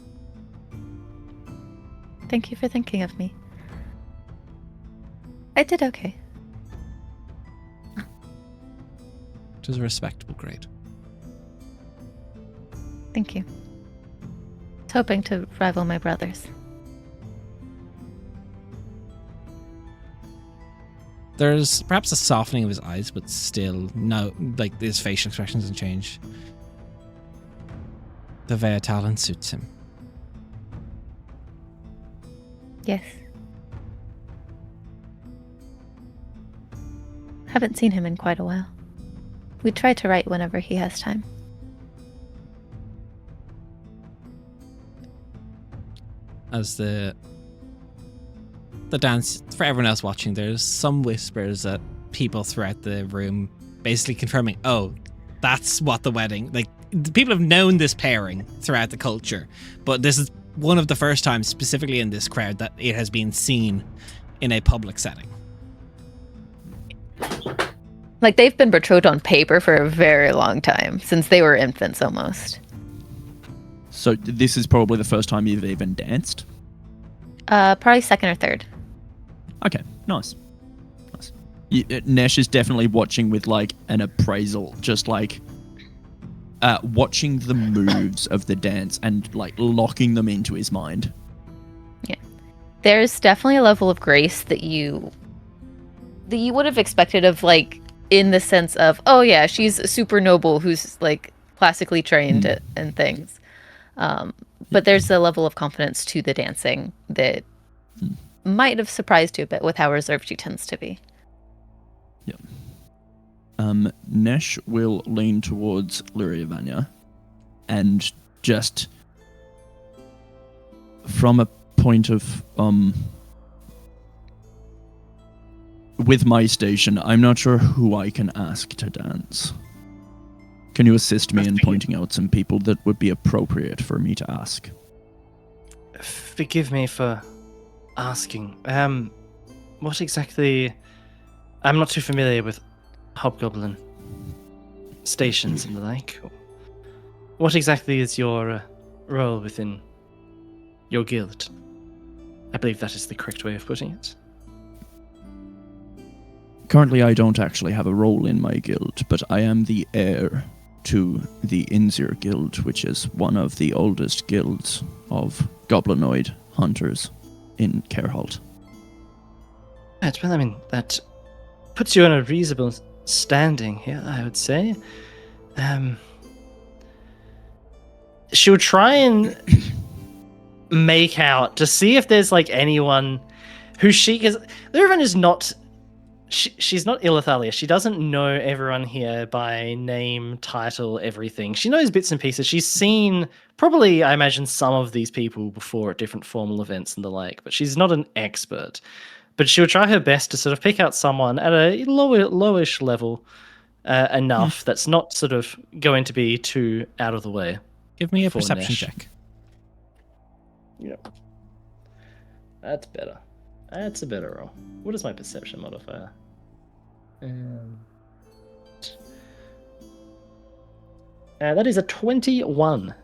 Thank you for thinking of me. I did okay. It was a respectable grade. Thank you. I was hoping to rival my brothers. There's perhaps a softening of his eyes, but still, no, like his facial expression doesn't change. The Vea talent suits him. Yes. Haven't seen him in quite a while. We try to write whenever he has time. As the dance, for everyone else watching, there's some whispers that people throughout the room basically confirming, oh, that's what the wedding, like, people have known this pairing throughout the culture, but this is one of the first times, specifically in this crowd, that it has been seen in a public setting. Like, they've been betrothed on paper for a very long time, since they were infants almost. So this is probably the first time you've even danced? Probably second or third. Okay, nice. Nesh is definitely watching with like an appraisal, just like watching the moves of the dance and like locking them into his mind. Yeah, there's definitely a level of grace that you would have expected of, like, in the sense of, oh yeah, she's a super noble who's like classically trained and things. But there's a level of confidence to the dancing that might have surprised you a bit with how reserved she tends to be. Yeah. Nesh will lean towards Lirun'Kaar and just from a point of with my station, I'm not sure who I can ask to dance. Can you assist me in pointing out some people that would be appropriate for me to ask? Forgive me for asking. What exactly... I'm not too familiar with hobgoblin stations and the like. What exactly is your role within your guild? I believe that is the correct way of putting it. Currently, I don't actually have a role in my guild, but I am the heir to the Inzir Guild, which is one of the oldest guilds of goblinoid hunters in Careholt. Right, well, I mean, that puts you in a reasonable standing here, I would say. She'll try and make out to see if there's like anyone who because Lirun'Kaar is not. She's not Ilithalia. She doesn't know everyone here by name, title, everything. She knows bits and pieces. She's seen probably, I imagine, some of these people before at different formal events and the like, but she's not an expert. But she'll try her best to sort of pick out someone at a lowish level enough that's not sort of going to be too out of the way. Give me a for perception Nesh. check. Yep. That's better. That's a better roll. What is my perception modifier? That is a 21.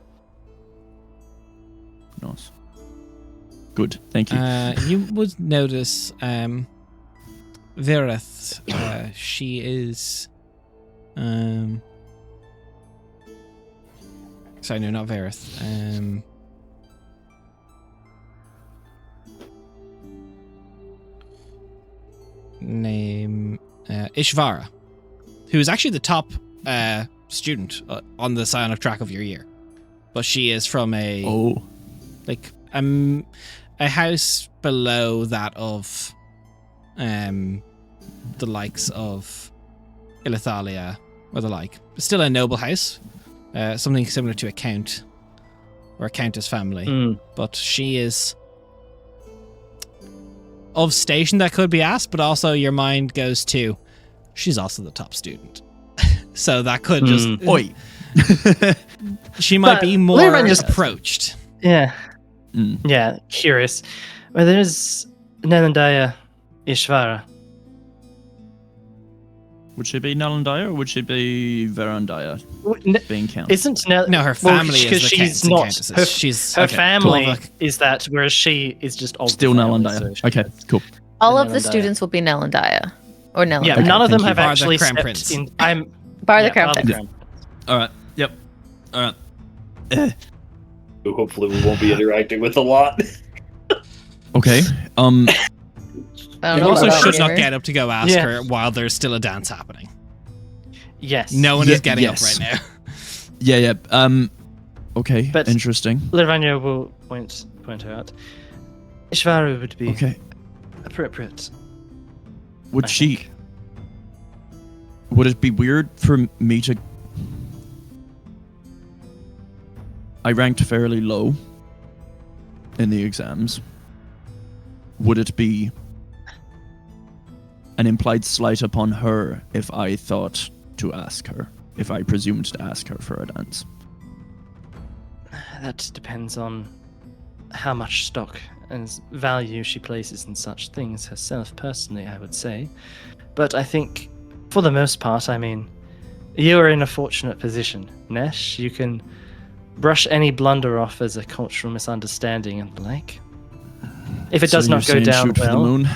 Nice. Good, thank you. You would notice Verith. She is... Sorry, no, not Verith. Name Ishvara, who is actually the top student on the psionic track of your year, but she is from a house below that of the likes of Ilithalia or the like. Still a noble house, something similar to a count or a countess family, but she is of station that could be asked, but also your mind goes to she's also the top student. So that could just Oi. She might But be more Lirun'Kaar's approached. Yeah. Yeah, curious. Well, there's Nelandaya Ishvara. Would she be Nalandaya or would she be Verandaya being counted? Isn't Nell? No, her family because is the she's counts and not. countesses. She's Her okay, family cool. is that, whereas she is just of Still the family, Nalandaya. so Okay, cool. All of the Nelandaya. students will be Nelandaya. Or Nelandaya. Yeah, none of them thank have you. Bar the actually Crown stepped Prince. in. I'm Bar the yeah, Crown Bar the Prince. Crown Prince. Alright, yep. Alright. Who hopefully we won't be interacting with a lot. Okay, I don't You know also about should that not rumor. get up to go ask Yeah. her while there's still a dance happening. Yes. No one is getting yes. up right now. yeah. Okay, But- interesting. Liranya will point her out. Ishvara would be Okay, appropriate. would I she... think. Would it be weird for me to... I ranked fairly low in the exams. Would it be an implied slight upon her if I thought to ask her, if I presumed to ask her for a dance? That depends on how much stock and value she places in such things herself, personally, I would say. But I think, for the most part, I mean, you are in a fortunate position, Nesh. You can brush any blunder off as a cultural misunderstanding and the like. If it does So not you're go saying down shoot for the well, moon?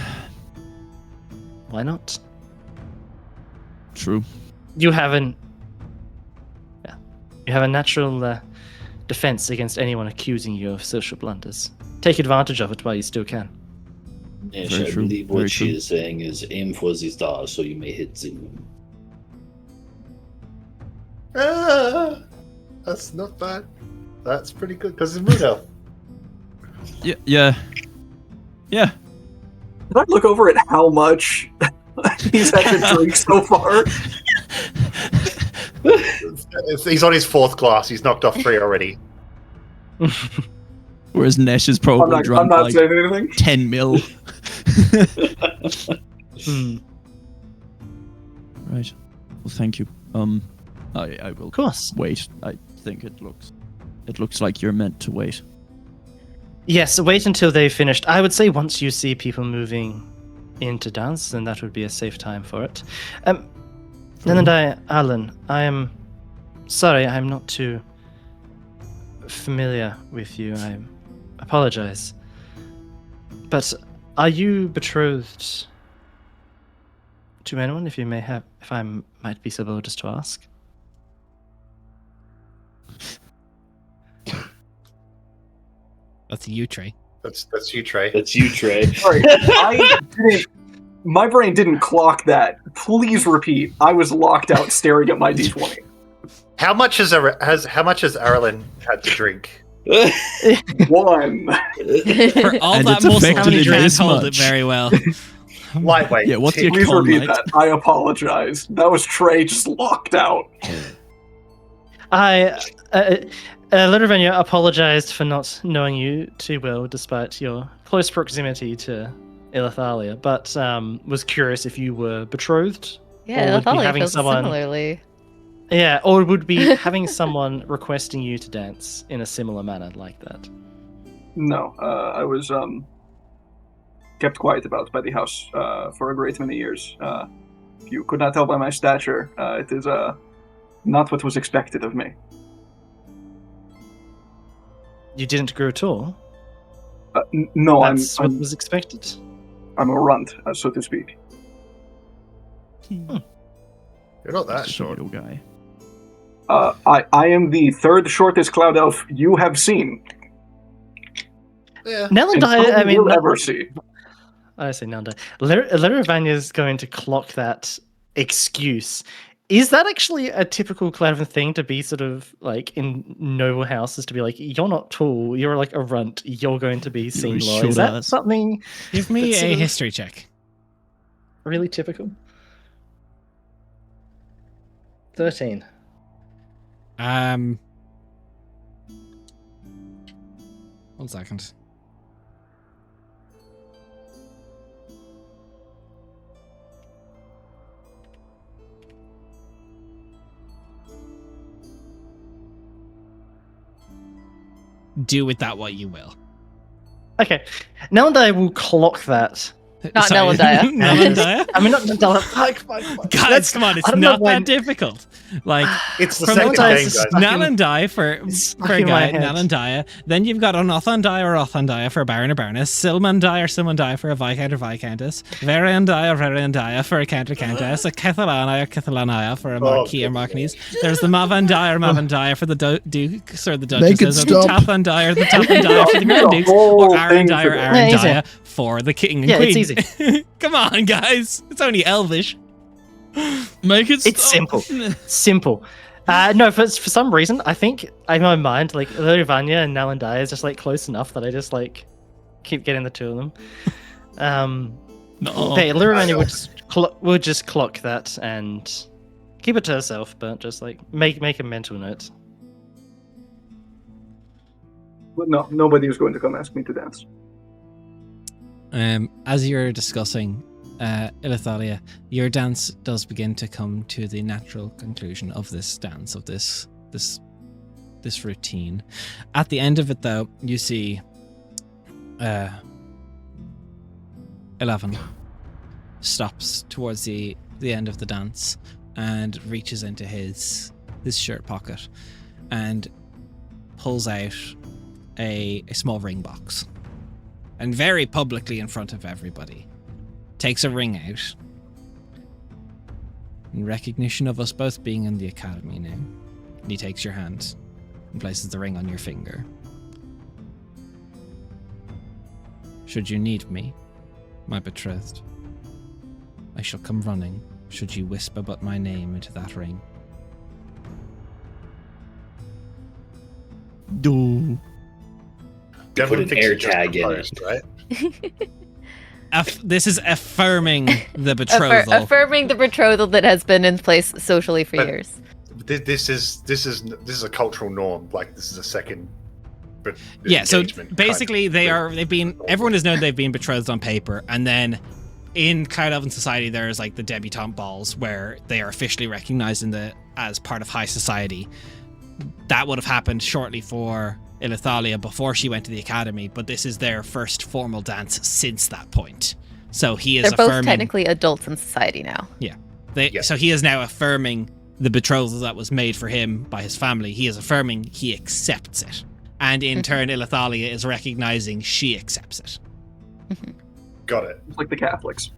why not? True. You have a natural defense against anyone accusing you of social blunders. Take advantage of it while you still can. Yes, Very I true, believe very what she true. is saying is aim for the stars so you may hit the moon. That's not bad. That's pretty good because it's moon elf. Yeah. Can I look over at how much he's had to drink so far? He's on his 4th glass. He's knocked off 3 already. Whereas Nesh is probably I'm drunk not like saying anything. 10 mil. Hmm. Right. Well, thank you. I will Of course. wait. I think it looks like you're meant to wait. Yes, wait until they've finished. I would say once you see people moving into dance, then that would be a safe time for it. Alan, I am sorry I'm not too familiar with you. I apologize. But are you betrothed to anyone, if I might be so bold as to ask? That's you, Trey. That's you, Trey. That's you, Trey. Sorry, my brain didn't clock that. Please repeat. I was locked out staring at my D20. How much has Arlen had to drink? 1. For all And that it's muscle, affected you it can't this hold it much. very well. Lightweight. Yeah, what's your Please con repeat rate? that. I apologize. That was Trey just locked out. Lirun'Kaar apologized for not knowing you too well, despite your close proximity to Ilithalia, but was curious if you were betrothed. Yeah, Or would be Elithalia having feels someone- similarly. Yeah, or would be having someone requesting you to dance in a similar manner like that. No, I was kept quiet about by the house for a great many years. If you could not tell by my stature, it is not what was expected of me. You didn't grow tall? No, That's what was expected? I'm a runt, so to speak. You're not that short. Little guy. I am the 3rd shortest cloud elf you have seen. Yeah. And probably will ever see. I say Nanda. Lirun'Kaar is going to clock that excuse. Is that actually a typical Cloudhaven thing to be sort of like in noble houses to be like, you're not tall, you're like a runt, you're going to be seen a low? short Is that ass. something Give me That's a sort of- history check. really typical? 13. 1 second. Do with that what you will. Okay. Now and I will clock that. Not Sorry. Nelandaya. Nelandaya? I mean, not Nanda. Fuck. Guys, come on, it's I don't know not why- that difficult. Like, It's the From second Nalendaya game, is guys. stuck in- Nalandai for It's a stuck in my guy, head. Nalandaya. Then you've got an Othandai or Othandaya for a Baron or Baroness, Silmandai or Silmandai for a Viscount or Viscountess, Variandai or Variandaya for a Count or Countess, a Cathalanai or Cathalanaya for a Marquis or Marquise. There's the Mavandai or Mavandaya for the Dukes or the Make it Duchesses, or the stop. Tapandai or the Tapandaya for the Grand Dukes, whole or thing Arendai or for- Yeah, easy. Arendaya for the King and Yeah, Queen. it's easy. Come on, guys. It's only Elvish. Make it It's stop. simple. Simple. No, for some reason, I think in my mind, like Lirun'Kaar and Nalandai is just like close enough that I just like keep getting the two of them. No. Okay, Lirun'Kaar would just clock that and keep it to herself, but just like make a mental note. But no, nobody was going to come ask me to dance. As you're discussing Ilithalia, your dance does begin to come to the natural conclusion of this dance, of this routine. At the end of it, though, you see 11 stops towards the end of the dance and reaches into his shirt pocket and pulls out a small ring box. And very publicly in front of everybody, takes a ring out In recognition of us both being in the academy now. And he takes your hand and places the ring on your finger. Should you need me, my betrothed, I shall come running should you whisper but my name into that ring. Do. Put an air it's just tag in it. proposed, right? This is affirming the betrothal. Affirming the betrothal that has been in place socially for But- years. This is a cultural norm. Like this is a second. Yeah, so engagement kind basically of everyone has known they've been betrothed on paper, and then in Cloud Elven society there's like the debutante balls where they are officially recognized as part of high society. That would have happened shortly for Ilithalia before she went to the academy, but this is their first formal dance since that point. So he is They're both affirming technically adults in society now. Yeah. So he is now affirming the betrothal that was made for him by his family. He is affirming he accepts it. And in turn, Ilithalia is recognizing she accepts it. Got it. Like the Catholics.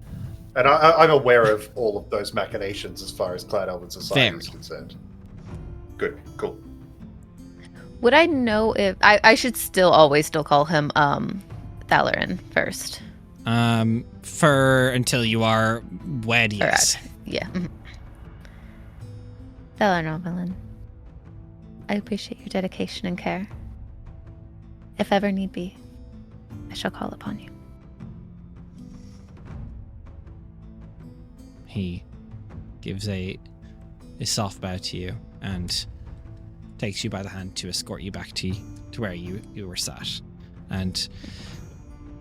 And I'm aware of all of those machinations as far as Cloud Elven Society is concerned. Good, cool. Would I know if I should always call him Thalarin first? For until you are wed, yes. Yeah. Thalarin Oberlin, I appreciate your dedication and care. If ever need be, I shall call upon you. He gives a soft bow to you and takes you by the hand to escort you back to where you were sat. And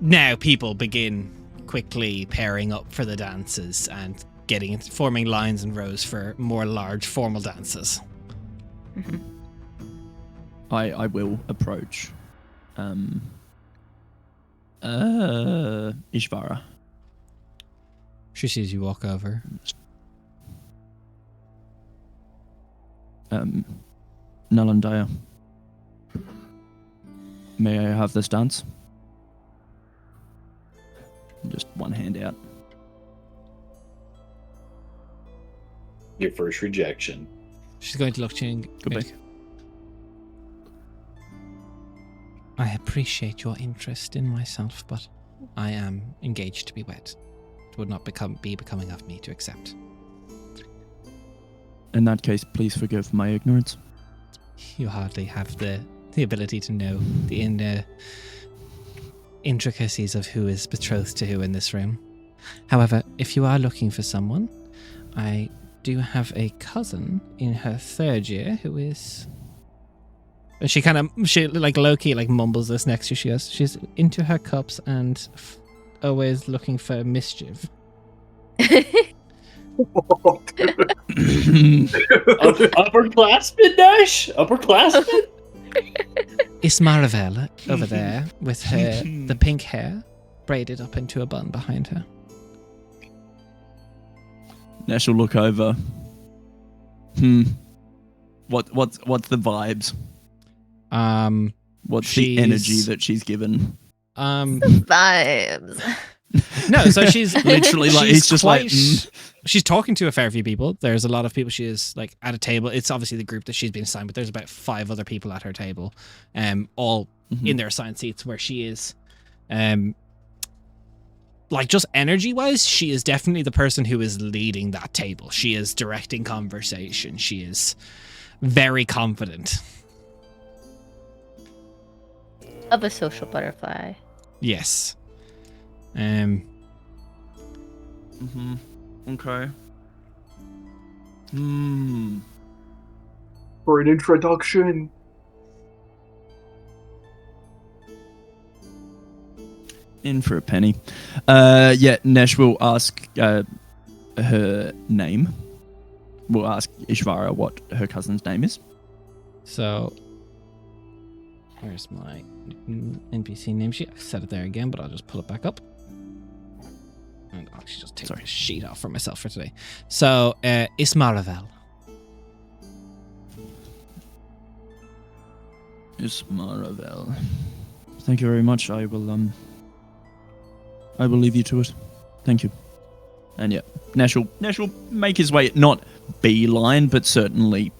now people begin quickly pairing up for the dances and forming lines and rows for more large formal dances. Mm-hmm. I will approach Ishvara. She sees you walk over. Nalandaya. May I have this dance? Just one hand out. Your first rejection. She's going to look to you and Goodbye. I appreciate your interest in myself, but I am engaged to be wed. It would not be becoming of me to accept. In that case, please forgive my ignorance. You hardly have the ability to know the intricacies of who is betrothed to who in this room. However, if you are looking for someone, I do have a cousin in her 3rd year who is... She like low-key like mumbles this next to you. She's into her cups and always looking for mischief. Upperclassmen, Dash? Upperclassmen? Ismaravel over there with the pink hair braided up into a bun behind her. Nash will look over. What's the vibes? What's the energy that she's given? Vibes. No, so she's Literally, like, she's he's just like, she's talking to a fair few people. There's a lot of people. She is like at a table. It's obviously the group that she's been assigned, but there's about 5 other people at her table, all in their assigned seats where she is. Like just energy wise, she is definitely the person who is leading that table. She is directing conversation. She is very confident. Of a social butterfly. Yes. Okay. For an introduction. In for a penny. Yeah, Nesh will ask her name. We'll ask Ishvara what her cousin's name is. So, where's my NPC name sheet? I set it there again, but I'll just pull it back up. And I'll actually just take the sheet off for myself for today. So, Ismaravel. Ismaravel. Thank you very much. I will leave you to it. Thank you. And yeah, Nash will make his way, not beeline, but certainly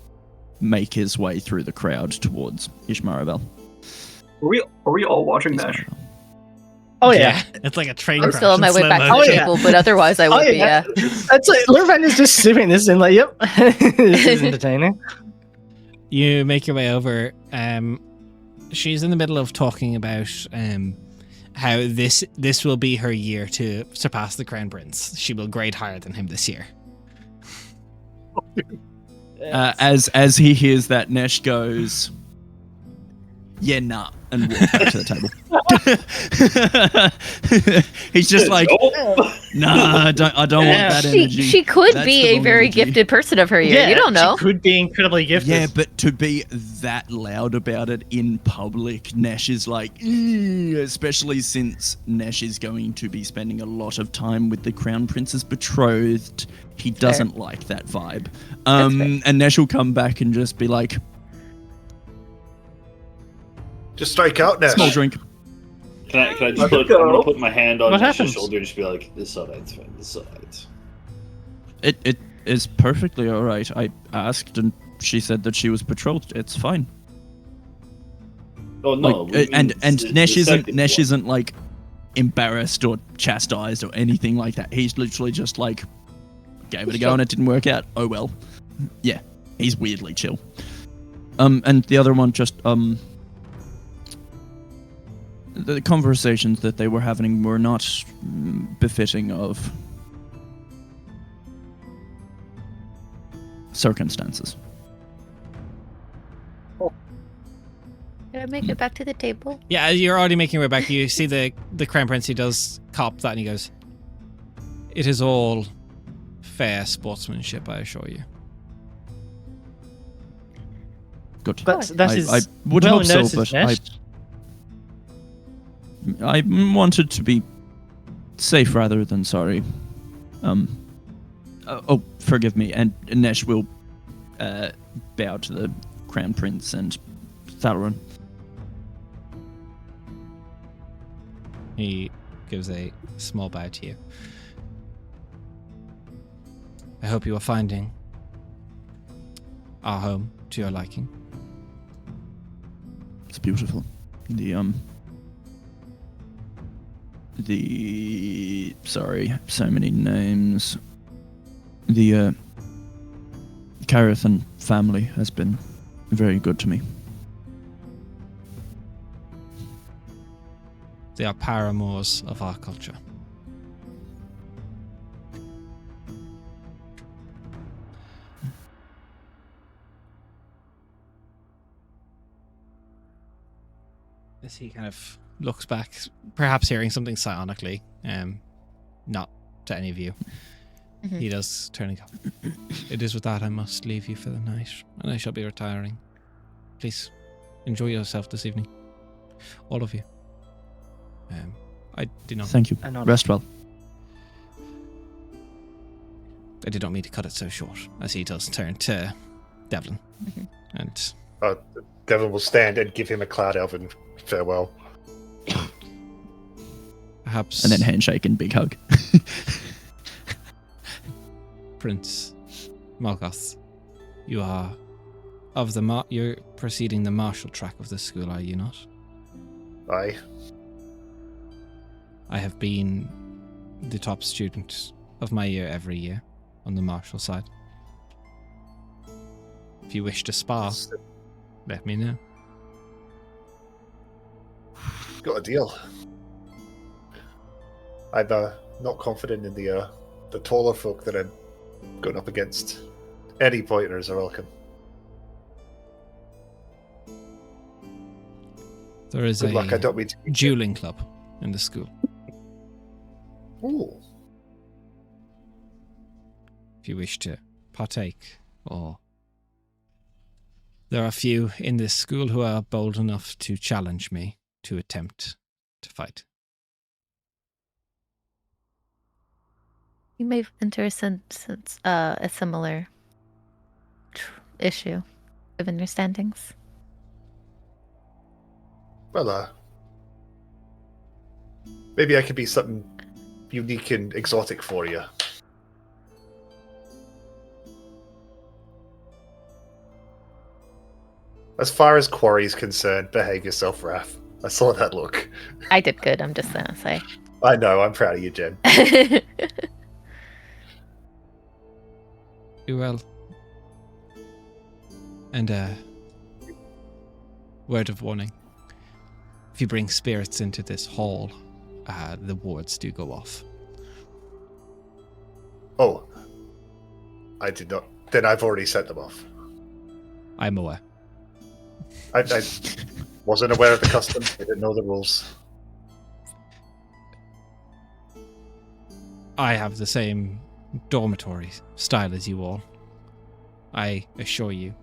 make his way through the crowd towards Ishmarabel. Are we all watching Nash? Oh yeah. It's like a train I'm crash. still on my in way slow back to the motion. Oh, yeah. table, but otherwise I would be, yeah. That's like Lirun'Kaar is just sipping this and like, yep, this is entertaining. You make your way over. She's in the middle of talking about how this will be her year to surpass the Crown Prince. She will grade higher than him this year. As he hears that, Nesh goes, "Yeah, nah," and walks back to the table. He's just like, "Nah, I don't want that energy." She could That's be the a wrong very energy. gifted person of her year. You don't know. She could be incredibly gifted. Yeah, but to be that loud about it in public, Nesh is like, especially since Nesh is going to be spending a lot of time with the Crown Prince's betrothed. He doesn't like that vibe. And Nesh will come back and just be like, Just strike out, Nash. small drink. Can I just Let's put? go. I'm gonna put my hand on What Nash's happens? shoulder and just be like, "This is alright, friend. This is alright." It is perfectly all right. I asked and she said that she was betrothed. It's fine. Oh no! Like, and Nesh the isn't second Nesh one. isn't like embarrassed or chastised or anything like that. He's literally just like gave it a go and it didn't work out. Oh well. Yeah, he's weirdly chill. And the other one just the conversations that they were having were not befitting of circumstances. Did I make it back to the table? Yeah, you're already making your way back. You see the Crown Prince. He does cop that, and he goes, "It is all fair sportsmanship, I assure you." Good. That is I would well hope so, noted, but Nesh. I wanted to be safe rather than sorry. Oh, forgive me. And Nesh will bow to the Crown Prince and Thalarin. He gives a small bow to you. I hope you are finding our home to your liking. It's beautiful. Sorry, so many names. The Carathan family has been very good to me. They are paramours of our culture. As he kind of looks back, perhaps hearing something psionically, not to any of you. Mhm. He does turn and go, "It is with that I must leave you for the night, and I shall be retiring. Please enjoy yourself this evening, all of you." I did not. Thank you. And on- Rest well. I did not mean to cut it so short. As he does turn to Devlin, and Devon will stand and give him a Cloud Elven farewell. perhaps And then handshake and big hug. Prince Malgoth, you are of the you're proceeding the martial track of the school, are you not? Aye. I have been the top student of my year every year on the martial side. If you wish to spar, let me know. Got a deal. I'm not confident in the taller folk that I'm going up against. Any pointers are welcome. There is Good luck. I a don't mean to. dueling club in the school. Ooh. If you wish to partake, or there are few in this school who are bold enough to challenge me to attempt to fight. You may enter a similar issue of understandings. Well, maybe I could be something unique and exotic for you. As far as Quarry's concerned, behave yourself, Raph. I saw that look. I did good, I'm just gonna say. I know, I'm proud of you, Jen. Do well. And word of warning. If you bring spirits into this hall, the wards do go off. Oh. I did not. Then I've already sent them off. I'm aware. I wasn't aware of the custom. I didn't know the rules. I have the same dormitory style as you all. I assure you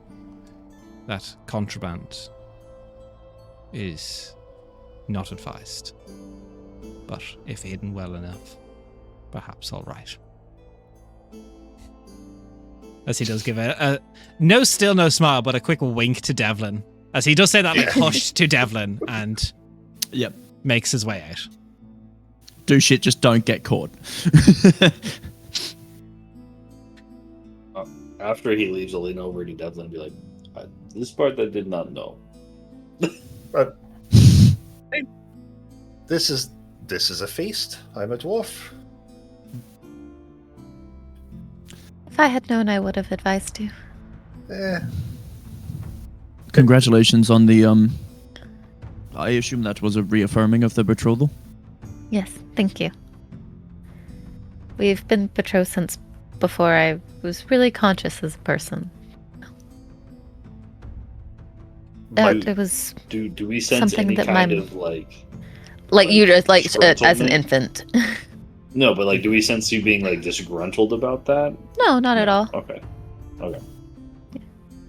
that contraband is not advised. But if hidden well enough, perhaps all right. As he does give a no smile, but a quick wink to Devlin. As he does say that, like, hushed to Devlin and makes his way out. Do shit, just don't get caught. After he leaves, I'll lean over to Devlin and be like, this part I did not know. This is a feast. I'm a dwarf. If I had known, I would have advised you. Congratulations on the I assume that was a reaffirming of the betrothal. Yes, thank you. We've been betrothed since before I was really conscious as a person. It was Do we sense something any that kind my- of like you just as an disgruntlement? infant. No, but like, do we sense you being like disgruntled about that? No, not at all. Okay.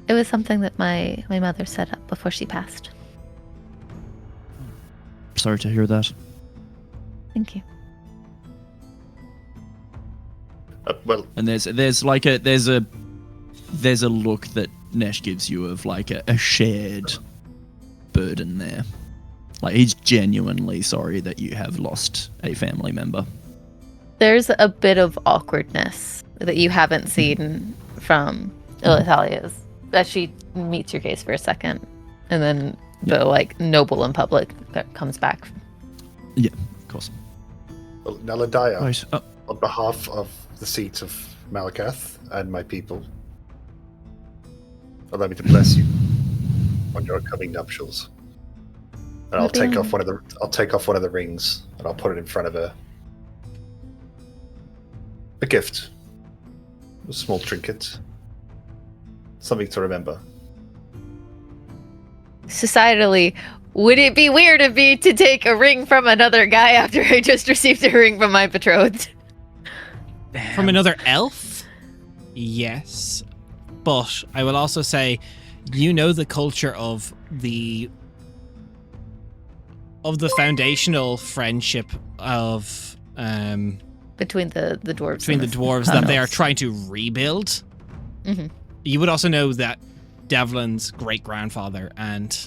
It was something that my mother set up before she passed. Sorry to hear that. Thank you. Well, And there's a look that Nesh gives you of like a shared burden there. Like, he's genuinely sorry that you have lost a family member. There's a bit of awkwardness that you haven't seen from Ilithalia's. That she meets your gaze for a second, and then the like noble in public that comes back. Yeah, of course. well Naladaya, Right. on behalf of the seat of Malakath and my people, allow me to bless you on your coming nuptials. And I'll take off one of the rings and I'll put it in front of her. A gift. A small trinket. Something to remember. Societally, would it be weird of me to take a ring from another guy after I just received a ring from my betrothed? From another elf? Yes. But I will also say, you know the culture of the foundational friendship of Between the dwarves. between the and dwarves that they are trying to rebuild. Mhm. You would also know that Devlin's great-grandfather and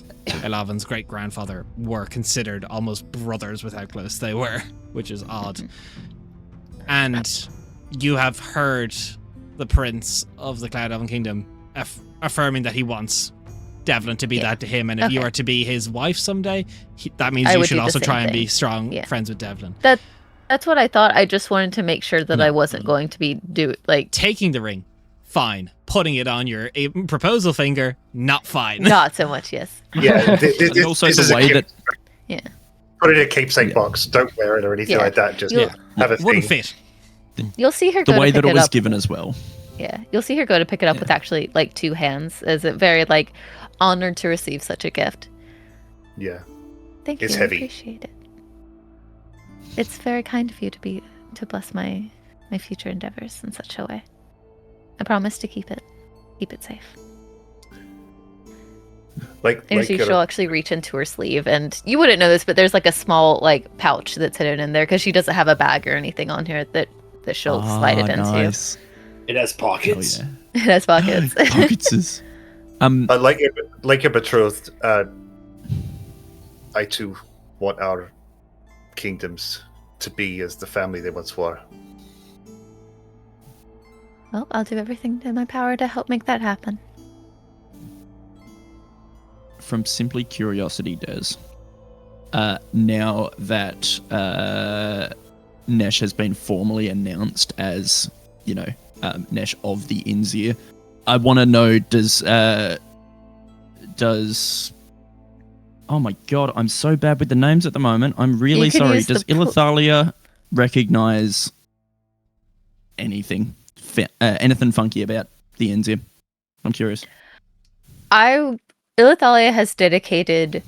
Elavin's great-grandfather were considered almost brothers with how close they were, which is odd. And you have heard the prince of the Cloud Elven Kingdom affirming that he wants Devlin to be that to him, and if you Okay. are to be his wife someday, that means I you would should do the also same try and thing. be strong Yeah. friends with Devlin. That's what I thought. I just wanted to make sure that No. I wasn't going to be Taking the ring, fine. Putting it on your proposal finger, not fine. not so much. Yes. Yeah, And also this is the a way gift. Yeah. Put it in a keepsake Yeah. box. Don't wear it or anything Yeah. like that. Just You'll- have a Wouldn't thing. fit. You'll see her go The way to pick that it was up. given as well. Yeah, you'll see her go to pick it up with actually like two hands. As it very like honored to receive such a gift. Yeah. Thank It's you. heavy. I appreciate it. It's very kind of you to bless my future endeavors in such a way. I promise to keep it safe. And so she'll actually reach into her sleeve, and you wouldn't know this, but there's like a small like pouch that's hidden in there because she doesn't have a bag or anything on here that she'll slide it into. Nice. It has Hell pockets. yeah. It has pockets. Pockets. like your betrothed, I too want our kingdoms to be as the family they once were. Well, I'll do everything in my power to help make that happen. from simply curiosity, Des. Now that Nesh has been formally announced as, Nesh of the Inzir, I want to know, does oh my god, I'm so bad with the names at the moment. I'm really sorry. Does Ilithalia recognize anything funky about the Inzir? I'm curious. Ilithalia has dedicated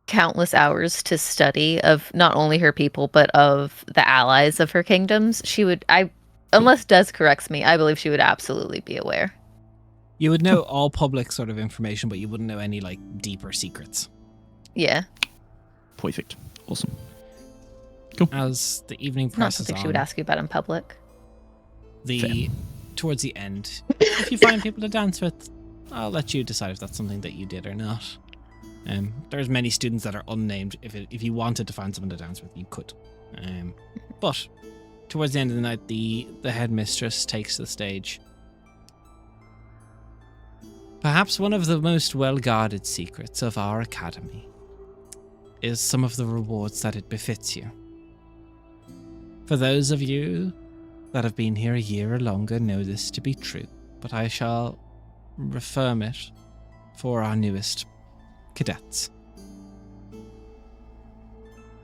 countless hours to study of not only her people but of the allies of her kingdoms. Unless Des corrects me, I believe she would absolutely be aware. You would know all public sort of information, but you wouldn't know any like deeper secrets. Yeah. Perfect. Awesome. Cool. As the evening Not presses something on, she would ask you about in public. Towards the end, if you find people to dance with, I'll let you decide if that's something that you did or not. There's many students that are unnamed. If you wanted to find someone to dance with, you could. But towards the end of the night, the headmistress takes the stage. Perhaps one of the most well-guarded secrets of our academy is some of the rewards that it befits you. For those of you that have been here a year or longer know this to be true, but I shall reaffirm it for our newest cadets.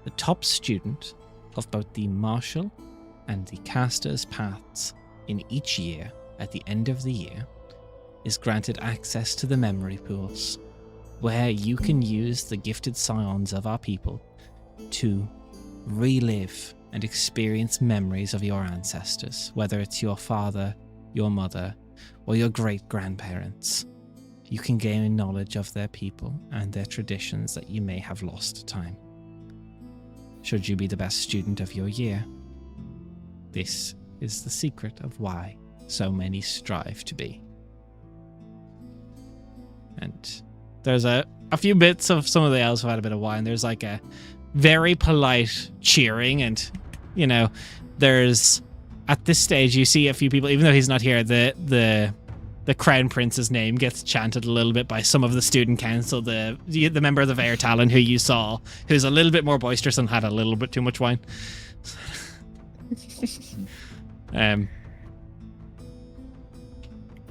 The top student of both the martial and the caster's paths in each year at the end of the year is granted access to the memory pools, where you can use the gifted scions of our people to relive and experience memories of your ancestors, whether it's your father, your mother, or your great-grandparents. You can gain knowledge of their people and their traditions that you may have lost to time. Should you be the best student of your year, this is the secret of why so many strive to be. And there's a few bits of some of the elves who had a bit of wine. There's like a very polite cheering, and there's at this stage you see a few people, even though he's not here, the crown prince's name gets chanted a little bit by some of the student council, the member of the Vair Talon who you saw, who's a little bit more boisterous and had a little bit too much wine.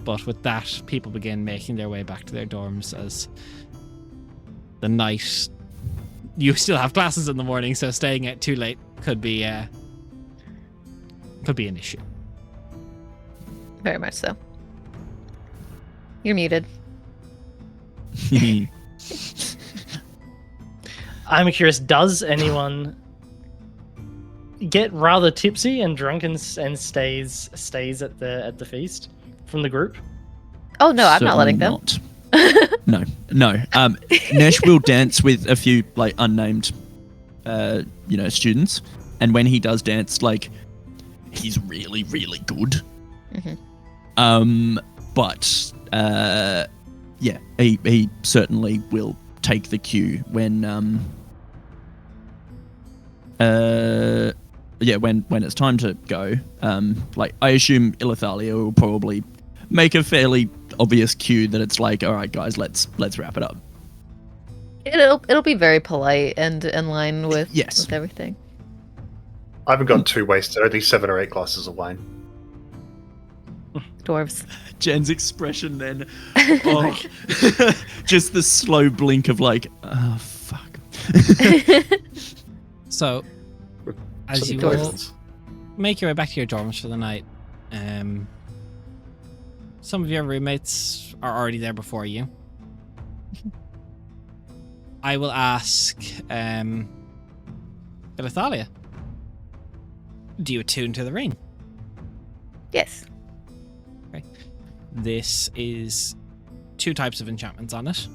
But with that, people begin making their way back to their dorms as the night. You still have classes in the morning, so staying out too late could be an issue. Very much so. You're muted. I'm curious, does anyone get rather tipsy and drunk and stays at the feast from the group? Oh no, I'm not letting them. No. Nesh will dance with a few unnamed students, and when he does dance, he's really, really good. Mm-hmm. But he certainly will take the cue when when it's time to go. I assume Ilithalia will probably make a fairly obvious cue that it's all right, guys, let's wrap it up. It'll be very polite and in line with everything. I haven't gone too wasted. Only 7 or 8 glasses of wine. Dwarves. Jen's expression then. Just the slow blink of oh fuck. So, as you all make your way back to your dorms for the night, some of your roommates are already there before you. I will ask Ilithalia, do you attune to the ring? Yes. Okay. This is 2 types of enchantments on it.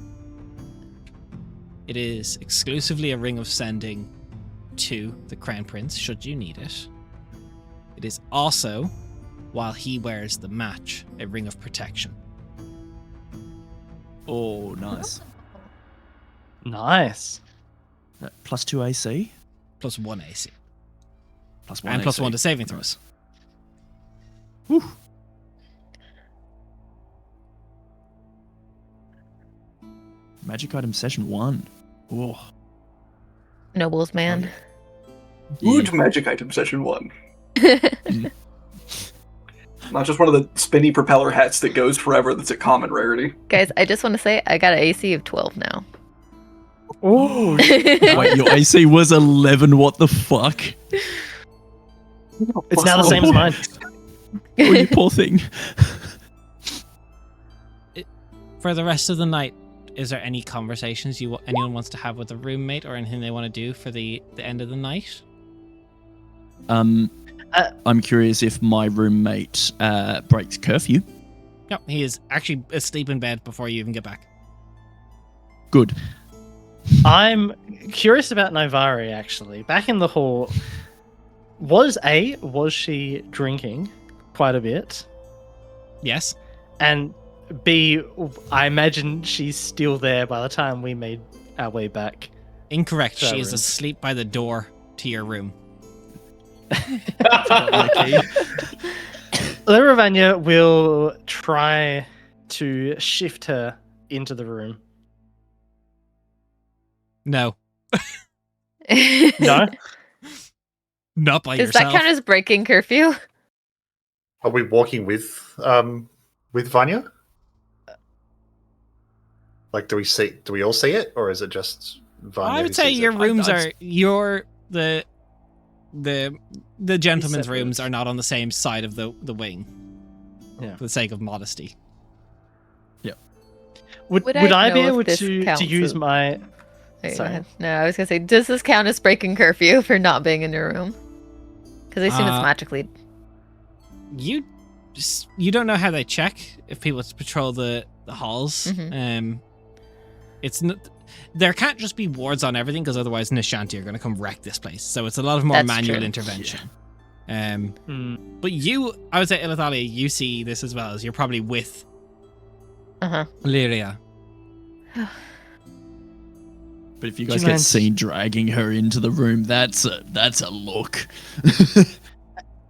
It is exclusively a ring of sending to the Crown Prince, should you need it. It is also, while he wears the match, a ring of protection. Oh, nice. Nice. +2 AC? +1 AC. +1 and AC. +1 to saving throws. Whew. Magic item session 1. Oh. Nobles, man. Good magic item session 1. Not just one of the spinny propeller hats that goes forever that's a common rarity. Guys, I just want to say I got an AC of 12 now. Oh, Wait, your AC was 11. What the fuck? it's now the same as mine. Oh, you poor thing. For the rest of the night, is there any conversations anyone wants to have with a roommate or anything they want to do for the end of the night? I'm curious if my roommate breaks curfew. No, he is actually asleep in bed before you even get back. Good. I'm curious about Naivari, actually. Back in the hall, was she drinking quite a bit? Yes. And B, I imagine she's still there by the time we made our way back. Incorrect. To our She is room. asleep by the door to your room. Lirun'Kaar will try to shift her into the room. No. No? Not by Does yourself. that count as breaking curfew? Are we walking with Vanya? Like, do we all see it, or is it just Vanya? I who would say sees your it? rooms are the gentlemen's separate. rooms are not on the same side of the wing. Yeah. For the sake of modesty. Would Would I I be know if able this to counts use as- my... Wait, go Sorry. ahead. No, I was gonna say, does this count as breaking curfew for not being in your room? Because I assume it's magically. You don't know how they check if people patrol the halls. Mhm. It's not. There can't just be wards on everything because otherwise Nishanti are going to come wreck this place. So it's a lot of more That's manual true. intervention. Hmm. But I would say, Ilathalia, you see this as well as you're probably with Lyria. But if you Do guys you get mind- seen dragging her into the room, that's a look.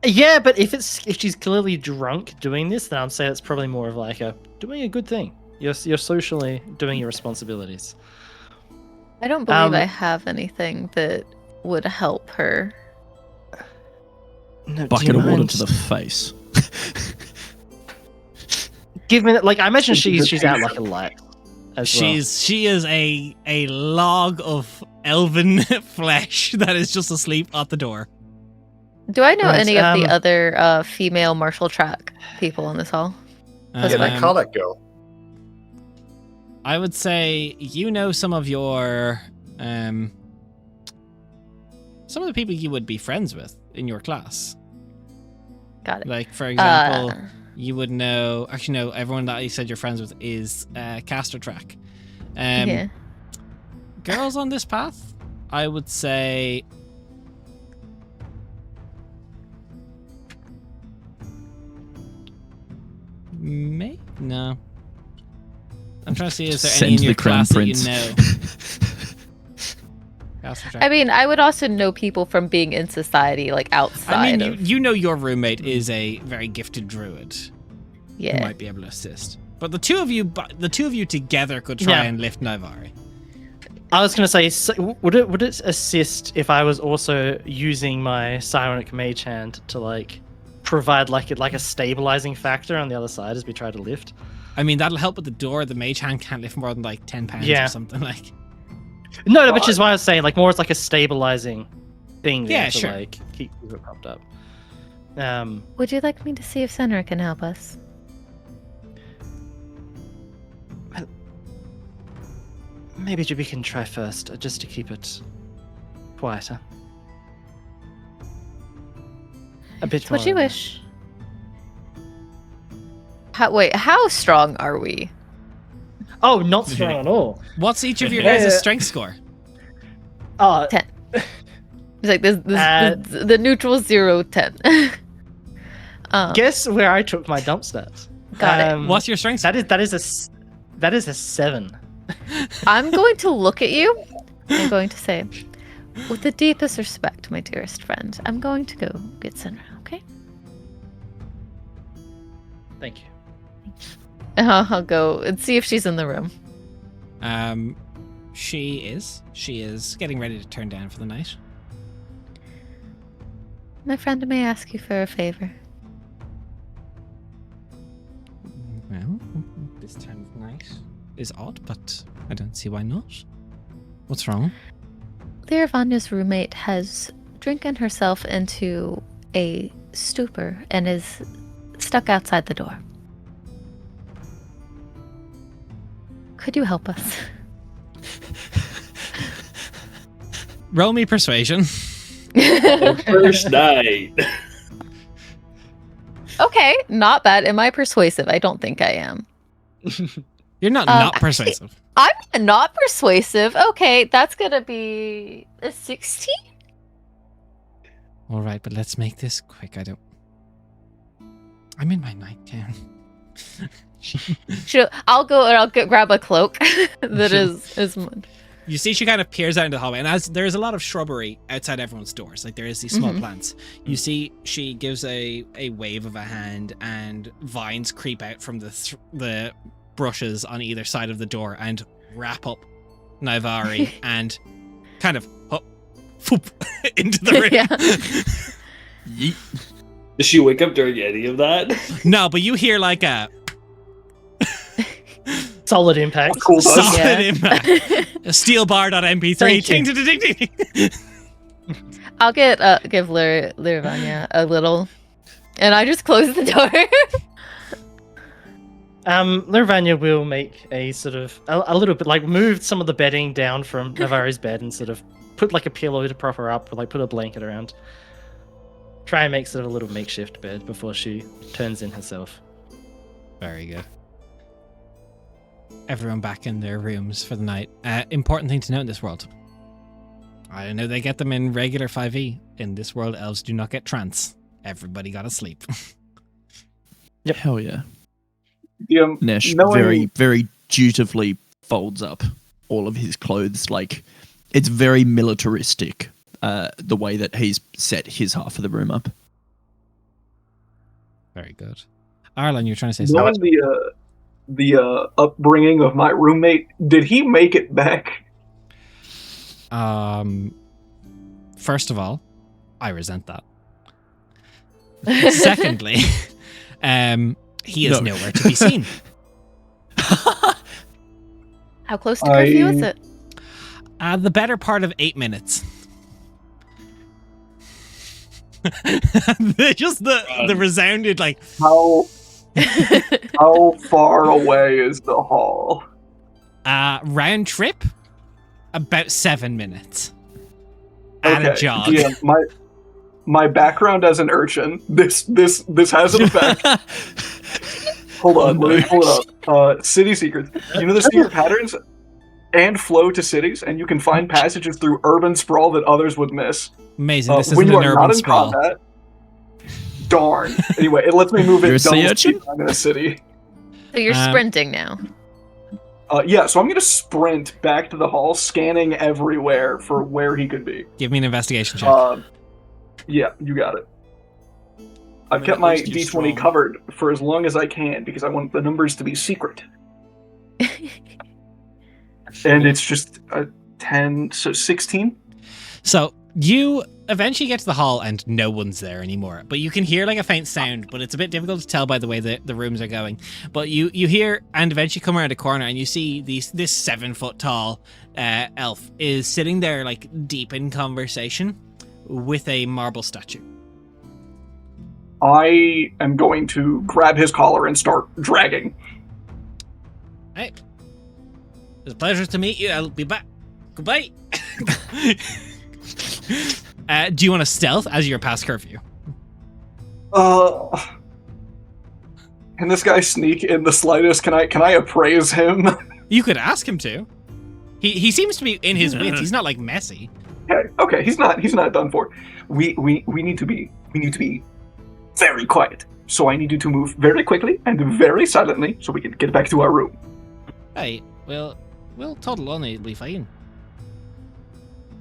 Yeah, but if she's clearly drunk doing this, then I'd say it's probably more of like doing a good thing. You're socially doing your responsibilities. I don't believe I have anything that would help her. No, do Bucket you of water mind to the face. giving it? Like, I imagine she's out like a light. As well. She is a log of elven flesh that is just asleep at the door. Do I know Right, any of the other female martial track people in this hall? Yeah, they call that girl. I would say you know some of your some of the people you would be friends with in your class. Got it. Like, for example, you would know. Actually, no. Everyone that you said you're friends with is caster track. Yeah. Girls on this path, I would say. No. I'm trying to see, is there Send any in the your Crown class that Prince. you know? Caster track. I mean, I would also know people from being in society, like outside. I mean, of, you know your roommate is a very gifted druid who yeah. might be able to assist. But the two of you together could try Yeah. and lift Naivari. I was gonna say, would it assist if I was also using my psionic mage hand to like provide like a stabilizing factor on the other side as we try to lift? I mean, that'll help with the door. The mage hand can't lift more than like 10 pounds Yeah. or something like. No, which is why I was saying like more as like a stabilizing thing. There Yeah, to, sure. Like keep it propped up. Would you like me to see if Senra can help us? Maybe we can try first, just to keep it quieter. A bit It's more. what you wish. How strong are we? Oh, not strong at all. What's each of your Yeah. guys' strength score? Oh, 10. It's like this Uh, the neutral 0, 10. guess where I took my dump stats. Got it. What's your strength score? That is a 7. I'm going to look at you. I'm going to say, with the deepest respect, my dearest friend, I'm going to go get Senra, okay? Thank you. I'll go and see if she's in the room. She is getting ready to turn down for the night. My friend, may I ask you for a favor? Well, this time of night is odd, but I don't see why not. What's wrong? Lirun'Kaar's roommate has drinking herself into a stupor and is stuck outside the door. Could you help us? Roll me persuasion. First night. Okay, not bad. Am I persuasive? I don't think I am. You're not Actually, persuasive. I'm not persuasive. Okay, that's gonna be a 16? All right, but let's make this quick. I'm in my nightgown. Sure, I'll go and grab a cloak that is mine. You see, she kind of peers out into the hallway, and as there's a lot of shrubbery outside everyone's doors, like there is these small plants. You see, she gives a wave of a hand, and vines creep out from the brushes on either side of the door and wrap up Naivari and kind of foop, into the room. Yeah. Yeet. Did she wake up during any of that? No, but you hear like a Solid impact. Cool does. solid impact. A steel bar.mp3. Thank Ting, you. ting, ting, ting, ting. I'll give Lirun'Kaar a little, and I just close the door. Lirun'Kaar will make a sort of a little bit like move some of the bedding down from Navari's bed and sort of put like a pillow to prop her up, or like put a blanket around. Try and make sort of a little makeshift bed before she turns in herself. Very good. Everyone back in their rooms for the night. Important thing to note in this world. I know they get them in regular 5e. In this world, elves do not get trance. Everybody gotta sleep. Yep. Hell yeah. Nesh knowing- very, very dutifully folds up all of his clothes. Like, it's very militaristic, the way that he's set his half of the room up. Very good. Arlen, you're trying to say something. Knowing the upbringing of my roommate, did he make it back? First of all, I resent that. Secondly, he is nowhere to be seen. How close to curfew is it? The better part of 8 minutes. Just the resounded like How far away is the hall? round trip, about 7 minutes. At a jog. Yeah, my background as an urchin. This has an effect. Hold on, let me pull it up. City secrets. You know the secret patterns and flow to cities, and you can find passages through urban sprawl that others would miss. Amazing. This when isn't you an are urban not in sprawl. combat. Darn. Anyway, it lets me move You're it a sea double urchin? speed. I'm in a city. So you're sprinting now. Yeah, so I'm gonna sprint back to the hall, scanning everywhere for where he could be. Give me an investigation check. Yeah, you got it. I've kept my D20 covered for as long as I can because I want the numbers to be secret. And it's just a 10, so 16. So you eventually get to the hall and no one's there anymore. But you can hear like a faint sound, but it's a bit difficult to tell by the way the rooms are going. But you hear and eventually come around a corner and you see this 7 foot tall elf is sitting there like deep in conversation with a marble statue. I am going to grab his collar and start dragging. Hey, it's a pleasure to meet you. I'll be back. Goodbye. Do you want to stealth as you're past curfew? Can this guy sneak in the slightest? Can I appraise him? You could ask him to. He seems to be in his wits. He's not like messy. Okay, he's not done for. We need to be very quiet. So I need you to move very quickly and very silently so we can get back to our room. Hey, we'll total only be fine.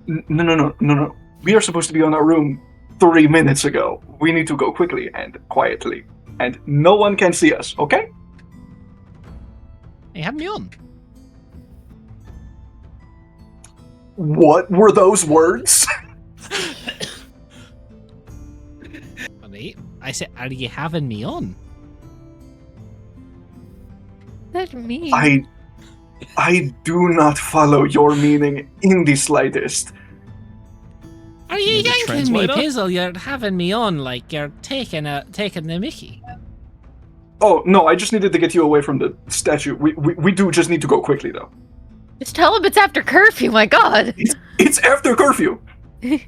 No. We are supposed to be on our room 3 minutes ago. We need to go quickly and quietly. And no one can see us, okay? Hey, have me on. What were those words? Honey, I said, are you having me on? That means I do not follow your meaning in the slightest. Are you You're the yanking me, translator? Pizzle? You're having me on like you're taking the mickey. Oh, no, I just needed to get you away from the statue. We do just need to go quickly, though. just tell him it's after curfew. My God. It's after curfew. They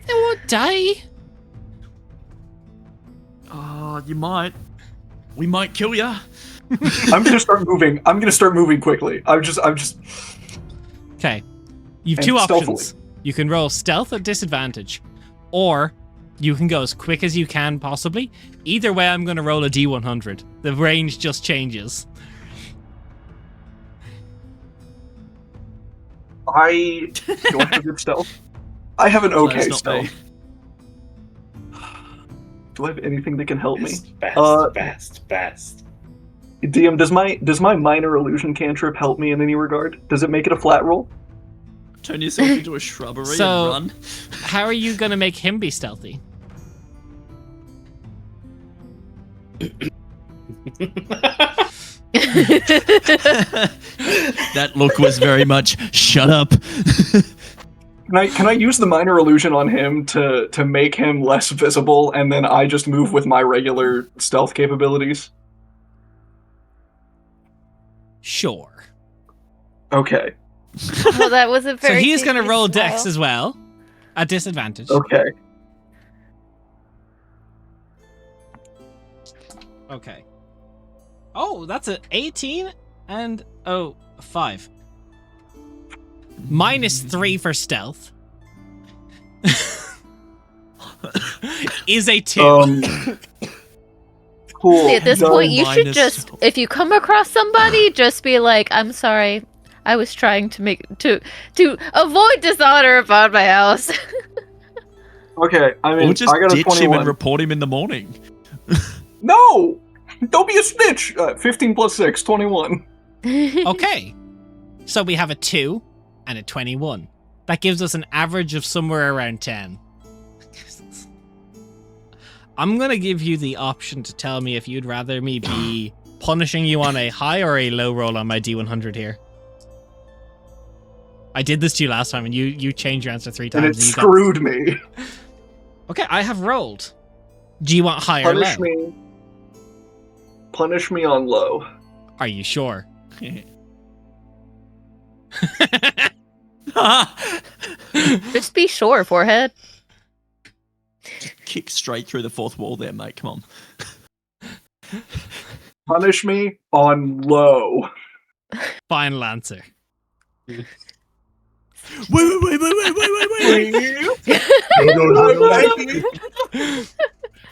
won't die. Oh, you might. We might kill ya. I'm gonna start moving. I'm gonna start moving quickly. I'm just. Okay. You've And two stealthily. options. You can roll stealth at disadvantage, or you can go as quick as you can possibly. Either way, I'm going to roll a D100. The range just changes. Do I have good stealth? I have an Let us okay not stealth. be. Do I have anything that can help me? Fast. DM, does my minor illusion cantrip help me in any regard? Does it make it a flat roll? Turn yourself into a shrubbery So- and run. How are you going to make him be stealthy? That look was very much shut up. Can I use the minor illusion on him to make him less visible, and then I just move with my regular stealth capabilities? Sure. Okay. Well, that was a So very. he's going to tasty roll smile. dex as well, at disadvantage. Okay. Okay. Oh, that's an 18 and 5. -3 for stealth. Is a 2. Cool. See, at this Done. point, you should minus- just, if you come across somebody, just be like, "I'm sorry, I was trying to to avoid dishonor upon my house." Okay, I mean, Or just I got a ditch him 21. and report him in the morning. No! Don't be a snitch! 15 plus 6, 21. Okay. So we have a 2 and a 21. That gives us an average of somewhere around 10. I'm going to give you the option to tell me if you'd rather me be punishing you on a high or a low roll on my D100 here. I did this to you last time and you changed your answer 3 times. And it you got- screwed me. Okay, I have rolled. Do you want high or Punish low? me. Punish me on low. Are you sure? Just be sure, forehead. Kick straight through the fourth wall there, mate. Come on. Punish me on low. Final answer. Wait.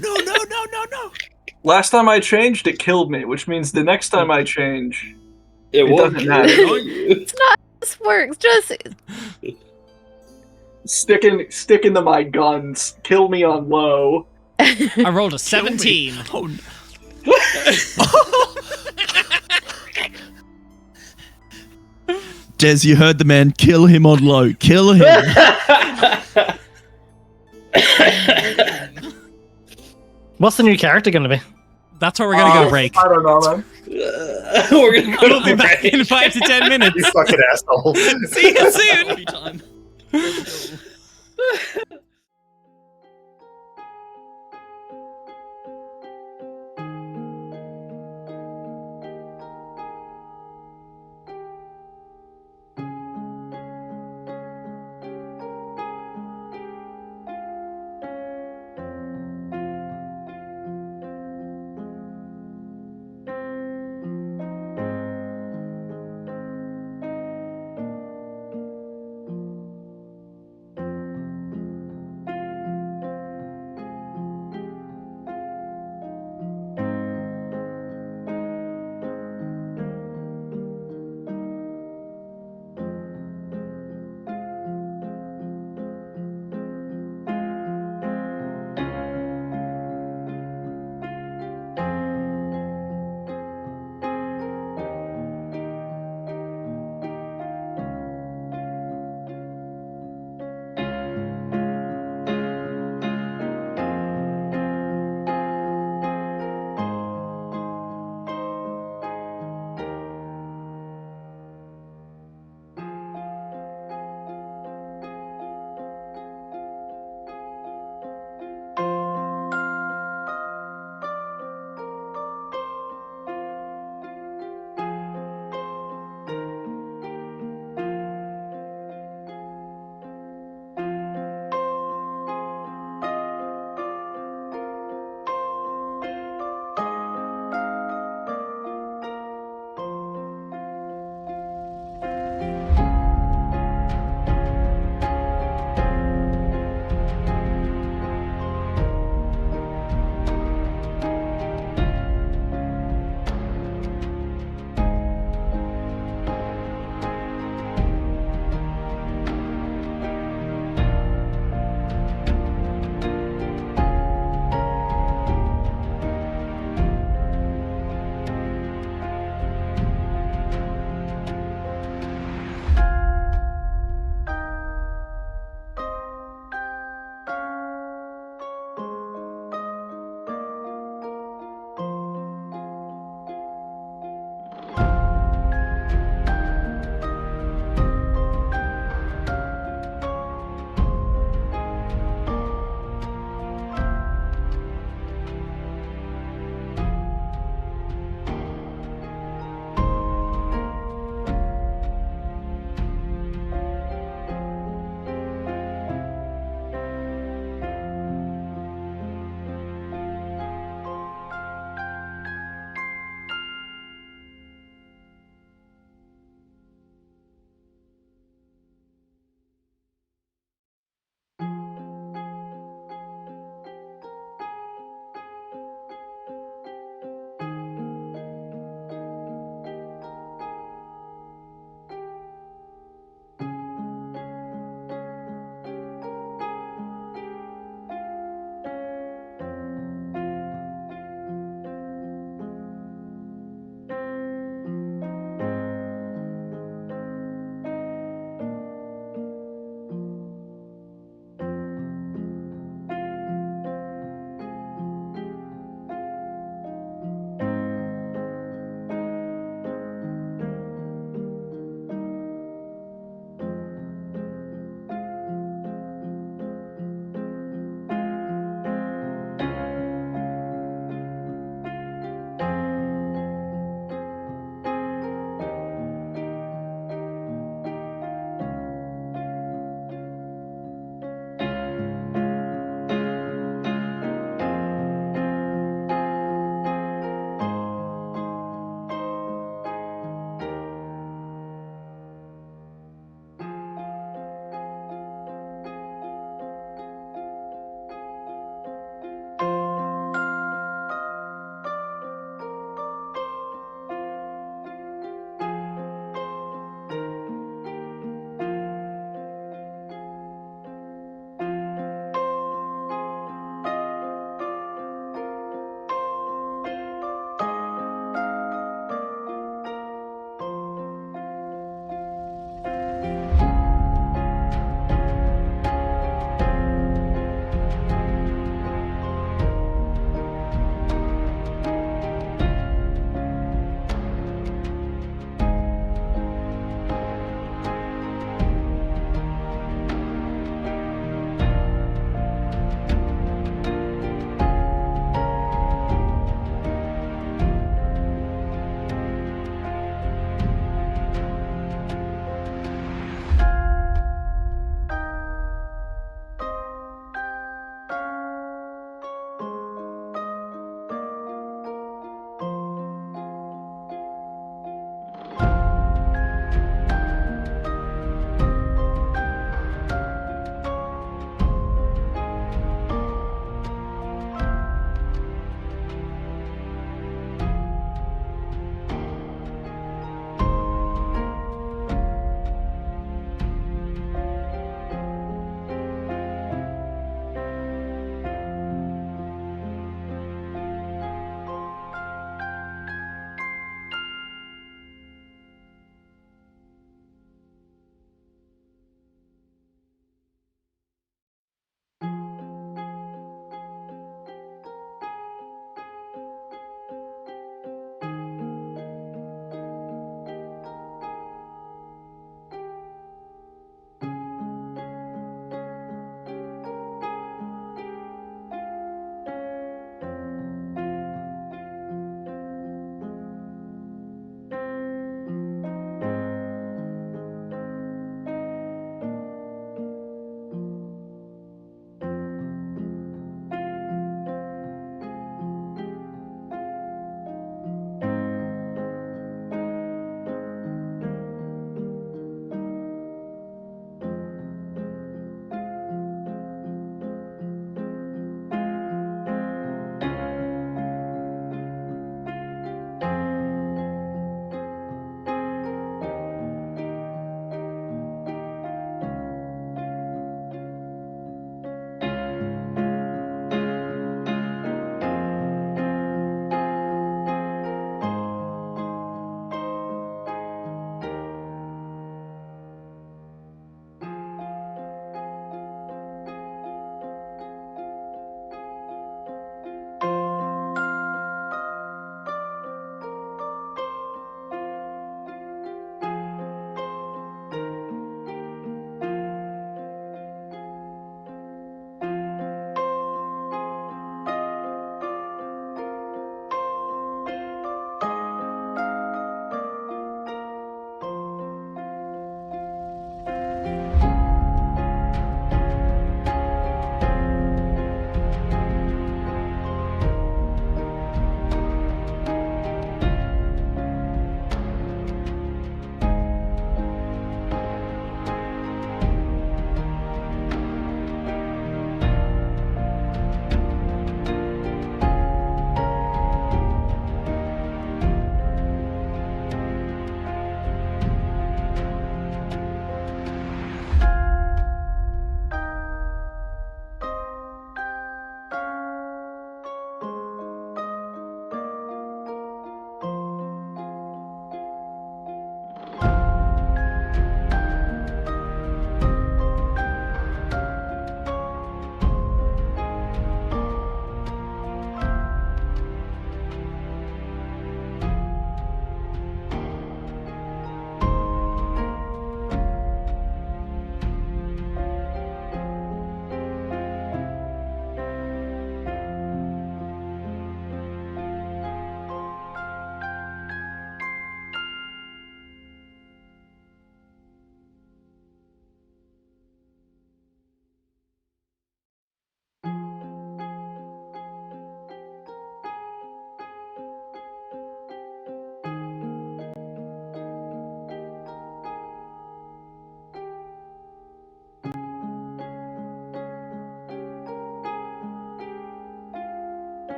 No. Last time I changed, it killed me, which means the next time I change, It It won't doesn't kill matter. you. This works. Just sticking to my guns. Kill me on low. I rolled a Kill me. 17. Oh, no. Des, you heard the man. Kill him on low. Kill him. What's the new character going to be? That's where we're going to go break. I don't know, man. We're gonna go We'll to be back in break. 5 to 10 minutes. You fucking asshole. See you soon. Coffee time.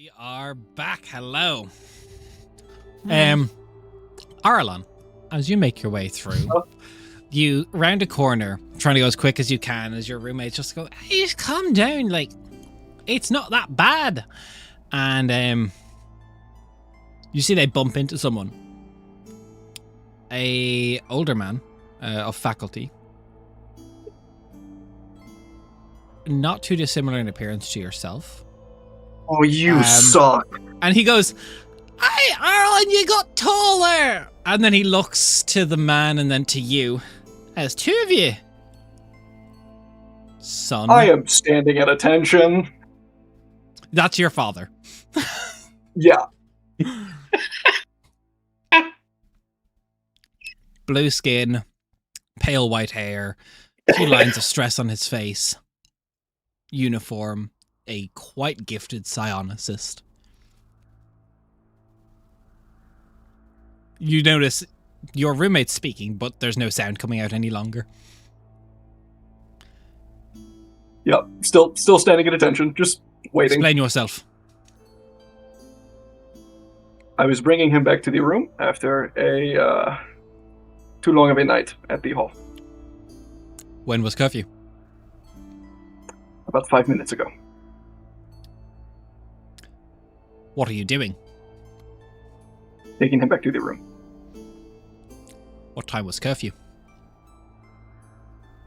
We are back. Hello. Arlan, as you make your way through, you round a corner, trying to go as quick as you can, as your roommates just go, hey, just calm down, like, it's not that bad. And you see they bump into someone. A older man of faculty. Not too dissimilar in appearance to yourself. Oh, you suck. And he goes, hey, Arlen, you got taller. And then he looks to the man and then to you. There's two of you. Son. I am standing at attention. That's your father. Yeah. Blue skin, pale white hair, 2 lines of stress on his face. Uniform, a quite gifted psionicist. You notice your roommate's speaking, but there's no sound coming out any longer. Yep. Still standing at attention. Just waiting. Explain yourself. I was bringing him back to the room after a too long of a night at the hall. When was curfew? About 5 minutes ago. What are you doing? Taking him back to the room. What time was curfew?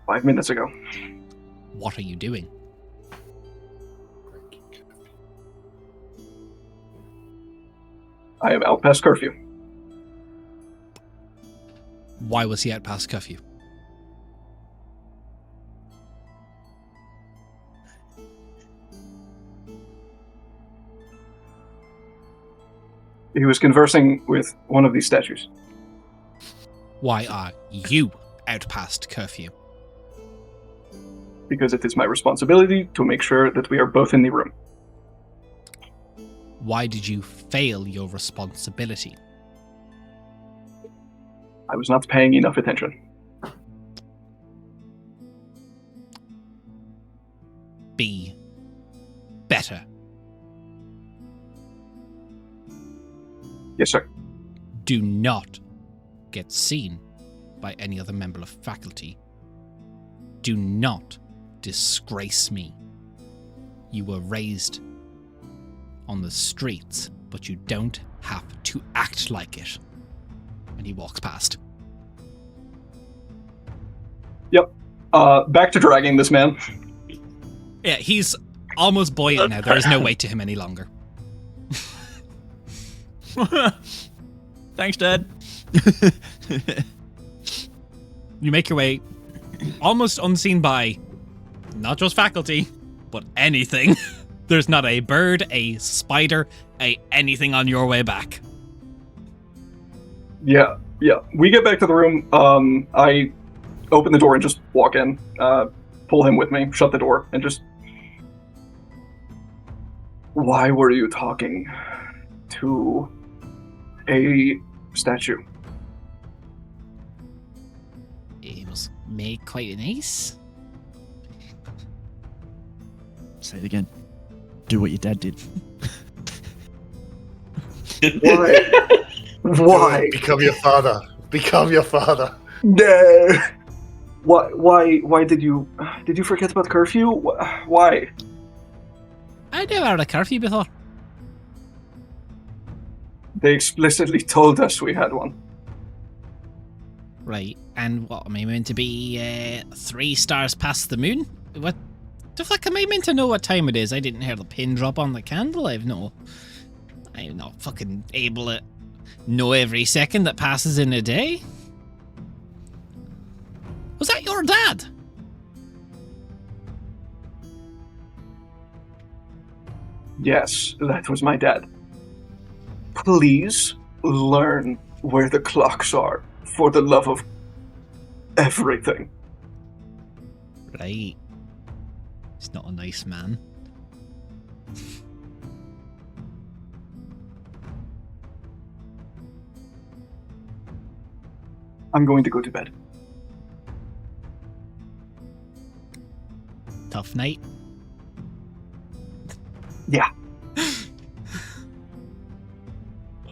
5 minutes ago. What are you doing? I am out past curfew. Why was he out past curfew? He was conversing with one of these statues. Why are you out past curfew? Because it is my responsibility to make sure that we are both in the room. Why did you fail your responsibility? I was not paying enough attention. Be better. Yes, sir. Do not get seen by any other member of faculty. Do not disgrace me. You were raised on the streets, but you don't have to act like it. And he walks past. Yep. Back to dragging this man. Yeah, he's almost buoyant now. There is no weight to him any longer. Thanks, Dad. You make your way almost unseen by not just faculty, but anything. There's not a bird, a spider, anything on your way back. Yeah. We get back to the room. I open the door and just walk in, pull him with me, shut the door, and just... Why were you talking to a statue? It was made quite nice. Say it again. Do what your dad did. Why? Why? Become your father. Become your father. No. Why did you forget about curfew? Why? I never had a curfew before. They explicitly told us we had one. Right, and what, am I meant to be 3 stars past the moon? What the fuck am I meant to know what time it is? I didn't hear the pin drop on the candle. I'm not fucking able to know every second that passes in a day. Was that your dad? Yes, that was my dad. Please learn where the clocks are, for the love of everything. Right. He's not a nice man. I'm going to go to bed. Tough night. Yeah.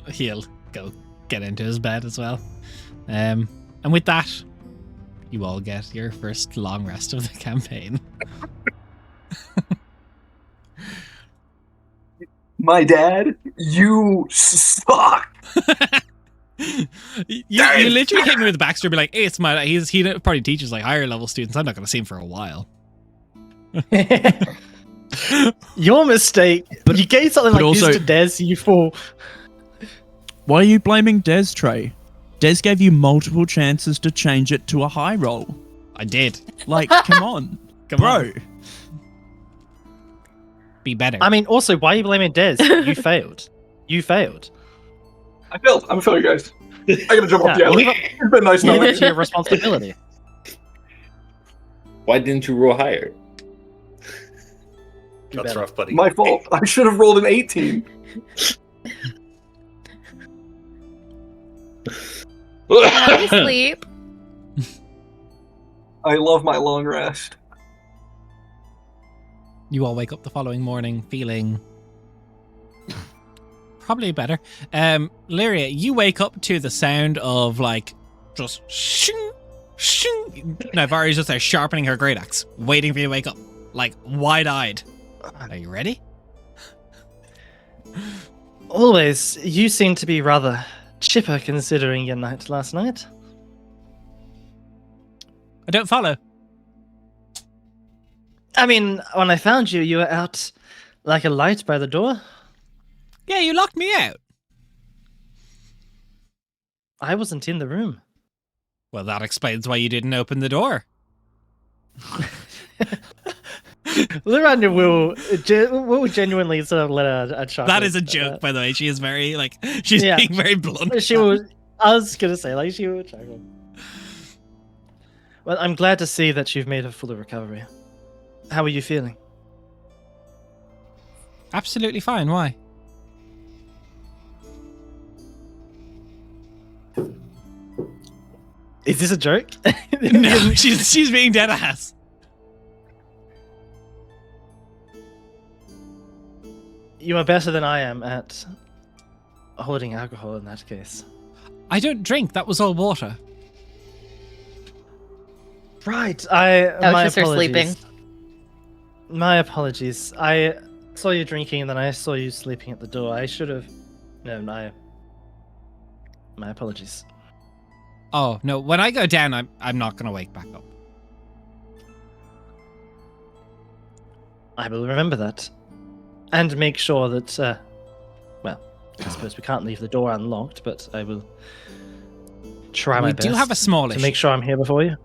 he'll go get into his bed as well. And with that, you all get your first long rest of the campaign. My dad, you suck. you literally hit me with the backstory, be like, hey, it's my he probably teaches like higher level students. I'm not going to see him for a while. Your mistake. But you gave something But like also- this to Des, you fool. Why are you blaming Des, Trey? Des gave you multiple chances to change it to a high roll. I did. Like, come on. Come Bro. on. Be better. I mean, also, why are you blaming Des? You failed. You failed. I failed. I'm a failure, guys. I gotta jump off the Yeah, alley. leave It's been nice Leave knowing it to you. your responsibility. Why didn't you roll higher? Do That's better. rough, buddy. My fault. I should have rolled an 18. Have you sleep? I love my long rest. You all wake up the following morning feeling probably better. Lyria, you wake up to the sound of like just shing, shing. Now Vari's just there sharpening her great axe, waiting for you to wake up, like wide-eyed. Are you ready? Always, you seem to be rather chipper considering your night last night. I don't follow. I mean, when I found you, you were out like a light by the door. Yeah, you locked me out. I wasn't in the room. Well, that explains why you didn't open the door. Lirun'Kaar will genuinely sort of let a chuckle. That is a joke, by the way. She is very, like, she's Yeah. being very blunt. She will. I was gonna say, like, she will chuckle. Well, I'm glad to see that you've made a full recovery. How are you feeling? Absolutely fine. Why? Is this a joke? No, she's being dead ass. You are better than I am at holding alcohol in that case. I don't drink. That was all water. Right. That was My just her apologies. sleeping. My apologies. I saw you drinking and then I saw you sleeping at the door. I should have. No, my apologies. Oh no! When I go down, I'm not gonna wake back up. I will remember that. And make sure that, well, I suppose we can't leave the door unlocked, but I will try my We best do have a small to issue. make sure I'm here before you.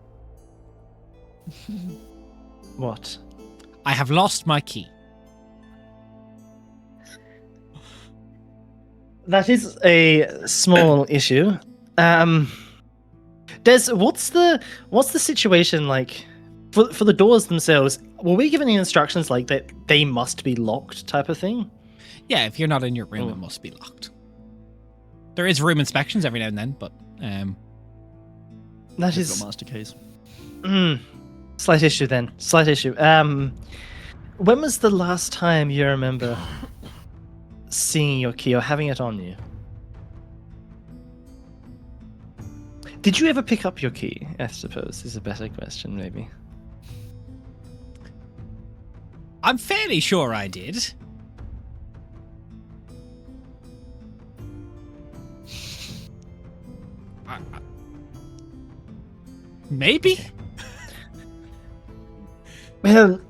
What? I have lost my key. That is a small issue. Des, what's the situation like for the doors themselves? Were we given the instructions like that they must be locked type of thing? Yeah, if you're not in your room, it must be locked. There is room inspections every now and then, but That They've is got master keys. Slight issue then. Slight issue. When was the last time you remember seeing your key or having it on you? Did you ever pick up your key? I suppose is a better question, maybe. I'm fairly sure I did. Maybe? Well,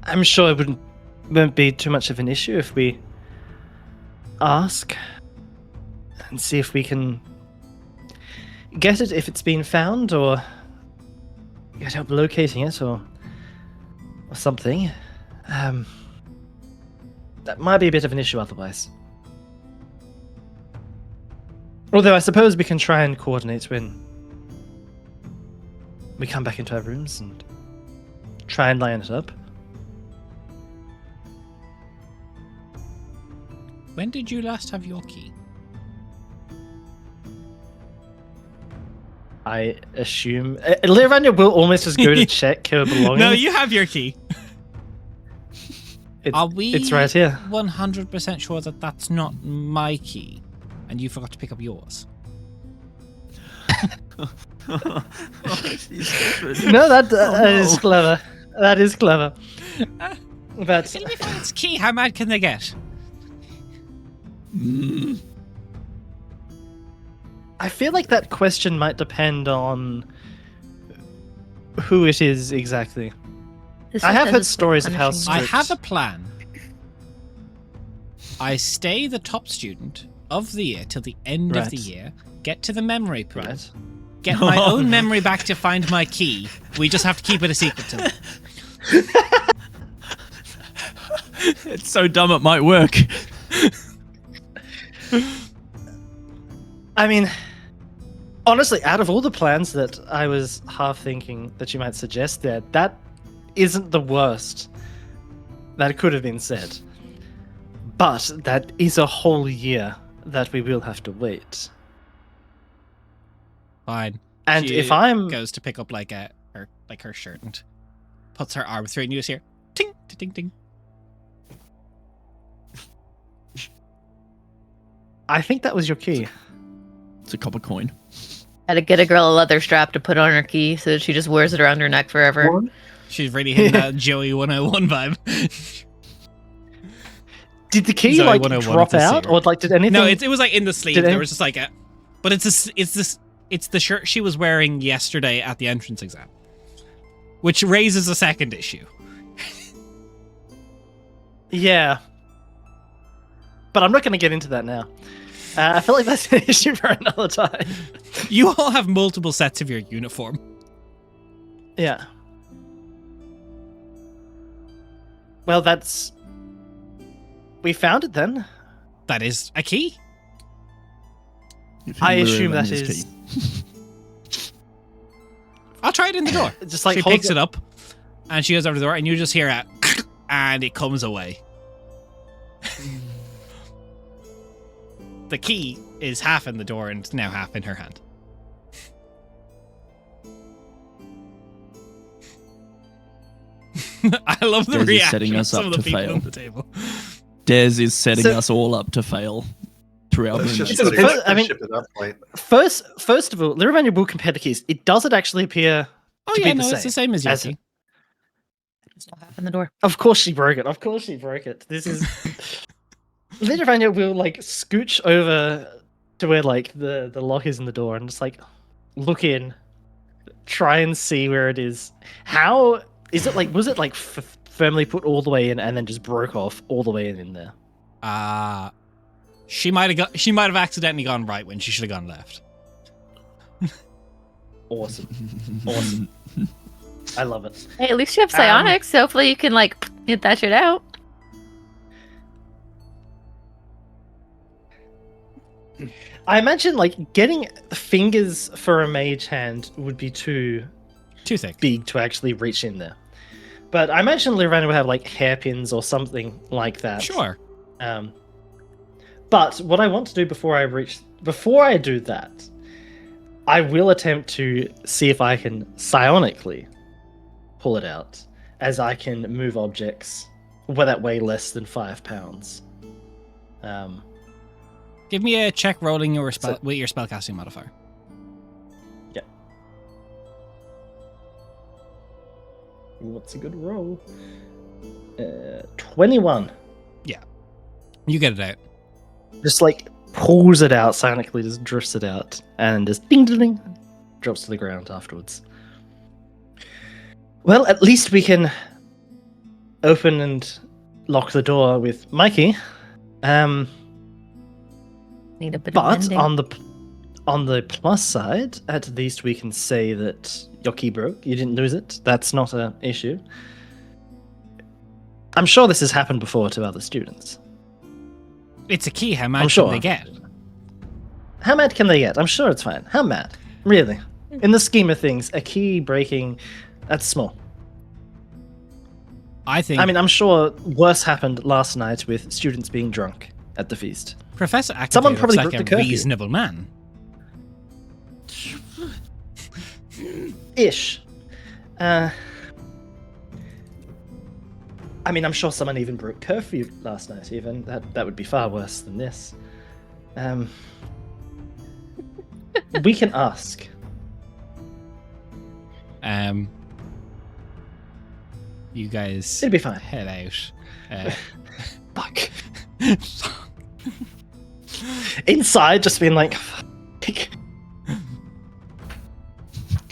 I'm sure it won't be too much of an issue if we ask and see if we can get it, if it's been found, or get help locating it, or something. That might be a bit of an issue otherwise. Although I suppose we can try and coordinate when we come back into our rooms and try and line it up. When did you last have your key? I assume Lirun'Kaar will almost just go to check her belongings. No, you have your key. Are we It's right here. 100% sure that that's not my key and you forgot to pick up yours? No, that is clever. That is clever. But Tell me if it's key, how mad can they get? I feel like that question might depend on who it is exactly. This I is have heard endlessly stories of how punishing I me. have a plan. I stay the top student of the year till the end of the Right. year, get to the memory pool, Right. get my own memory back to find my key. We just have to keep it a secret till then. It's so dumb it might work. I mean, honestly, out of all the plans that I was half thinking that you might suggest there, that isn't the worst that could have been said. But that is a whole year that we will have to wait. Fine. And She if I'm goes to pick up like her shirt and puts her arm through it and you just hear ting ting ting. I think that was your key. It's a copper coin. Had to get a girl a leather strap to put on her key so that she just wears it around her neck forever. What? She's really hitting that Joey 101 vibe. Did the key Zoe like 101 drop is a out, secret. or like did anything? No, it was like in the sleeve. Did There any- was just like a, but it's the shirt she was wearing yesterday at the entrance exam, which raises a second issue. Yeah, but I'm not going to get into that now. I feel like that's an issue for another time. You all have multiple sets of your uniform. Yeah. Well, that's. We found it then. That is a key. If I you assume ruin that his is. key. I'll try it in the door. Just like She hold picks it up, and she goes over to the door, and you just hear it, and it comes away. The key is half in the door and now half in her hand. I love the Des is reaction setting of us some up of the to people fail. at the table. Des is setting So- us all up to fail throughout That's the just It's a putting fir- I mean- friendship at that point. First of all, Lirun'Kaar will compare the keys. It does it actually appear Oh to yeah, be no, the it's the same same as your as- key. Still half in the door. Of course she broke it. Of course she broke it. This is. Lirun'Kaar will like scooch over to where like the lock is in the door and just like look in, try and see where it is. How is it like? Was it like firmly put all the way in and then just broke off all the way in there? She might have accidentally gone right when she should have gone left. Awesome, awesome. I love it. Hey, at least you have psionics, so hopefully you can like get that shit out. I imagine like getting fingers for a mage hand would be too Too thick. big to actually reach in there. But I imagine Lirun'Kaar would have like hairpins or something like that. Sure. But what I want to do before I do that, I will attempt to see if I can psionically pull it out, as I can move objects that weigh less than 5 pounds. Give me a check rolling your spell with your spellcasting modifier. Yeah. What's a good roll? 21. You get it out. Just like pulls it out psionically, just drifts it out, and just ding ding ding, drops to the ground afterwards. Well, at least we can open and lock the door with Mikey. Need a bit of But mending. on the plus side, at least we can say that your key broke. You didn't lose it. That's not an issue. I'm sure this has happened before to other students. It's a key. How I'm mad sure. can they get? How mad can they get? I'm sure it's fine. How mad? Really? In the scheme of things, a key breaking, that's small. I think. I mean, I'm sure worse happened last night with students being drunk at the feast. Professor Activator Someone looks probably like broke a the curfew. reasonable man. Ish. I I mean, I'm sure someone even broke curfew last night. Even that would be far worse than this. We can ask. You guys It'll be fine. head out. Fuck. Inside, just being like, Can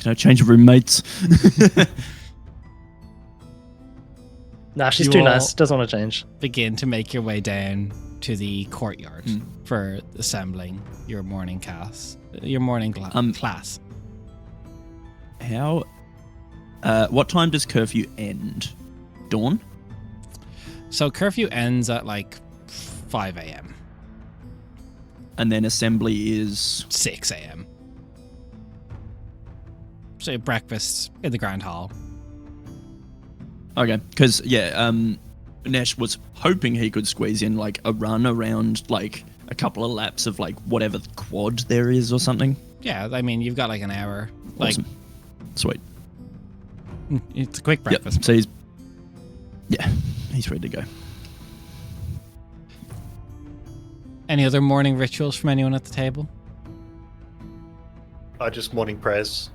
I change roommates? nah, she's You too all- nice. Doesn't want to change. Begin to make your way down to the courtyard for assembling your morning class. Class. How? What time does curfew end? Dawn? So curfew ends at like 5 a.m. And then assembly is 6 a.m. So breakfast in the Grand Hall. okay. Because Nesh was hoping he could squeeze in like a run around like a couple of laps of like whatever quad there is or something. Yeah, I mean you've got like an hour. Like Awesome. Sweet. it's a quick breakfast. Yep. So he's ready to go. Any other morning rituals from anyone at the table? Just morning prayers.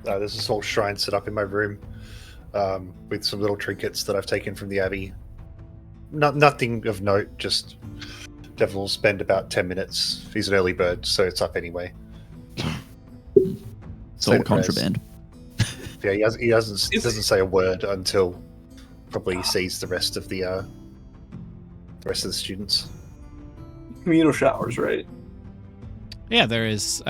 There's a small shrine set up in my room with some little trinkets that I've taken from the abbey. Nothing of note, just Devil will spend about 10 minutes. He's an early bird, so it's up anyway. It's all contraband. Yeah, he doesn't say a word until probably he sees the rest of the students. Communal showers, right? Yeah, there is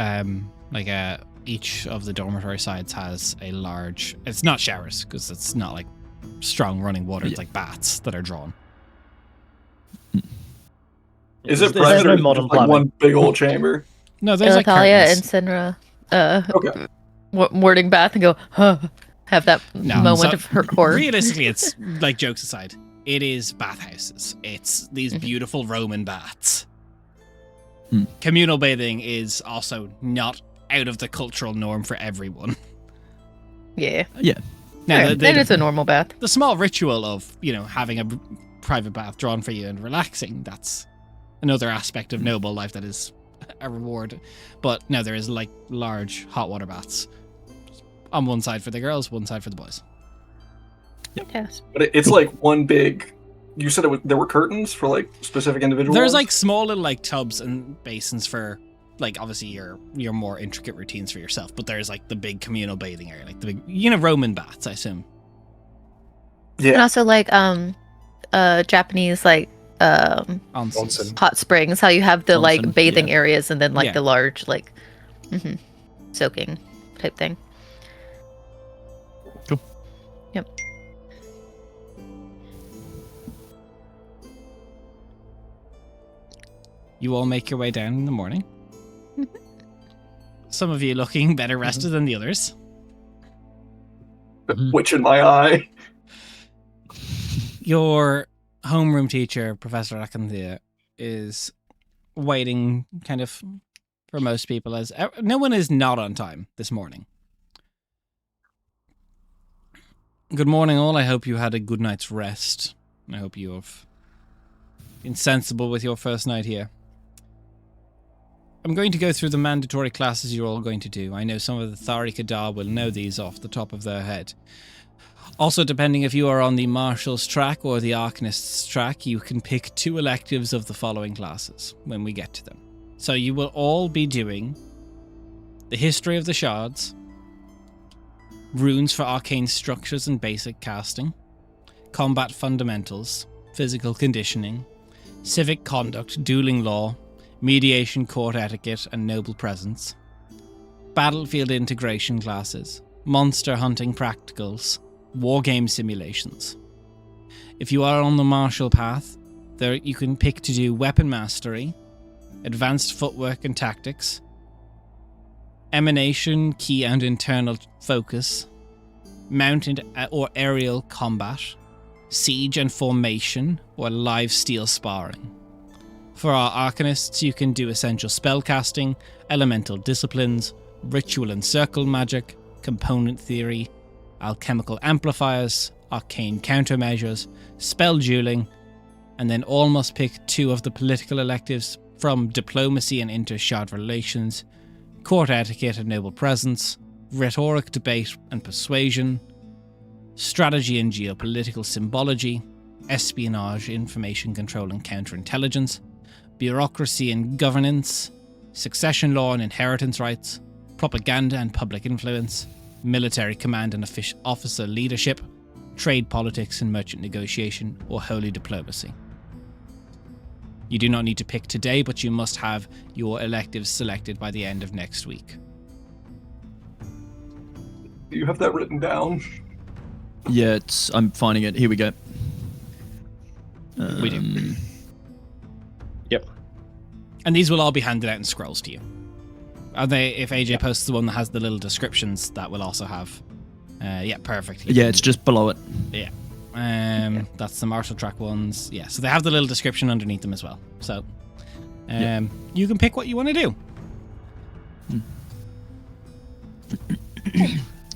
each of the dormitory sides has a large. It's not showers because it's not like strong running water. It's like baths that are drawn. Is it There's private no or modern just like plumbing. one big old chamber? No, there's like Ilatalia and curtains. Sinra Okay. morning bath and go, huh, have that No, moment so of horror. Realistically, it's like jokes aside. It is bathhouses. It's these beautiful Roman baths. Communal bathing is also not out of the cultural norm for everyone. Yeah. Yeah. Now, Sure, then it's a normal bath. the small ritual of, having a private bath drawn for you and relaxing, that's another aspect of noble life that is a reward. But no, there is like large hot water baths on one side for the girls, one side for the boys. Yes. But it's like one big. You said there were curtains for like specific individuals. There's like small little like tubs and basins for like obviously your more intricate routines for yourself, but there's like the big communal bathing area, like the big Roman baths, I assume. And Yeah. also like Japanese like Onsen. hot springs, how you have the like Onsen, bathing yeah. areas and then like Yeah. the large like soaking type thing. Cool. Yep. You all make your way down in the morning. Some of you looking better rested than the others. Witch in my eye. Your homeroom teacher, Professor Akanthea, is waiting kind of for most people as no one is not on time this morning. Good morning, all. I hope you had a good night's rest. I hope you have been sensible with your first night here. I'm going to go through the mandatory classes you're all going to do. I know some of the Thari Kadar will know these off the top of their head. Also, depending if you are on the Marshal's track or the Arcanist's track, you can pick 2 electives of the following classes when we get to them. So you will all be doing the History of the Shards, Runes for Arcane Structures and Basic Casting, Combat Fundamentals, Physical Conditioning, Civic Conduct, Dueling Law, Mediation, Court Etiquette, and Noble Presence, Battlefield Integration classes, Monster Hunting Practicals, Wargame Simulations. If you are on the Martial Path, there you can pick to do Weapon Mastery, Advanced Footwork and Tactics, Emanation, Key and Internal Focus, Mounted or Aerial Combat, Siege and Formation, or Live Steel Sparring. For our Arcanists, you can do Essential Spellcasting, Elemental Disciplines, Ritual and Circle Magic, Component Theory, Alchemical Amplifiers, arcane countermeasures, spell dueling, and then all must pick 2 of the political electives from diplomacy and inter-shard relations, court etiquette and noble presence, rhetoric, debate and persuasion, strategy and geopolitical symbology, espionage, information control and counterintelligence, bureaucracy and governance, succession law and inheritance rights, propaganda and public influence, military command and officer leadership, trade politics and merchant negotiation, or holy diplomacy. You do not need to pick today, but you must have your electives selected by the end of next week. Do you have that written down? Yeah, I'm finding it. Here we go. We do. Yep. And these will all be handed out in scrolls to you. Are they? If AJ posts the one that has the little descriptions, that will also have. Yeah, perfect. Yeah, it's just below it. Yeah. That's the martial track ones. Yeah, so they have the little description underneath them as well. So, you can pick what you want to do.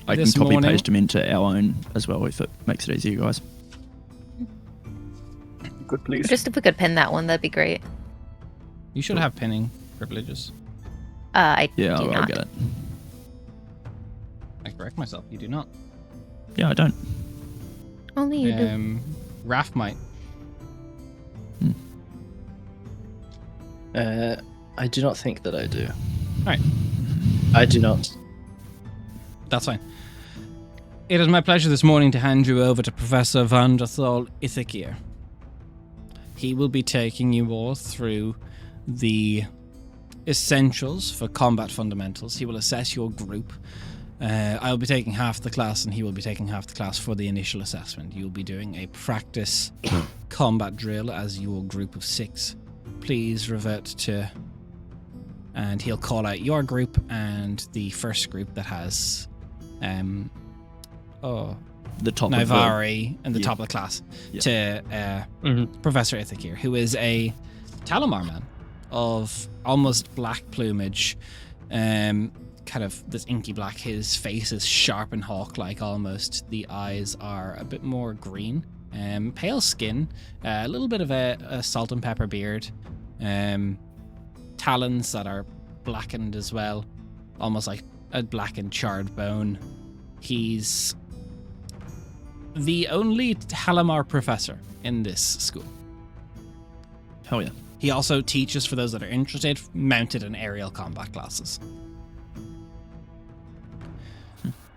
I can copy paste them into our own as well if it makes it easier, guys. Good, please. Just if we could pin that one, that'd be great. You should have pinning privileges. I Yeah, do I'll not. get it. I correct myself. You do not. Yeah, I don't. Only you do. Raph might. I do not think that I do. Right. I do not. That's fine. It is my pleasure this morning to hand you over to Professor Van der Thal Ithakir. He will be taking you all through the essentials for combat fundamentals. He will assess your group. I'll be taking half the class and he will be taking half the class for the initial assessment. You'll be doing a practice combat drill as your group of 6. Please revert to... And he'll call out your group and the first group that has... The top Naivari and the yeah. top of the class Yeah. to Professor Ithakir, who is a Talamar man of almost black plumage, kind of this inky black. His face is sharp and hawk-like almost. The eyes are a bit more green, pale skin, a little bit of a salt and pepper beard, talons that are blackened as well, almost like a blackened charred bone. He's the only Talamar professor in this school. Hell yeah. He also teaches, for those that are interested, mounted and aerial combat classes.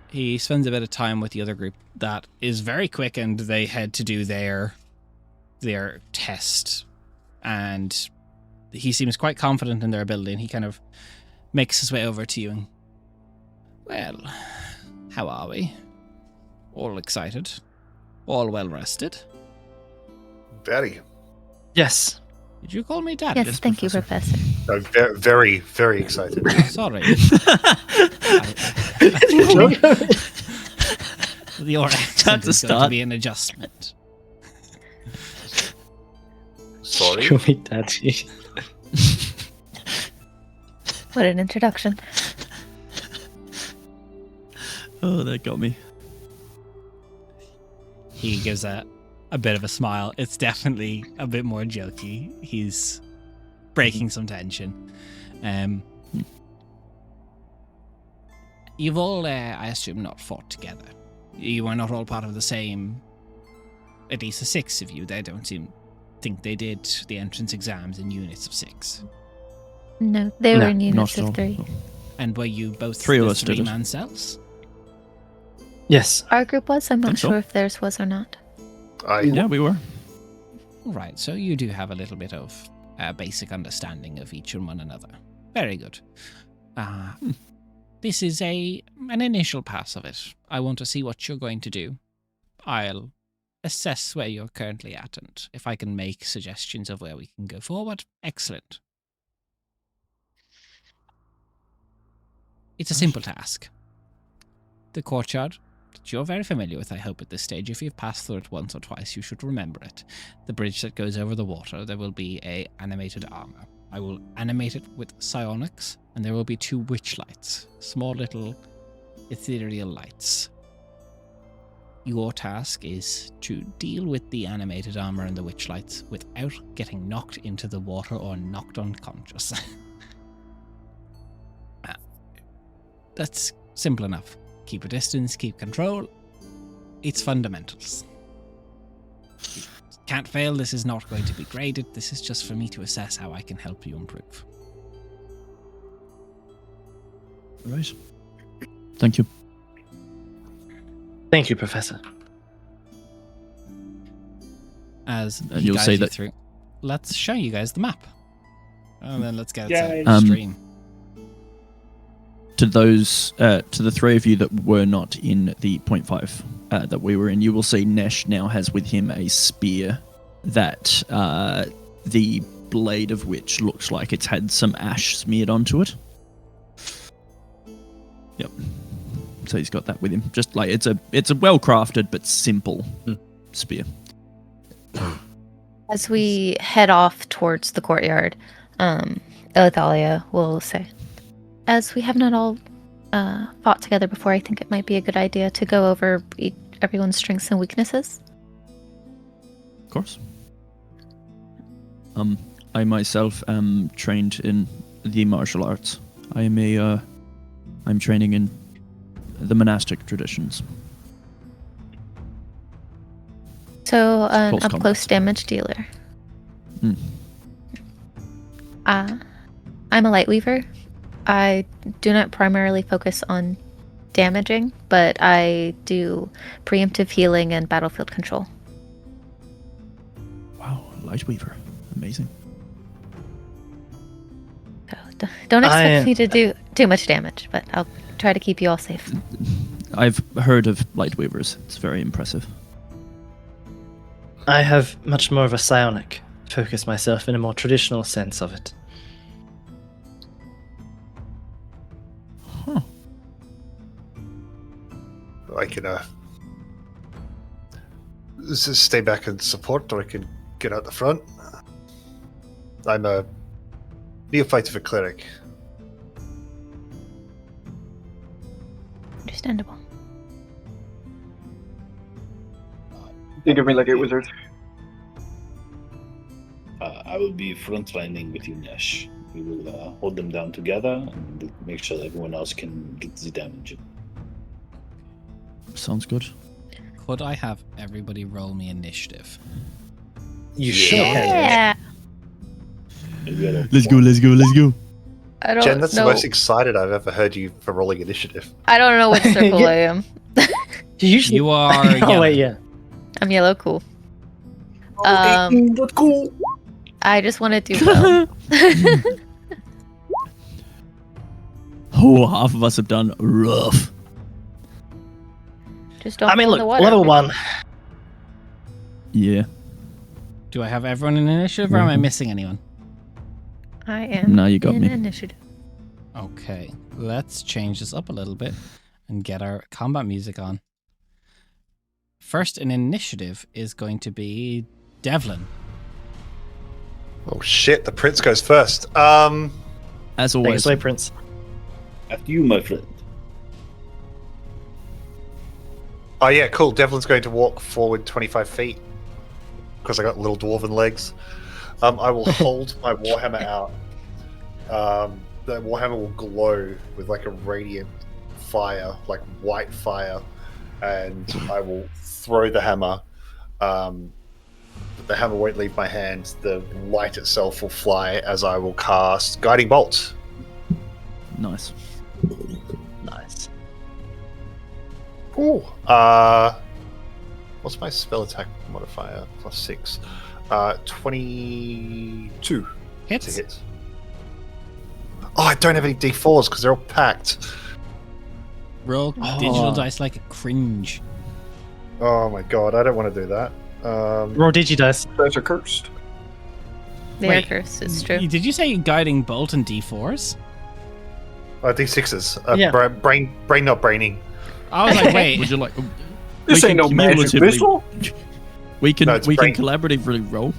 He spends a bit of time with the other group that is very quick, and they head to do their test. And he seems quite confident in their ability, and he kind of makes his way over to you and, well, how are we? All excited? All well rested? Very. Yes. Did you call me Dad? Yes, thank you, Professor. Very, very excited. Sorry. Your accent to is going to start. be an adjustment. Sorry. Call me Daddy. What an introduction. Oh, that got me. He gives a bit of a smile. It's definitely a bit more jokey. He's breaking some tension. You've all, I assume, not fought together. You are not all part of the same... At least the 6 of you. They don't think they did the entrance exams in units of 6. No, they were No, in units not at of all. 3. And were you both 3 of the us did it. 3-man cells? Yes. Our group was. I'm not Think so. sure if theirs was or not. Yeah, we were. All right, so you do have a little bit of basic understanding of each and one another. Very good. This is an initial pass of it. I want to see what you're going to do. I'll assess where you're currently at, and if I can make suggestions of where we can go forward, excellent. It's a simple task. The courtyard that you're very familiar with, I hope, at this stage. If you've passed through it once or twice, you should remember it. The bridge that goes over the water, there will be a animated armor. I will animate it with psionics, and there will be 2 witch lights, small little ethereal lights. your task is to deal with the animated armor and the witchlights without getting knocked into the water or knocked unconscious. That's simple enough. Keep a distance, keep control. It's fundamentals. Can't fail, this is not going to be graded. This is just for me to assess how I can help you improve. Right. Thank you. Thank you, Professor. As And he you'll guides see you that- through, let's show you guys the map. And then let's get Yay. outside the stream. To those, to the three of you that were not in the 0.5 that we were in, you will see Nesh now has with him a spear that the blade of which looks like it's had some ash smeared onto it. Yep. So he's got that with him. Just like it's a well crafted but simple spear. As we head off towards the courtyard, Elithalia will say, as we have not all fought together before, I think it might be a good idea to go over everyone's strengths and weaknesses. Of course. I myself am trained in the martial arts. I'm training in the monastic traditions. So, an Close up-close combat. damage dealer. Mm. I'm a light weaver. I do not primarily focus on damaging, but I do preemptive healing and battlefield control. Wow, Lightweaver. Amazing. So don't expect I- me to do too much damage, but I'll try to keep you all safe. I've heard of Lightweavers. It's very impressive. I have much more of a psionic focus myself in a more traditional sense of it. Huh. I can just stay back and support, or I can get out the front. I'm a neophyte of a cleric. Understandable. Think of me like a wizard. I will be frontlining with you, Nesh. We will hold them down together and make sure that everyone else can get the damage in. Sounds good. Could I have everybody roll me initiative? You sure can. Yeah. Maybe I don't- Let's go. I don't Jen, that's know. the most excited I've ever heard you for rolling initiative. I don't know what circle Yeah. I am. You usually. You are Oh yellow. wait, yeah. I'm yellow. Cool. Oh, 18, that's cool. I just want to do well. Oh, half of us have done rough. Just don't. I mean, fall in look, the water. level 1. Yeah. Do I have everyone in initiative or am I missing anyone? I am. No, you got in me. initiative. Okay, let's change this up a little bit and get our combat music on. First in initiative is going to be Devlin. Oh shit, the prince goes first. As Thanks, always. way, Prince. After you, my friend. Oh yeah, cool. Devlin's going to walk forward 25 feet because I got little dwarven legs. I will hold my warhammer out. The warhammer will glow with like a radiant fire, like white fire, and I will throw the hammer. The hammer won't leave my hand. The light itself will fly as I will cast Guiding Bolt. Nice. Nice. Ooh. What's my spell attack modifier? +6. 22 to Hits. hit. Oh, I don't have any D4s because they're all packed. Roll Oh. digital dice like a cringe. Oh my god, I don't want to do that. Raw Digidice. Those are cursed. They are Wait, cursed. It's true. Did you say guiding bolt and D4s? D6s. Yeah. Brain not braining. I was like, wait. Would you like? This we ain't can no magic cumulatively- missile. We can No, it's we can brain. collaboratively roll.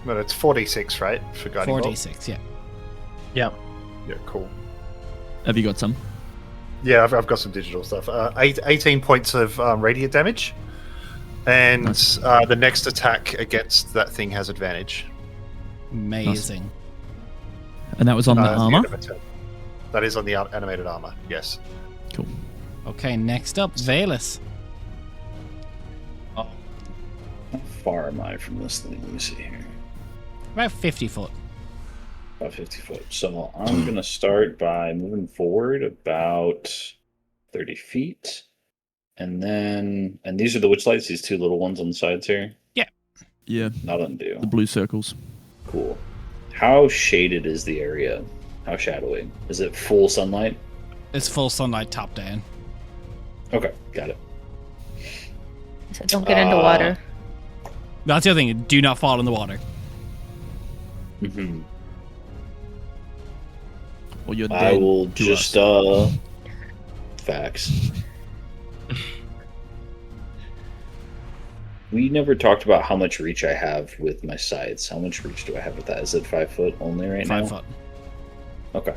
No, it's 4d6, right? For Guiding Bolt. 4d6, yeah. Yeah. Yeah, cool. Have you got some? Yeah, I've got some digital stuff. 18 points of radiant damage, and Nice. the next attack against that thing has advantage. Amazing. And that was on the At armor. end of a turn. That is on the animated armor. Yes. Cool. Okay, next up, Valus. How far am I from this thing? Let me see here. About 50 foot. About 50 foot. So I'm going to start by moving forward about 30 feet. And these are the witch lights, these two little ones on the sides here. Yeah, Not undo. the blue circles. Cool. How shaded is the area? How shadowy? Is it full sunlight? It's full sunlight top down. Okay, got it. So don't get into water. That's the other thing. Do not fall in the water. Mm-hmm. Or you're dead. I will to just us. facts. We never talked about how much reach I have with my sights. How much reach do I have with that? Is it 5 foot only right now? 5 foot. Okay.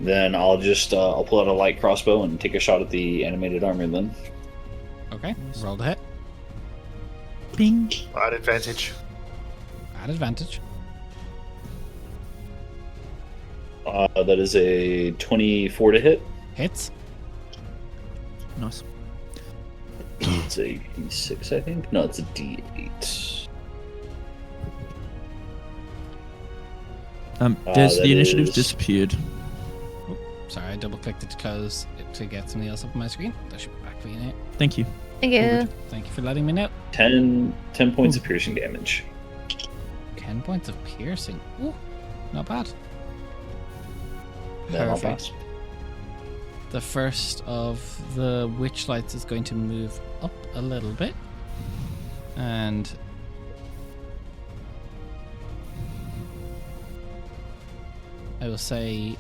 Then I'll just I'll pull out a light crossbow and take a shot at the animated armor then. Okay, roll the hit. Bing. At advantage. At advantage. That is a 24 to hit. Hits. Nice. It's a D6, I think. No, it's a D8. Des, that the initiative's is- disappeared. Sorry, I double clicked it to get something else up on my screen. That should be back for you now. Thank you. Thank you. Thank you for letting me know. 10 points of piercing damage. 10 points of piercing. Ooh, not bad. Then I'll Perfect. pass. The first of the witch lights is going to move up a little bit. And I will say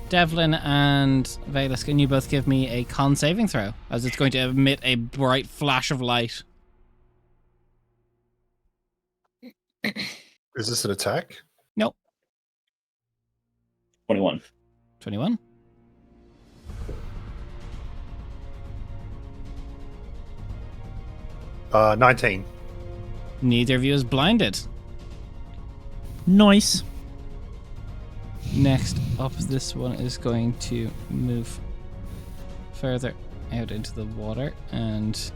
Devlin and Valus, can you both give me a con saving throw? As it's going to emit a bright flash of light. Is this an attack? Nope. 21. 21. Uh, 19. Neither of you is blinded. Nice. Next up, this one is going to move further out into the water, and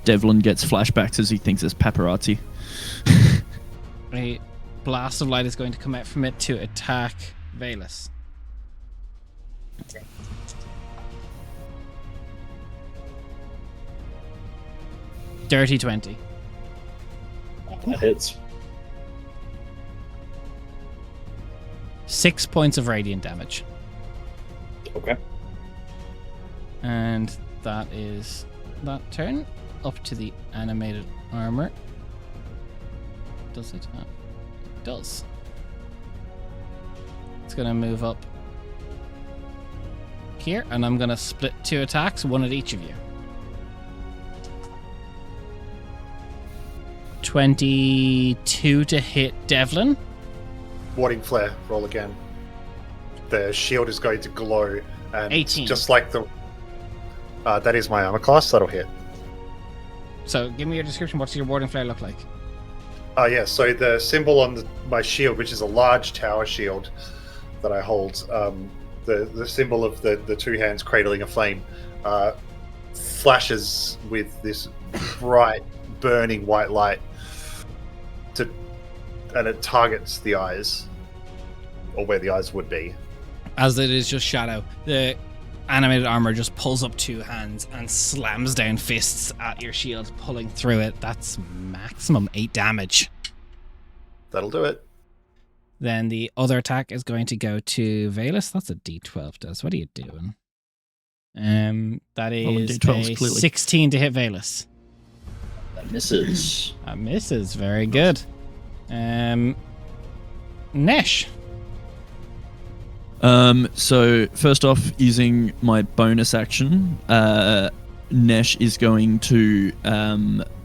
Devlin gets flashbacks as he thinks it's paparazzi. a blast of light is going to come out from it to attack Valus. Dirty 20. That hits. 6 points of radiant damage. Okay. And that is that turn. Up to the animated armor. Does it? It does. It's going to move up here, and I'm going to split 2 attacks, one at each of you. 22 to hit Devlin. Warding flare. Roll again. The shield is going to glow, and 18. just like the. That is my armor class. That'll hit. So give me your description. What's your warding flare look like? Yeah. So the symbol on my shield, which is a large tower shield that I hold, the symbol of the 2 hands cradling a flame, flashes with this bright, burning white light, and it targets the eyes, or where the eyes would be. As it is just shadow, the animated armor just pulls up 2 hands and slams down fists at your shield, pulling through it. That's maximum 8 damage. That'll do it. Then the other attack is going to go to Valus. That's a D12, Des. What are you doing? That Rolling is D12s, a clearly. 16 to hit Valus. That misses. That misses. Very good. Nesh. So first off, using my bonus action, Nesh is going to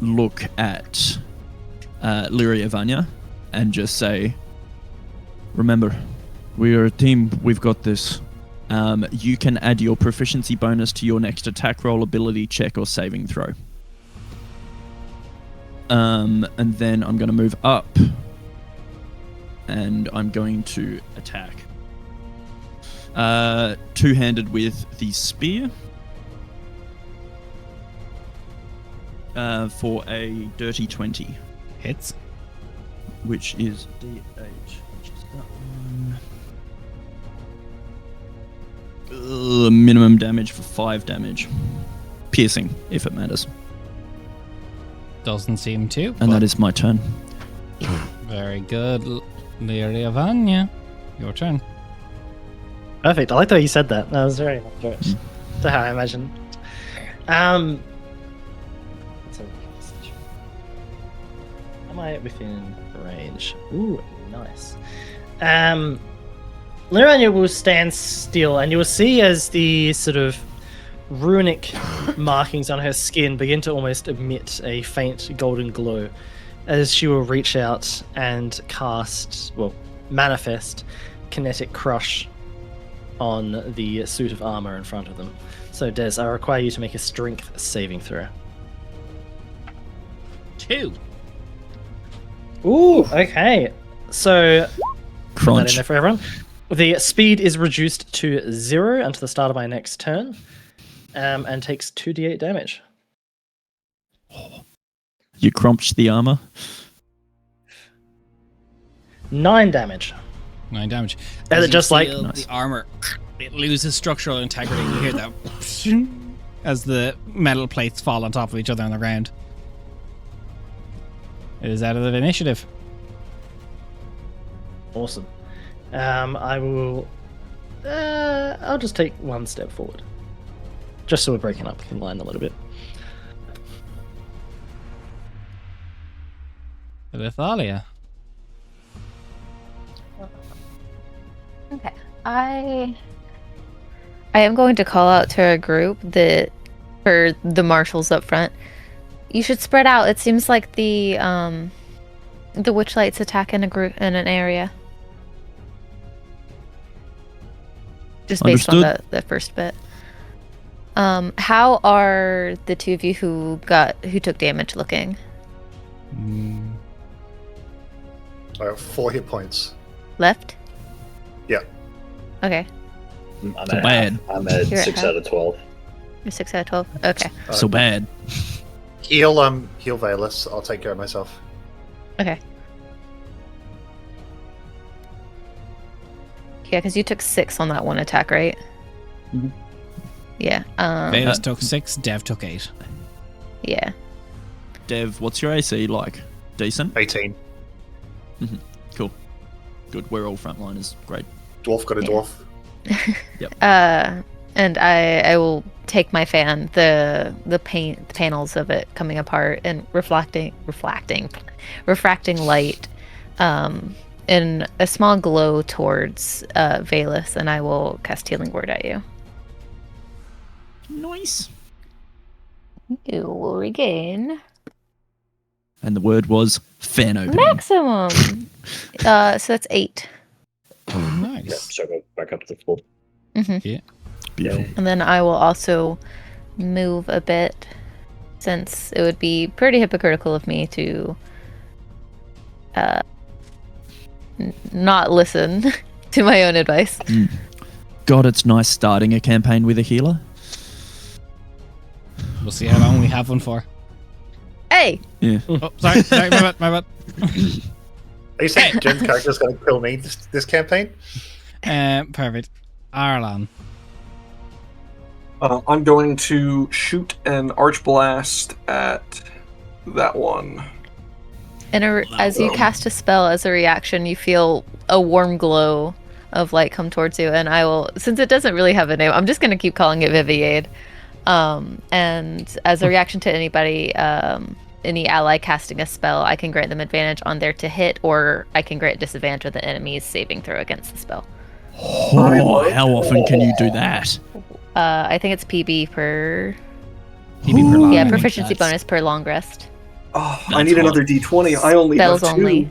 look at Lirun'Kaar and just say, "Remember, we are a team. We've got this. You can add your proficiency bonus to your next attack roll, ability check, or saving throw." And then I'm going to move up, and I'm going to attack. Two-handed with the spear. For a dirty 20. Hits. Which is D8. Which is that one. Minimum damage for 5 damage. Piercing, if it matters. Doesn't seem to. And that is my turn. Very good. Lirun'Kaar, your turn. Perfect. I like the way you said that. That was very accurate to how I imagined. Am I within range? Ooh, nice. Lirun'Kaar will stand still, and you will see as the sort of runic markings on her skin begin to almost emit a faint golden glow, as she will reach out and manifest kinetic crush on the suit of armor in front of them. So, Des, I require you to make a strength saving throw. 2. Ooh, okay. So, put that in Crunch. there for everyone. The speed is reduced to 0 until the start of my next turn, and takes 2d8 damage. You crunched the armor. 9 damage. 9 damage. As it you just like- feel Nice. the armor, it loses structural integrity. You hear that as the metal plates fall on top of each other on the ground. It is out of the initiative. Awesome. I will. I'll just take one step forward, just so we're breaking up in line a little bit. Lithalia. Okay. I am going to call out to a group that for the marshals up front. You should spread out. It seems like the witchlights attack in an area. Just based on the first bit. How are the two of you who took damage looking? I have 4 hit points. Left? Yeah. Okay. So bad. I'm at You're at 6 half. out of 12. You're 6 out of 12. Okay. So bad. Heal Valus. I'll take care of myself. Okay. Yeah, because you took 6 on that one attack, right? Mhm. Yeah. Valus took 6, Dev took 8. Yeah. Dev, what's your AC like? Decent? 18. Cool. Good. We're all frontliners. Great. Dwarf got a dwarf. And I will take my fan, the panels of it coming apart and refracting light, in a small glow towards Valus, and I will cast Healing Word at you. Nice. You will regain And the word was fan opening. maximum. So that's 8. Yeah, Nice. so go back up to full. Beautiful. And then I will also move a bit, since it would be pretty hypocritical of me to not listen to my own advice. God, it's nice starting a campaign with a healer. We'll see how long we have one for. Hey! Yeah. Oh, sorry, my bad. Are you saying Jen's character's going to kill me this campaign? Perfect. Arlan. I'm going to shoot an arch blast at that one. And as you cast a spell as a reaction, you feel a warm glow of light come towards you. And I will, since it doesn't really have a name, I'm just going to keep calling it Viviade. And as a reaction to anybody, any ally casting a spell, I can grant them advantage on their to hit, or I can grant disadvantage of the enemy's saving throw against the spell. Oh, how often can you do that? I think it's PB per. PB per long. Yeah, Ooh, proficiency that's- bonus per long rest. Oh, I That's need hot. another D20. I only Spells have two. only.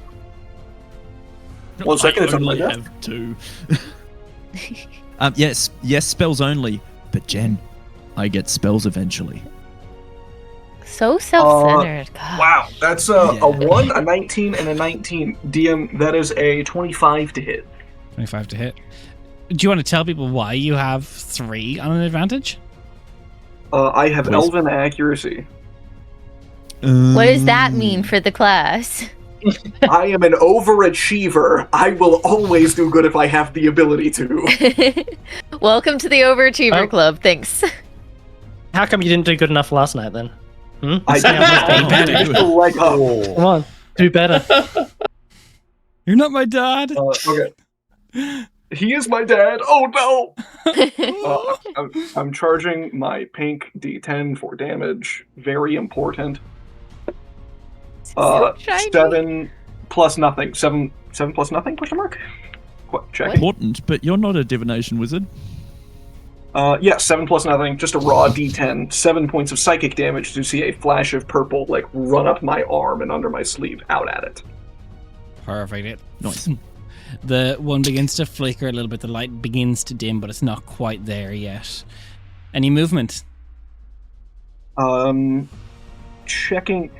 1 second, it's I on my only desk. have 2. Yes, spells only. But Jen, I get spells eventually. So self-centered. Gosh. Wow, that's Yeah. a 1, a 19, and a 19. DM, that is a 25 to hit. 25 to hit. Do you want to tell people why you have 3 on an advantage? I have Please. Elven accuracy. What does that mean for the class? I am an overachiever. I will always do good if I have the ability to. Welcome to the Overachiever Oh. Club. Thanks. How come you didn't do good enough last night then? I better. the leg up. Come on, do better. You're not my dad. Okay. He is my dad. Oh no! I'm charging my pink D10 for damage. Very important. So shiny. 7 plus nothing. 7 plus nothing? Question mark? What? Check. Important, but you're not a divination wizard. Yeah, 7 plus nothing. Just a raw D10. 7 points of psychic damage to see a flash of purple like run up my arm and under my sleeve out at it. Perfect. Nice. The one begins to flicker a little bit. The light begins to dim, but it's not quite there yet. Any movement? Checking.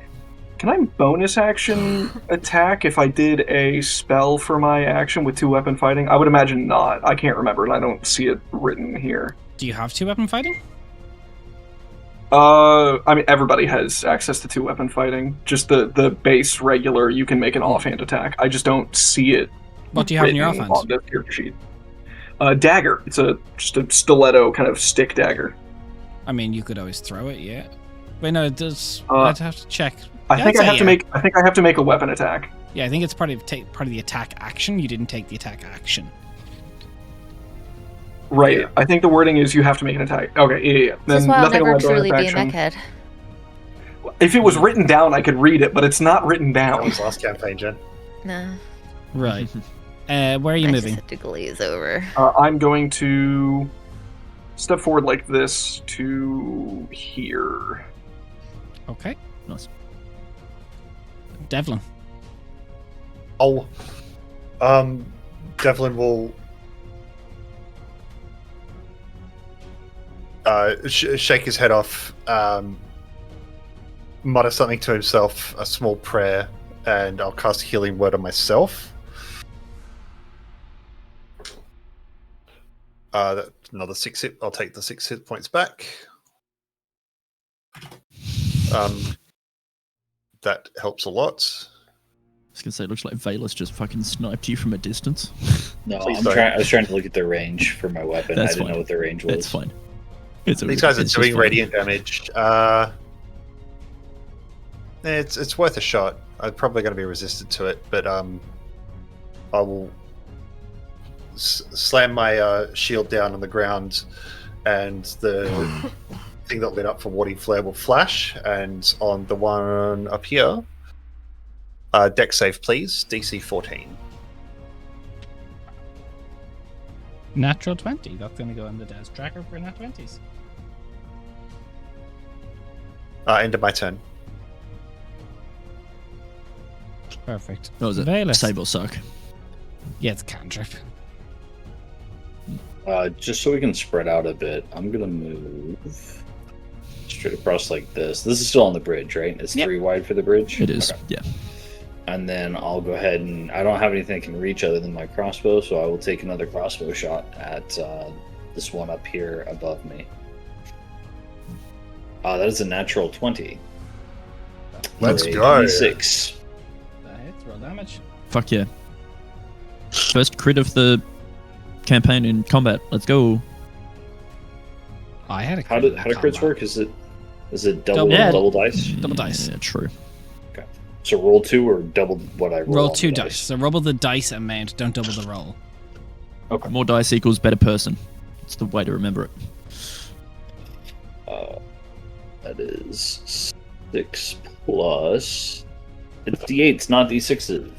Can I bonus action attack if I did a spell for my action with 2 weapon fighting? I would imagine not. I can't remember, and I don't see it written here. Do you have 2 weapon fighting? I mean, everybody has access to 2 weapon fighting. Just the base regular, you can make an offhand attack. I just don't see it. What do you have in your written offhand? on the character sheet. Dagger. It's just a stiletto kind of stick dagger. I mean, you could always throw it, yeah. Wait, no, it does. Uh, I'd have to check. I Yeah, think I'd I say have to yeah. make. I think I have to make a weapon attack. Yeah, I think it's part of the attack action. You didn't take the attack action. Right. I think the wording is you have to make an attack. Okay. Yeah. This Then is why I'll nothing never on my bonus truly be a action. neckhead. If it was written down, I could read it, but it's not written That down. was last campaign, Jen. No. Right. Where are you I moving? just have to glaze over. I'm going to step forward like this to here. Okay. Nice. Devlin. Oh, Devlin will shake his head off, mutter something to himself, a small prayer, and I'll cast Healing Word on myself. That's another 6 hit. I'll take the 6 hit points back. That helps a lot. I was gonna say, it looks like Valus just fucking sniped you from a distance. No, Please I don't. was trying to look at the range for my weapon. That's I didn't fine. know what the range was. It's fine. It's These guys are it's just doing fine. radiant damage. It's worth a shot. I'm probably going to be resistant to it, but I will slam my shield down on the ground, and the thing that lit up for warding flare will flash. And on the one up here, deck save, please. DC 14. Natural 20. That's going to go on the Des tracker for nat 20s. End of my turn. Perfect. What was it? Valus. Save or suck. Yeah, it's cantrip. Just so we can spread out a bit, I'm gonna move straight across like this. This is still on the bridge, right? It's Yep. 3 wide for the bridge. It is. Okay. Yeah. And then I'll go ahead and I don't have anything that can reach other than my crossbow, so I will take another crossbow shot at this one up here above me. That is a natural 20. Let's For a go. 6. That hits, roll damage. Fuck yeah. First crit of the campaign in combat. Let's go. I had a How do crit in crits combat. work? Is it double Double- dice? Double dice. Yeah, true. So roll 2 or double what I roll? Roll on 2 the dice. So roll the dice amount, don't double the roll. More dice equals better person. It's the way to remember it. That is 6 plus. It's d8s, not d6s.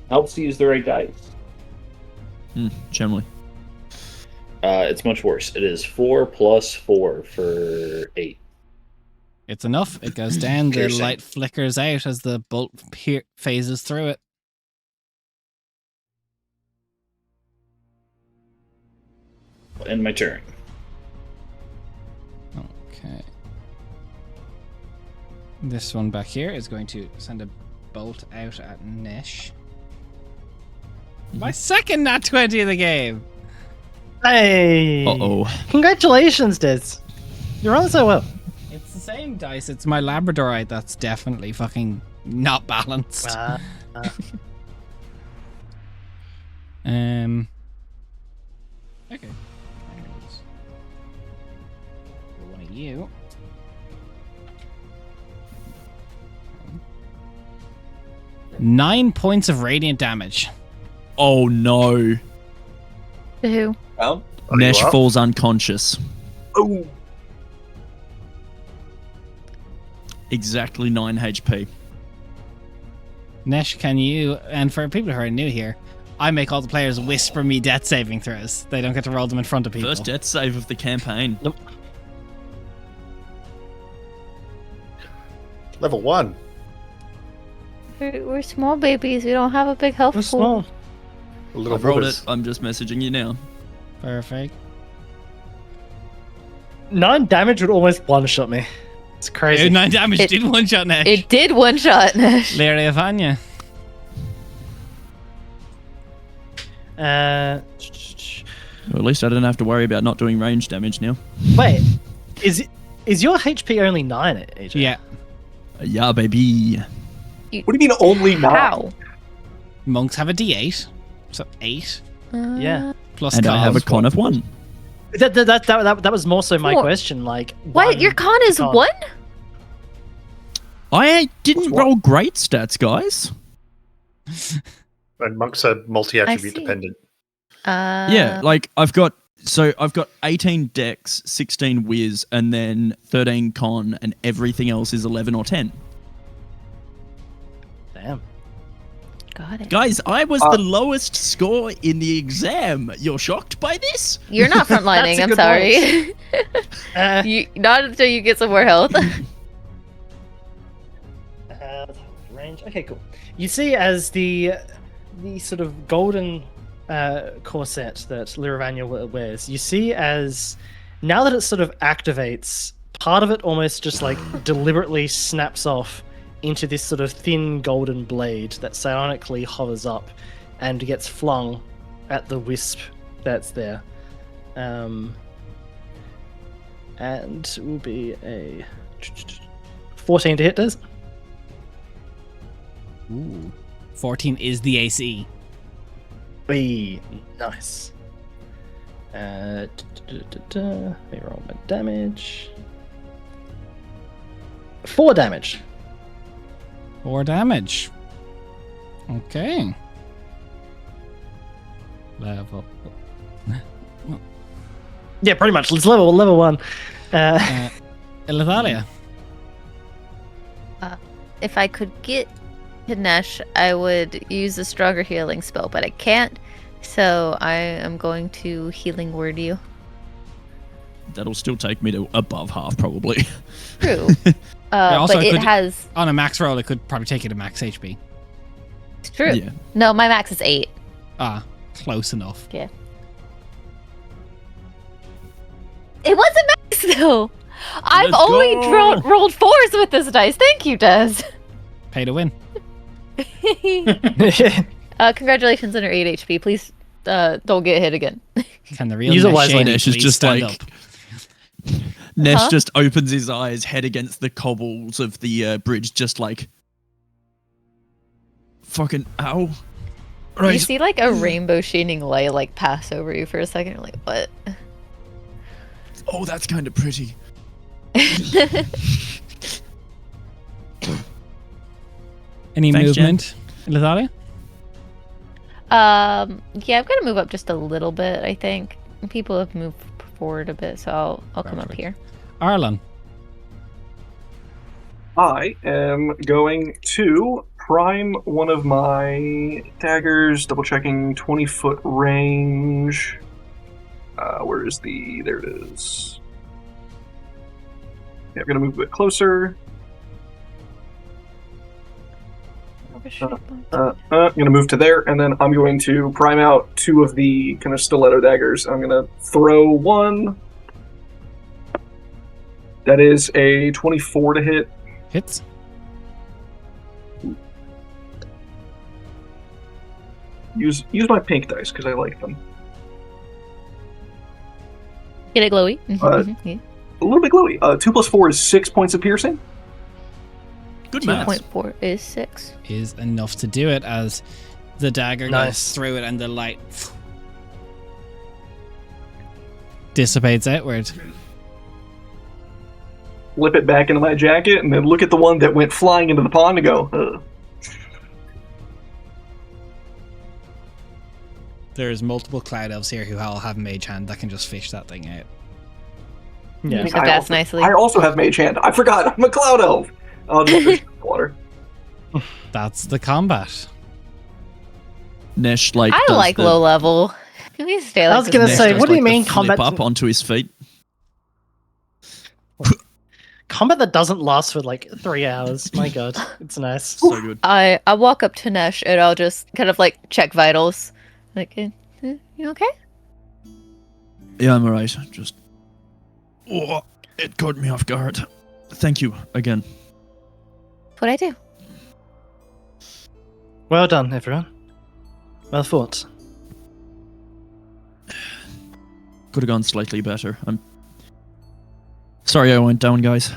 Helps to use the right dice. Generally. It's much worse. It is 4 plus 4 for 8. It's enough. It goes down. The Piercing. light flickers out as the bolt phases through it. End my turn. Okay. This one back here is going to send a bolt out at Nesh. My second nat 20 of the game. Hey! Uh-oh. Congratulations, Diz. You're on so well. It's the same dice. It's my Labradorite that's definitely fucking not balanced. Okay. One of you. 9 points of radiant damage. Oh no. To who? Well, Are Nesh you up? falls unconscious. oh, Exactly 9 HP. Nesh, can you, and for people who are new here, I make all the players whisper me death saving throws. They don't get to roll them in front of people. First death save of the campaign. Level 1. We're small babies. We don't have a big health We're pool. small. Little I've rolled brothers. it. I'm just messaging you now. Perfect. 9 damage would almost one-shot me. It's crazy. 9 damage It- did one shot Nesh. It did one shot. Nesh. Lirun'Kaar. Well, at least I don't have to worry about not doing range damage now. Wait, is your HP only 9, AJ? Yeah. Yeah, baby. what do you mean only 9? How? Monks have a d8. So 8 Yeah. plus And I have a cons. con of 1. That was more so my What? question. Like, What? Your con is con. 1? I didn't What's what? roll great stats, guys. And monks are multi-attribute see. dependent. Yeah, like I've got 18 dex, 16 whiz, and then 13 con, and everything else is 11 or 10. Damn. Got it. Guys, I was the lowest score in the exam. You're shocked by this? You're not frontlining. That's a I'm good sorry. Uh, Not until you get some more health. range. Okay, cool. You see, as the sort of golden corset that Lirun'Kaar wears, you see as now that it sort of activates, part of it almost just like deliberately snaps off into this sort of thin golden blade that psionically hovers up and gets flung at the wisp that's there. And will be a 14 to hit, does? Ooh. 14 is the AC. Wee, nice. Let me roll my damage. 4 damage. 4 damage. Okay. Level. Yeah, pretty much. It's level 1. Elithalia. If I could get to Nesh, I would use a stronger healing spell, but I can't. So I am going to healing word you. That'll still take me to above half, probably. True. also But it it could- has. On a max roll, it could probably take you to max HP. It's true. Yeah. No, my max is 8. Ah, close enough. Yeah. It wasn't max though. I've Let's only go. rolled 4s with this dice. Thank you, Des. Pay to win. Congratulations on your 8 HP. Please don't get hit again. Can the real Use it Nesh wisely. Shady Nesh is please just stand like- up? Nesh Huh? just opens his eyes, head against the cobbles of the bridge, just like fucking ow. You Right. see like a rainbow shining light like pass over you for a second. You're like, what? Oh, that's kind of pretty. Any Thanks, Jen. movement, Elithalia? Yeah, I've got to move up just a little bit. I think people have moved forward a bit, so I'll come up Perfect. here. Arlan. I am going to prime one of my daggers, double checking 20-foot range. Where is the... There it is. Yeah, I'm going to move a bit closer. I'm going to move to there, and then I'm going to prime out 2 of the kind of stiletto daggers. I'm going to throw one. That is a 24 to hit. Hits. Use my pink dice, because I like them. Get it glowy. Yeah. A little bit glowy. 2 plus 4 is 6 points of piercing. Good math. 2.4 is 6. Is enough to do it as the dagger goes through it and the light dissipates outward. Flip it back into my jacket, and then look at the one that went flying into the pond and go, ugh. There's multiple cloud elves here who all have mage hand that can just fish that thing out. Yeah. So that's nicely. I also have mage hand. I forgot. I'm a cloud elf. I'll just fish the water. That's the combat. Nesh I does like the- low level. Can we stay like I was this? gonna Nesh say, does what do you the mean flip combat? up onto his feet? Combat that doesn't last for like 3 hours. My god, it's nice. So good. I walk up to Nesh and I'll just kind of like check vitals. Like, you okay? Yeah, I'm alright. Just... Oh, it caught me off guard. Thank you again. That's what I do. Well done, everyone. Well fought. Could have gone slightly better. I'm sorry I went down, guys.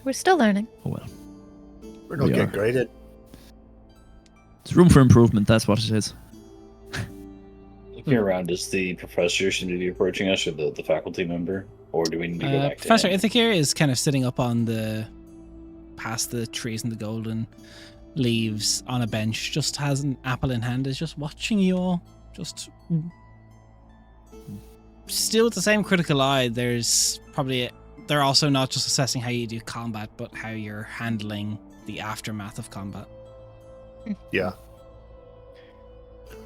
We're still learning. Oh well. We're not We getting are. graded. There's room for improvement, that's what it is. Looking around, does the professor seem to be approaching us, or the faculty member, or do we need to go back Professor to him? Ithakir is kind of sitting up on the past the trees and the golden leaves on a bench, just has an apple in hand, is just watching you all. Just still with the same critical eye. They're also not just assessing how you do combat, but how you're handling the aftermath of combat. Yeah.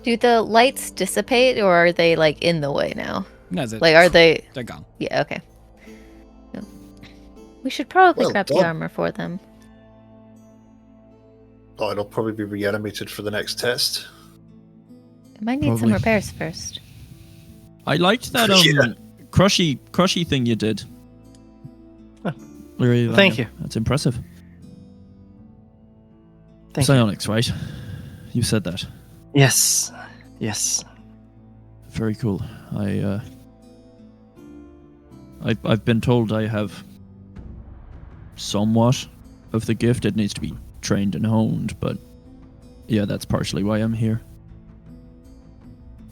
Do the lights dissipate or are they like in the way now? No, Like, are they? they're gone. Yeah, okay. No. We should probably Well grab the done. armor for them. Oh, it'll probably be reanimated for the next test. It might need some Probably. repairs first. I liked that Yeah. crushy thing you did. Really, Thank you. That's impressive. Thank you. Psionics, right? You said that. Yes. Yes. Very cool. I've been told I have somewhat of the gift. It needs to be trained and honed, but yeah, that's partially why I'm here.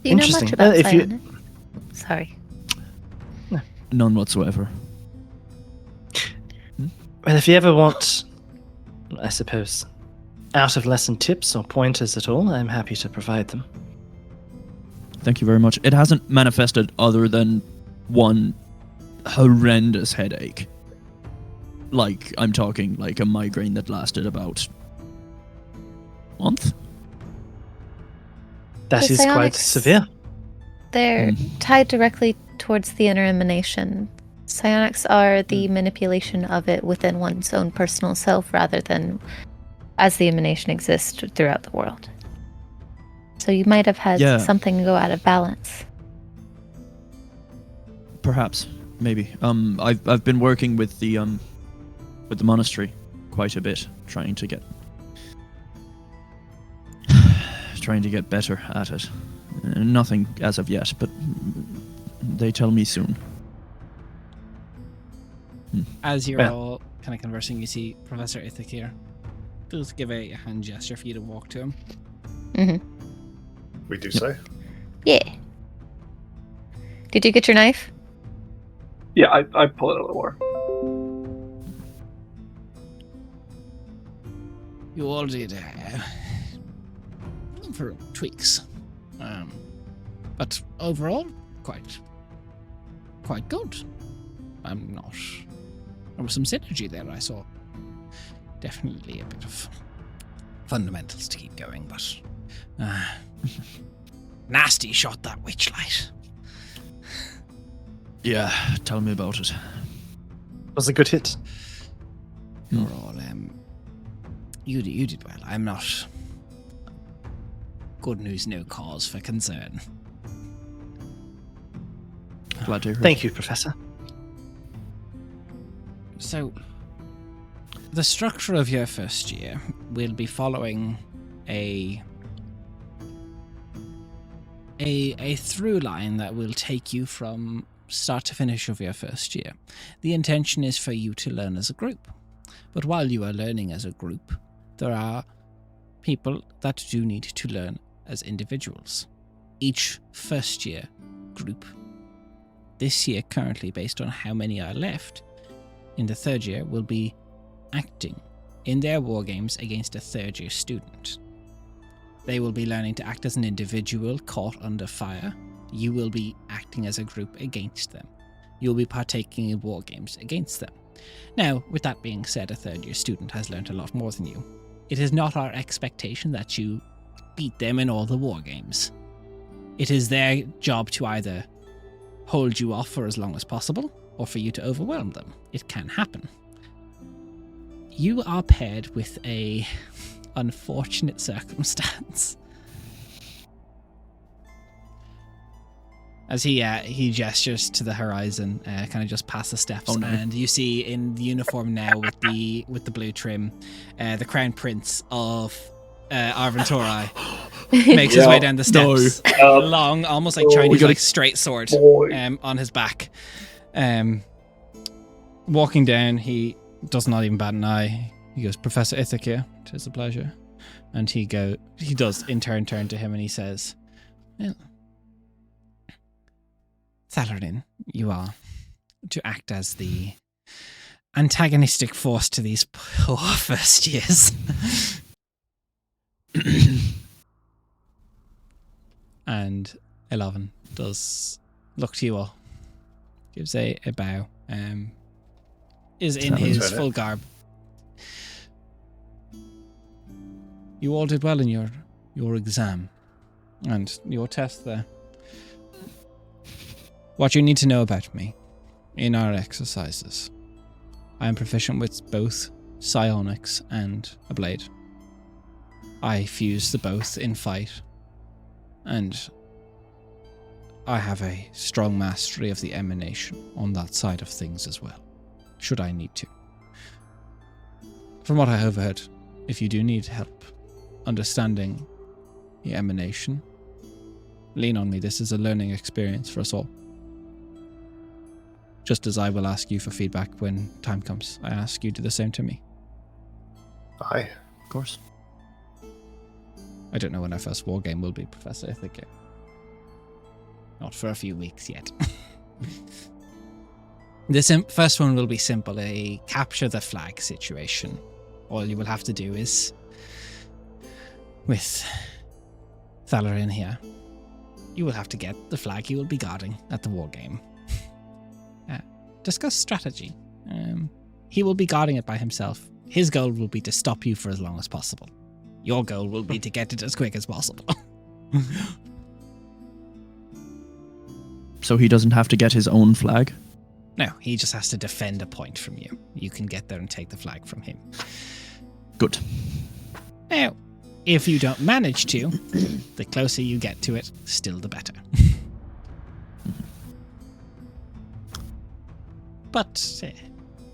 Do you know Interesting. much about If you- psionic? Sorry. None whatsoever. Well, if you ever want, I suppose, out of lesson tips or pointers at all, I'm happy to provide them. Thank you very much. It hasn't manifested other than one horrendous headache. Like, I'm talking like a migraine that lasted about a month. That The is quite psionics- severe. They're tied directly towards the inner emanation. Psionics are the manipulation of it within one's own personal self rather than as the emanation exists throughout the world. So you might have had Yeah. something go out of balance. Perhaps, maybe. I've been working with the monastery quite a bit, trying to get better at it. Nothing as of yet, but they tell me soon. As you're Well. all kind of conversing, you see Professor Ithakir does give a hand gesture for you to walk to him. We do so. Yeah. Did you get your knife? Yeah, I pull it out of the water. You all did for tweaks, but overall, quite good. I'm not. There was some synergy there. I saw. Definitely a bit of fundamentals to keep going, but Nasty shot, that witchlight. Yeah, tell me about it. Was a good hit. You're all, you did well. I'm not. Good news, no cause for concern. Glad to hear. Thank you, Professor. So, the structure of your first year will be following a through line that will take you from start to finish of your first year. The intention is for you to learn as a group. But while you are learning as a group, there are people that do need to learn as individuals. Each first year group, this year currently based on how many are left, in the third year will be acting in their war games against a third year student. They will be learning to act as an individual caught under fire. You will be acting as a group against them. You'll be partaking in war games against them. Now, with that being said, a third year student has learned a lot more than you. It is not our expectation that you beat them in all the war games. It is their job to either hold you off for as long as possible, or for you to overwhelm them. It can happen. You are paired with a unfortunate circumstance. As he gestures to the horizon, kind of just past the steps, Oh, no. and you see in the uniform now with the blue trim, the Crown Prince of Arventori makes his way down the steps, long, almost like Chinese, like straight sword on his back. Walking down, he does not even bat an eye. He goes, "Professor Ithaca, 'tis a pleasure." And he does in turn turn to him and he says, "Well, Thalarin, you are to act as the antagonistic force to these poor first years." And 11 does look to you all, gives a bow, is in his full garb. You all did well in your exam and your test there. What you need to know about me in our exercises: I am proficient with both psionics and a blade. I fuse the both in fight, and I have a strong mastery of the emanation on that side of things as well, should I need to. From what I overheard, if you do need help understanding the emanation, lean on me. This is a learning experience for us all. Just as I will ask you for feedback when time comes, I ask you to do the same to me. Aye. Of course. I don't know when our first war game will be, Professor Ithaca. Not for a few weeks yet. This first one will be simple, a capture the flag situation. All you will have to do is, with Thalarin here, you will have to get the flag you will be guarding at the war game. Discuss strategy. He will be guarding it by himself. His goal will be to stop you for as long as possible. Your goal will be to get it as quick as possible. So he doesn't have to get his own flag? No, he just has to defend a point from you. You can get there and take the flag from him. Good. Now, if you don't manage to, the closer you get to it, still the better. But,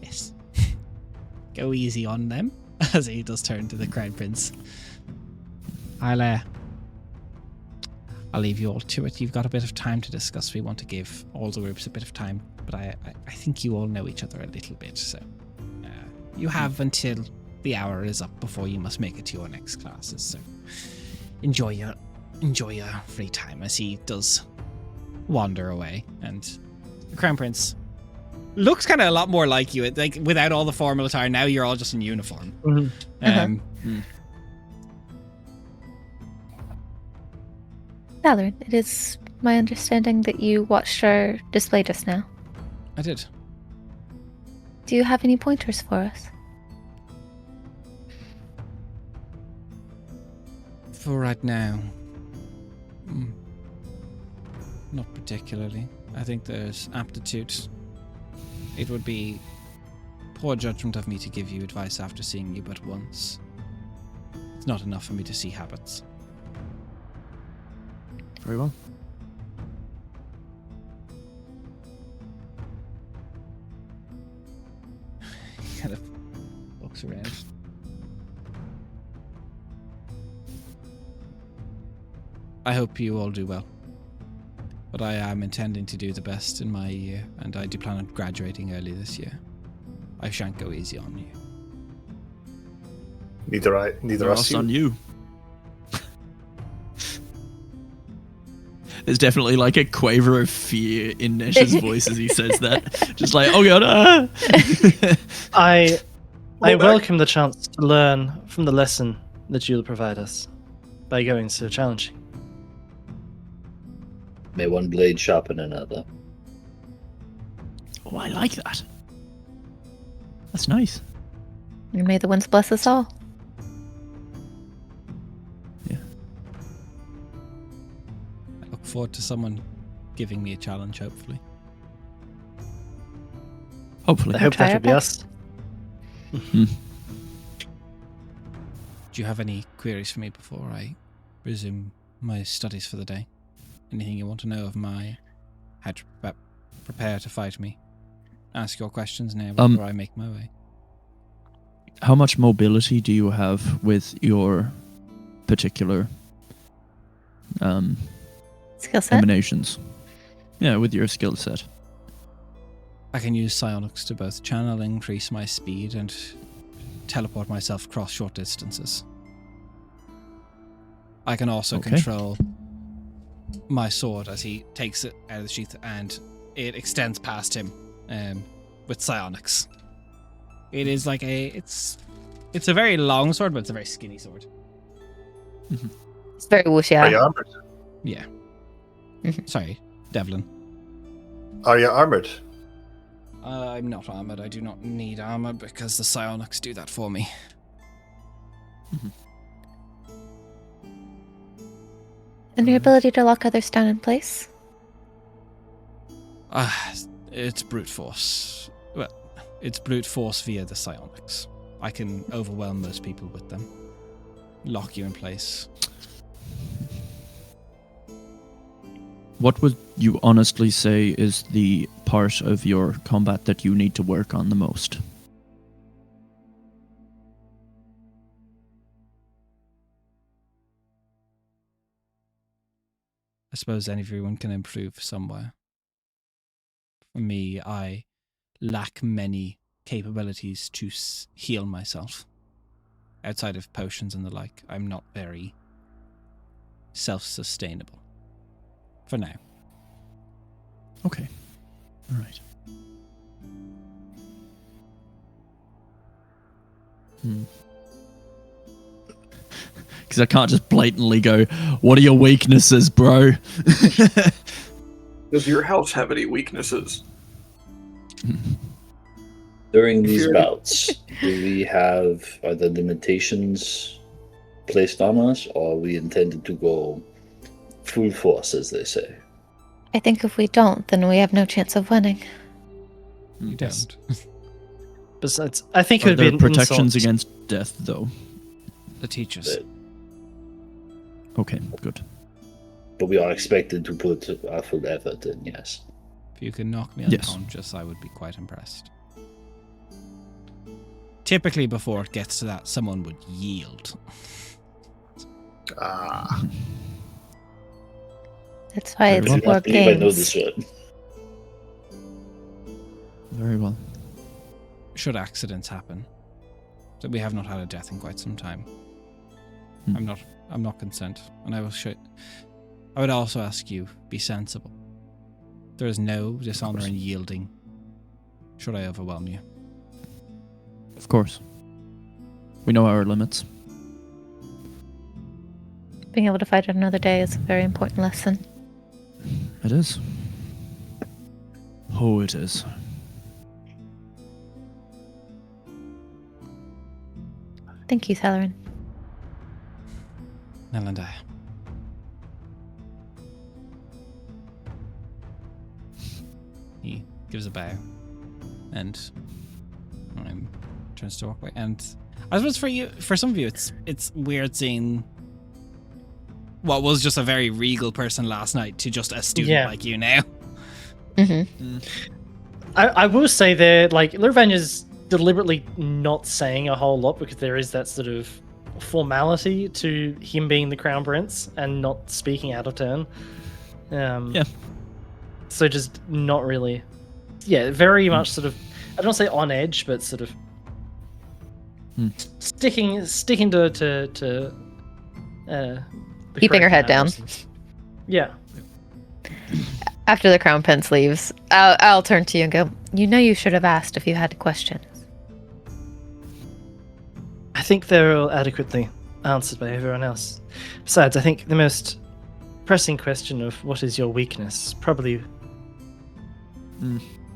yes. Go easy on them, as he does turn to the Crown Prince. I'll leave you all to it. You've got a bit of time to discuss. We want to give all the groups a bit of time, but I think you all know each other a little bit, so you have until the hour is up before you must make it to your next classes. So enjoy your free time, as he does wander away. And the Crown Prince looks kind of a lot more like you, like without all the formal attire. Now you're all just in uniform. Thalarin, it is my understanding that you watched our display just now. I did. Do you have any pointers for us? For right now, Not particularly. I think there's aptitude. It would be poor judgment of me to give you advice after seeing you but once. It's not enough for me to see habits. Very well. He kind of looks around. I hope you all do well. But I am intending to do the best in my year, and I do plan on graduating early this year. I shan't go easy on you. Neither us. On you. There's definitely like a quaver of fear in Nesh's voice as he says that. Just like, oh god. I Well, welcome the chance to learn from the lesson that you'll provide us by going so challenging. May one blade sharpen another. Oh, I like that. That's nice. And may the winds bless us all. Yeah. I look forward to someone giving me a challenge, hopefully. Hopefully. I hope try that our will be us. Do you have any queries for me before I resume my studies for the day? Anything you want to know of how to prepare to fight me? Ask your questions now before I make my way. How much mobility do you have with your particular Skill set? emanations? Yeah, with your skill set. I can use psionics to both channel, increase my speed, and teleport myself across short distances. I can also control my sword as he takes it out of the sheath and it extends past him with psionics. It is like it's a very long sword, but it's a very skinny sword. It's very whooshy. Are you armored? Yeah. Sorry, Devlin. Are you armored? I'm not armored. I do not need armor because the psionics do that for me. And your ability to lock others down in place? It's brute force. Well, it's brute force via the psionics. I can overwhelm most people with them. Lock you in place. What would you honestly say is the part of your combat that you need to work on the most? I suppose everyone can improve somewhere. For me, I lack many capabilities to heal myself. Outside of potions and the like, I'm not very self-sustainable. For now. Okay. All right. Because I can't just blatantly go, what are your weaknesses, bro? Does your house have any weaknesses? During these bouts, are the limitations placed on us, or are we intended to go full force, as they say? I think if we don't, then we have no chance of winning. You Yes. don't. Besides, I think it Are would be there an protections insult. against death, though? The teachers. Okay, good. But we are expected to put our full effort in, yes. If you can knock me Yes. unconscious, I would be quite impressed. Typically, before it gets to that, someone would yield. Ah. That's why Very it's well. I war believe I know games. this one. Very well. Should accidents happen, so we have not had a death in quite some time. I'm not concerned, and I would also ask you, be sensible. There is no dishonor in yielding. Should I overwhelm you? Of course. We know our limits. Being able to fight it another day is a very important lesson. It is. Oh, it is. Thank you, Thelerin. Nelandaya. gives a bow, and turns to walk away. And I suppose for some of you, it's weird seeing what was just a very regal person last night to just a student like you now. Mm-hmm. I will say there, like, Lirvanya's deliberately not saying a whole lot because there is that sort of formality to him being the crown prince and not speaking out of turn. So just not really. Yeah, very much sort of, I don't say on edge, but sort of sticking to Keeping her head down. Yeah. After the crown prince leaves, I'll turn to you and go, you know you should have asked if you had questions. I think they're all adequately answered by everyone else. Besides, I think the most pressing question of what is your weakness probably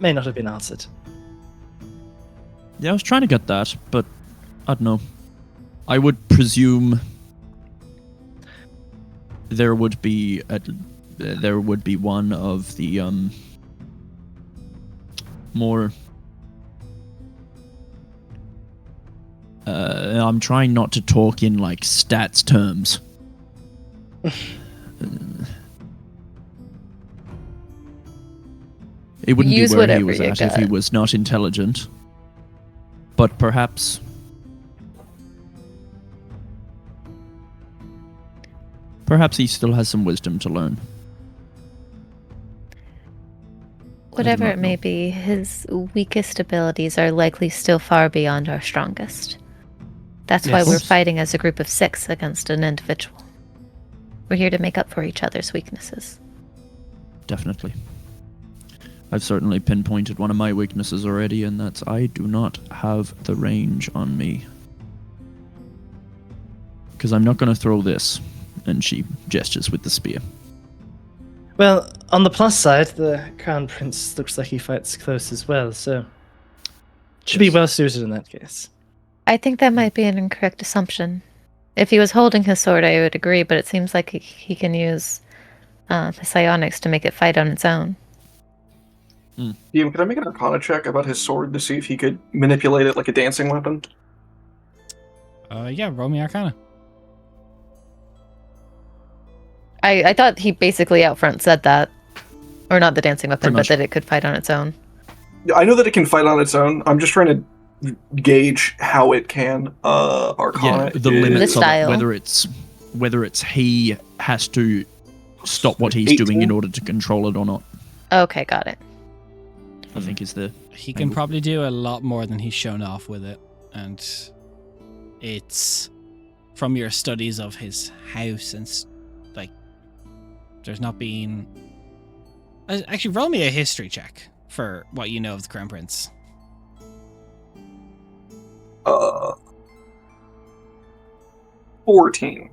may not have been answered. Yeah, I was trying to get that, but I don't know. I would presume there would be one of the more. I'm trying not to talk in like stats terms. It wouldn't Use be where he whatever was you at if he got. was not intelligent. But perhaps he still has some wisdom to learn. Whatever not it may know. be, his weakest abilities are likely still far beyond our strongest. That's why Yes. we're fighting as a group of 6 against an individual. We're here to make up for each other's weaknesses. Definitely. I've certainly pinpointed one of my weaknesses already, and that's I do not have the range on me. Because I'm not going to throw this. And she gestures with the spear. Well, on the plus side, the crown prince looks like he fights close as well, so should be well suited in that case. I think that might be an incorrect assumption. If he was holding his sword, I would agree, but it seems like he can use the psionics to make it fight on its own. DM, can I make an Arcana check about his sword to see if he could manipulate it like a dancing weapon? Yeah, roll me Arcana. I thought he basically out front said that. Or not the dancing weapon, Pretty but much. that it could fight on its own. Yeah, I know that it can fight on its own. I'm just trying to gauge how it can. Arcana. Yeah, the is- limits of it, style. whether it's he has to stop what he's 18? doing in order to control it or not. Okay, got it. I think is the He can Angle. probably do a lot more than he's shown off with it, and it's from your studies of his house and like. There's not been. Actually, roll me a history check for what you know of the Crown Prince. 14.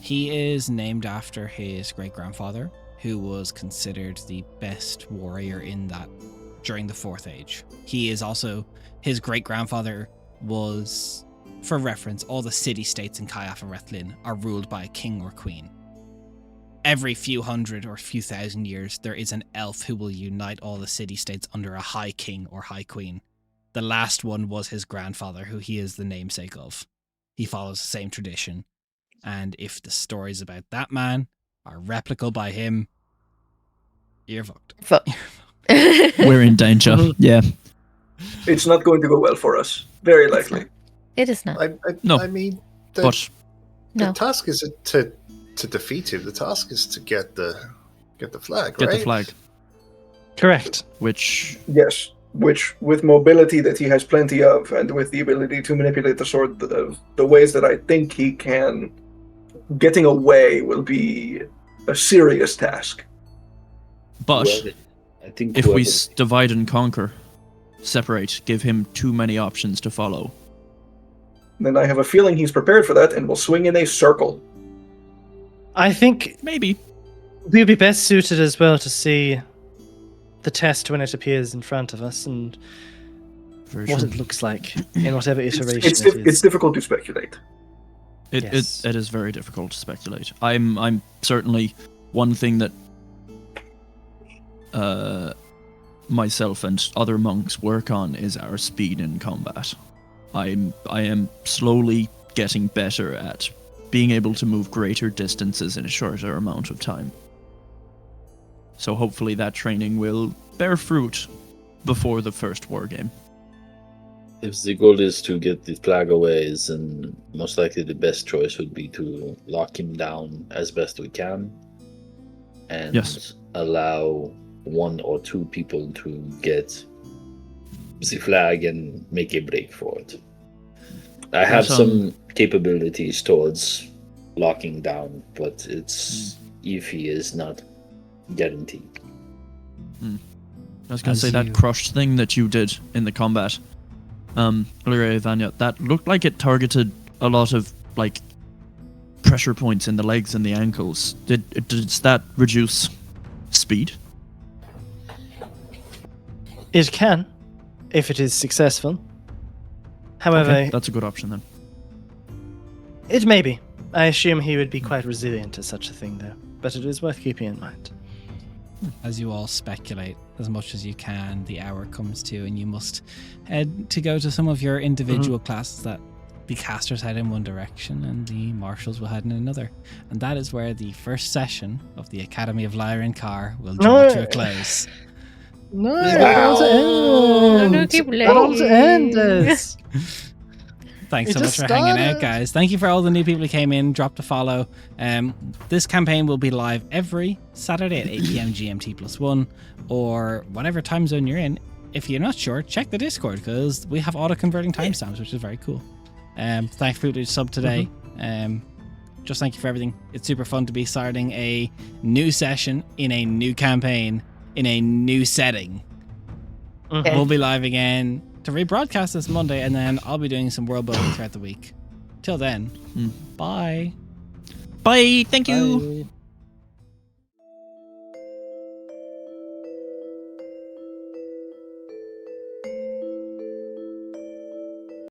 He is named after his great grandfather, who was considered the best warrior in that during the Fourth Age. He is also his great grandfather was, for reference, all the city states in Kayaf and Rethlin are ruled by a king or queen. Every few hundred or few thousand years, there is an elf who will unite all the city-states under a high king or high queen. The last one was his grandfather, who he is the namesake of. He follows the same tradition. And if the stories about that man are replicable by him, you're fucked. we're in danger. Yeah. It's not going to go well for us. Very likely. It is not. No. I mean, But No. the task is to defeat him. The task is to get the flag, get right? the flag, Correct. which Yes. Which, with mobility that he has plenty of, and with the ability to manipulate the sword the ways that I think he can, getting away will be a serious task. but I think if we whoever- divide and conquer, separate, give him too many options to follow. Then I have a feeling he's prepared for that and will swing in a circle. I think Maybe. we'd be best suited as well to see the test when it appears in front of us and Very what true. it looks like in whatever iteration It's difficult to speculate. Yes. It is very difficult to speculate. I'm certainly one thing that myself and other monks work on is our speed in combat. I am slowly getting better at being able to move greater distances in a shorter amount of time. So hopefully that training will bear fruit before the first war game. If the goal is to get the flag away, then most likely the best choice would be to lock him down as best we can and allow 1 or 2 people to get the flag and make a break for it. I have some capabilities towards locking down, but it's iffy is not guaranteed. I was going to say that crushed thing that you did in the combat, Lirun'Kaar, that looked like it targeted a lot of like pressure points in the legs and the ankles. Does that reduce speed? It can, if it is successful. However, Okay, that's a good option then. It may be. I assume he would be quite resilient to such a thing, though. But it is worth keeping in mind. As you all speculate as much as you can, the hour comes to, and you must head to go to some of your individual classes. That the casters head in one direction and the marshals will head in another. And that is where the first session of the Academy of Lirun'Kaar will draw to a close. No, I don't want to end this. Thanks so much for hanging out, guys. Thank you for all the new people who came in, dropped a follow. This campaign will be live every Saturday at 8 p.m. GMT +1, or whatever time zone you're in. If you're not sure, check the Discord, because we have auto-converting timestamps, which is very cool. Thanks for the sub today. Just thank you for everything. It's super fun to be starting a new session in a new campaign in a new setting. We'll be live again to rebroadcast this Monday, and then I'll be doing some world building throughout the week. Till then, bye. Bye. Thank you. Bye.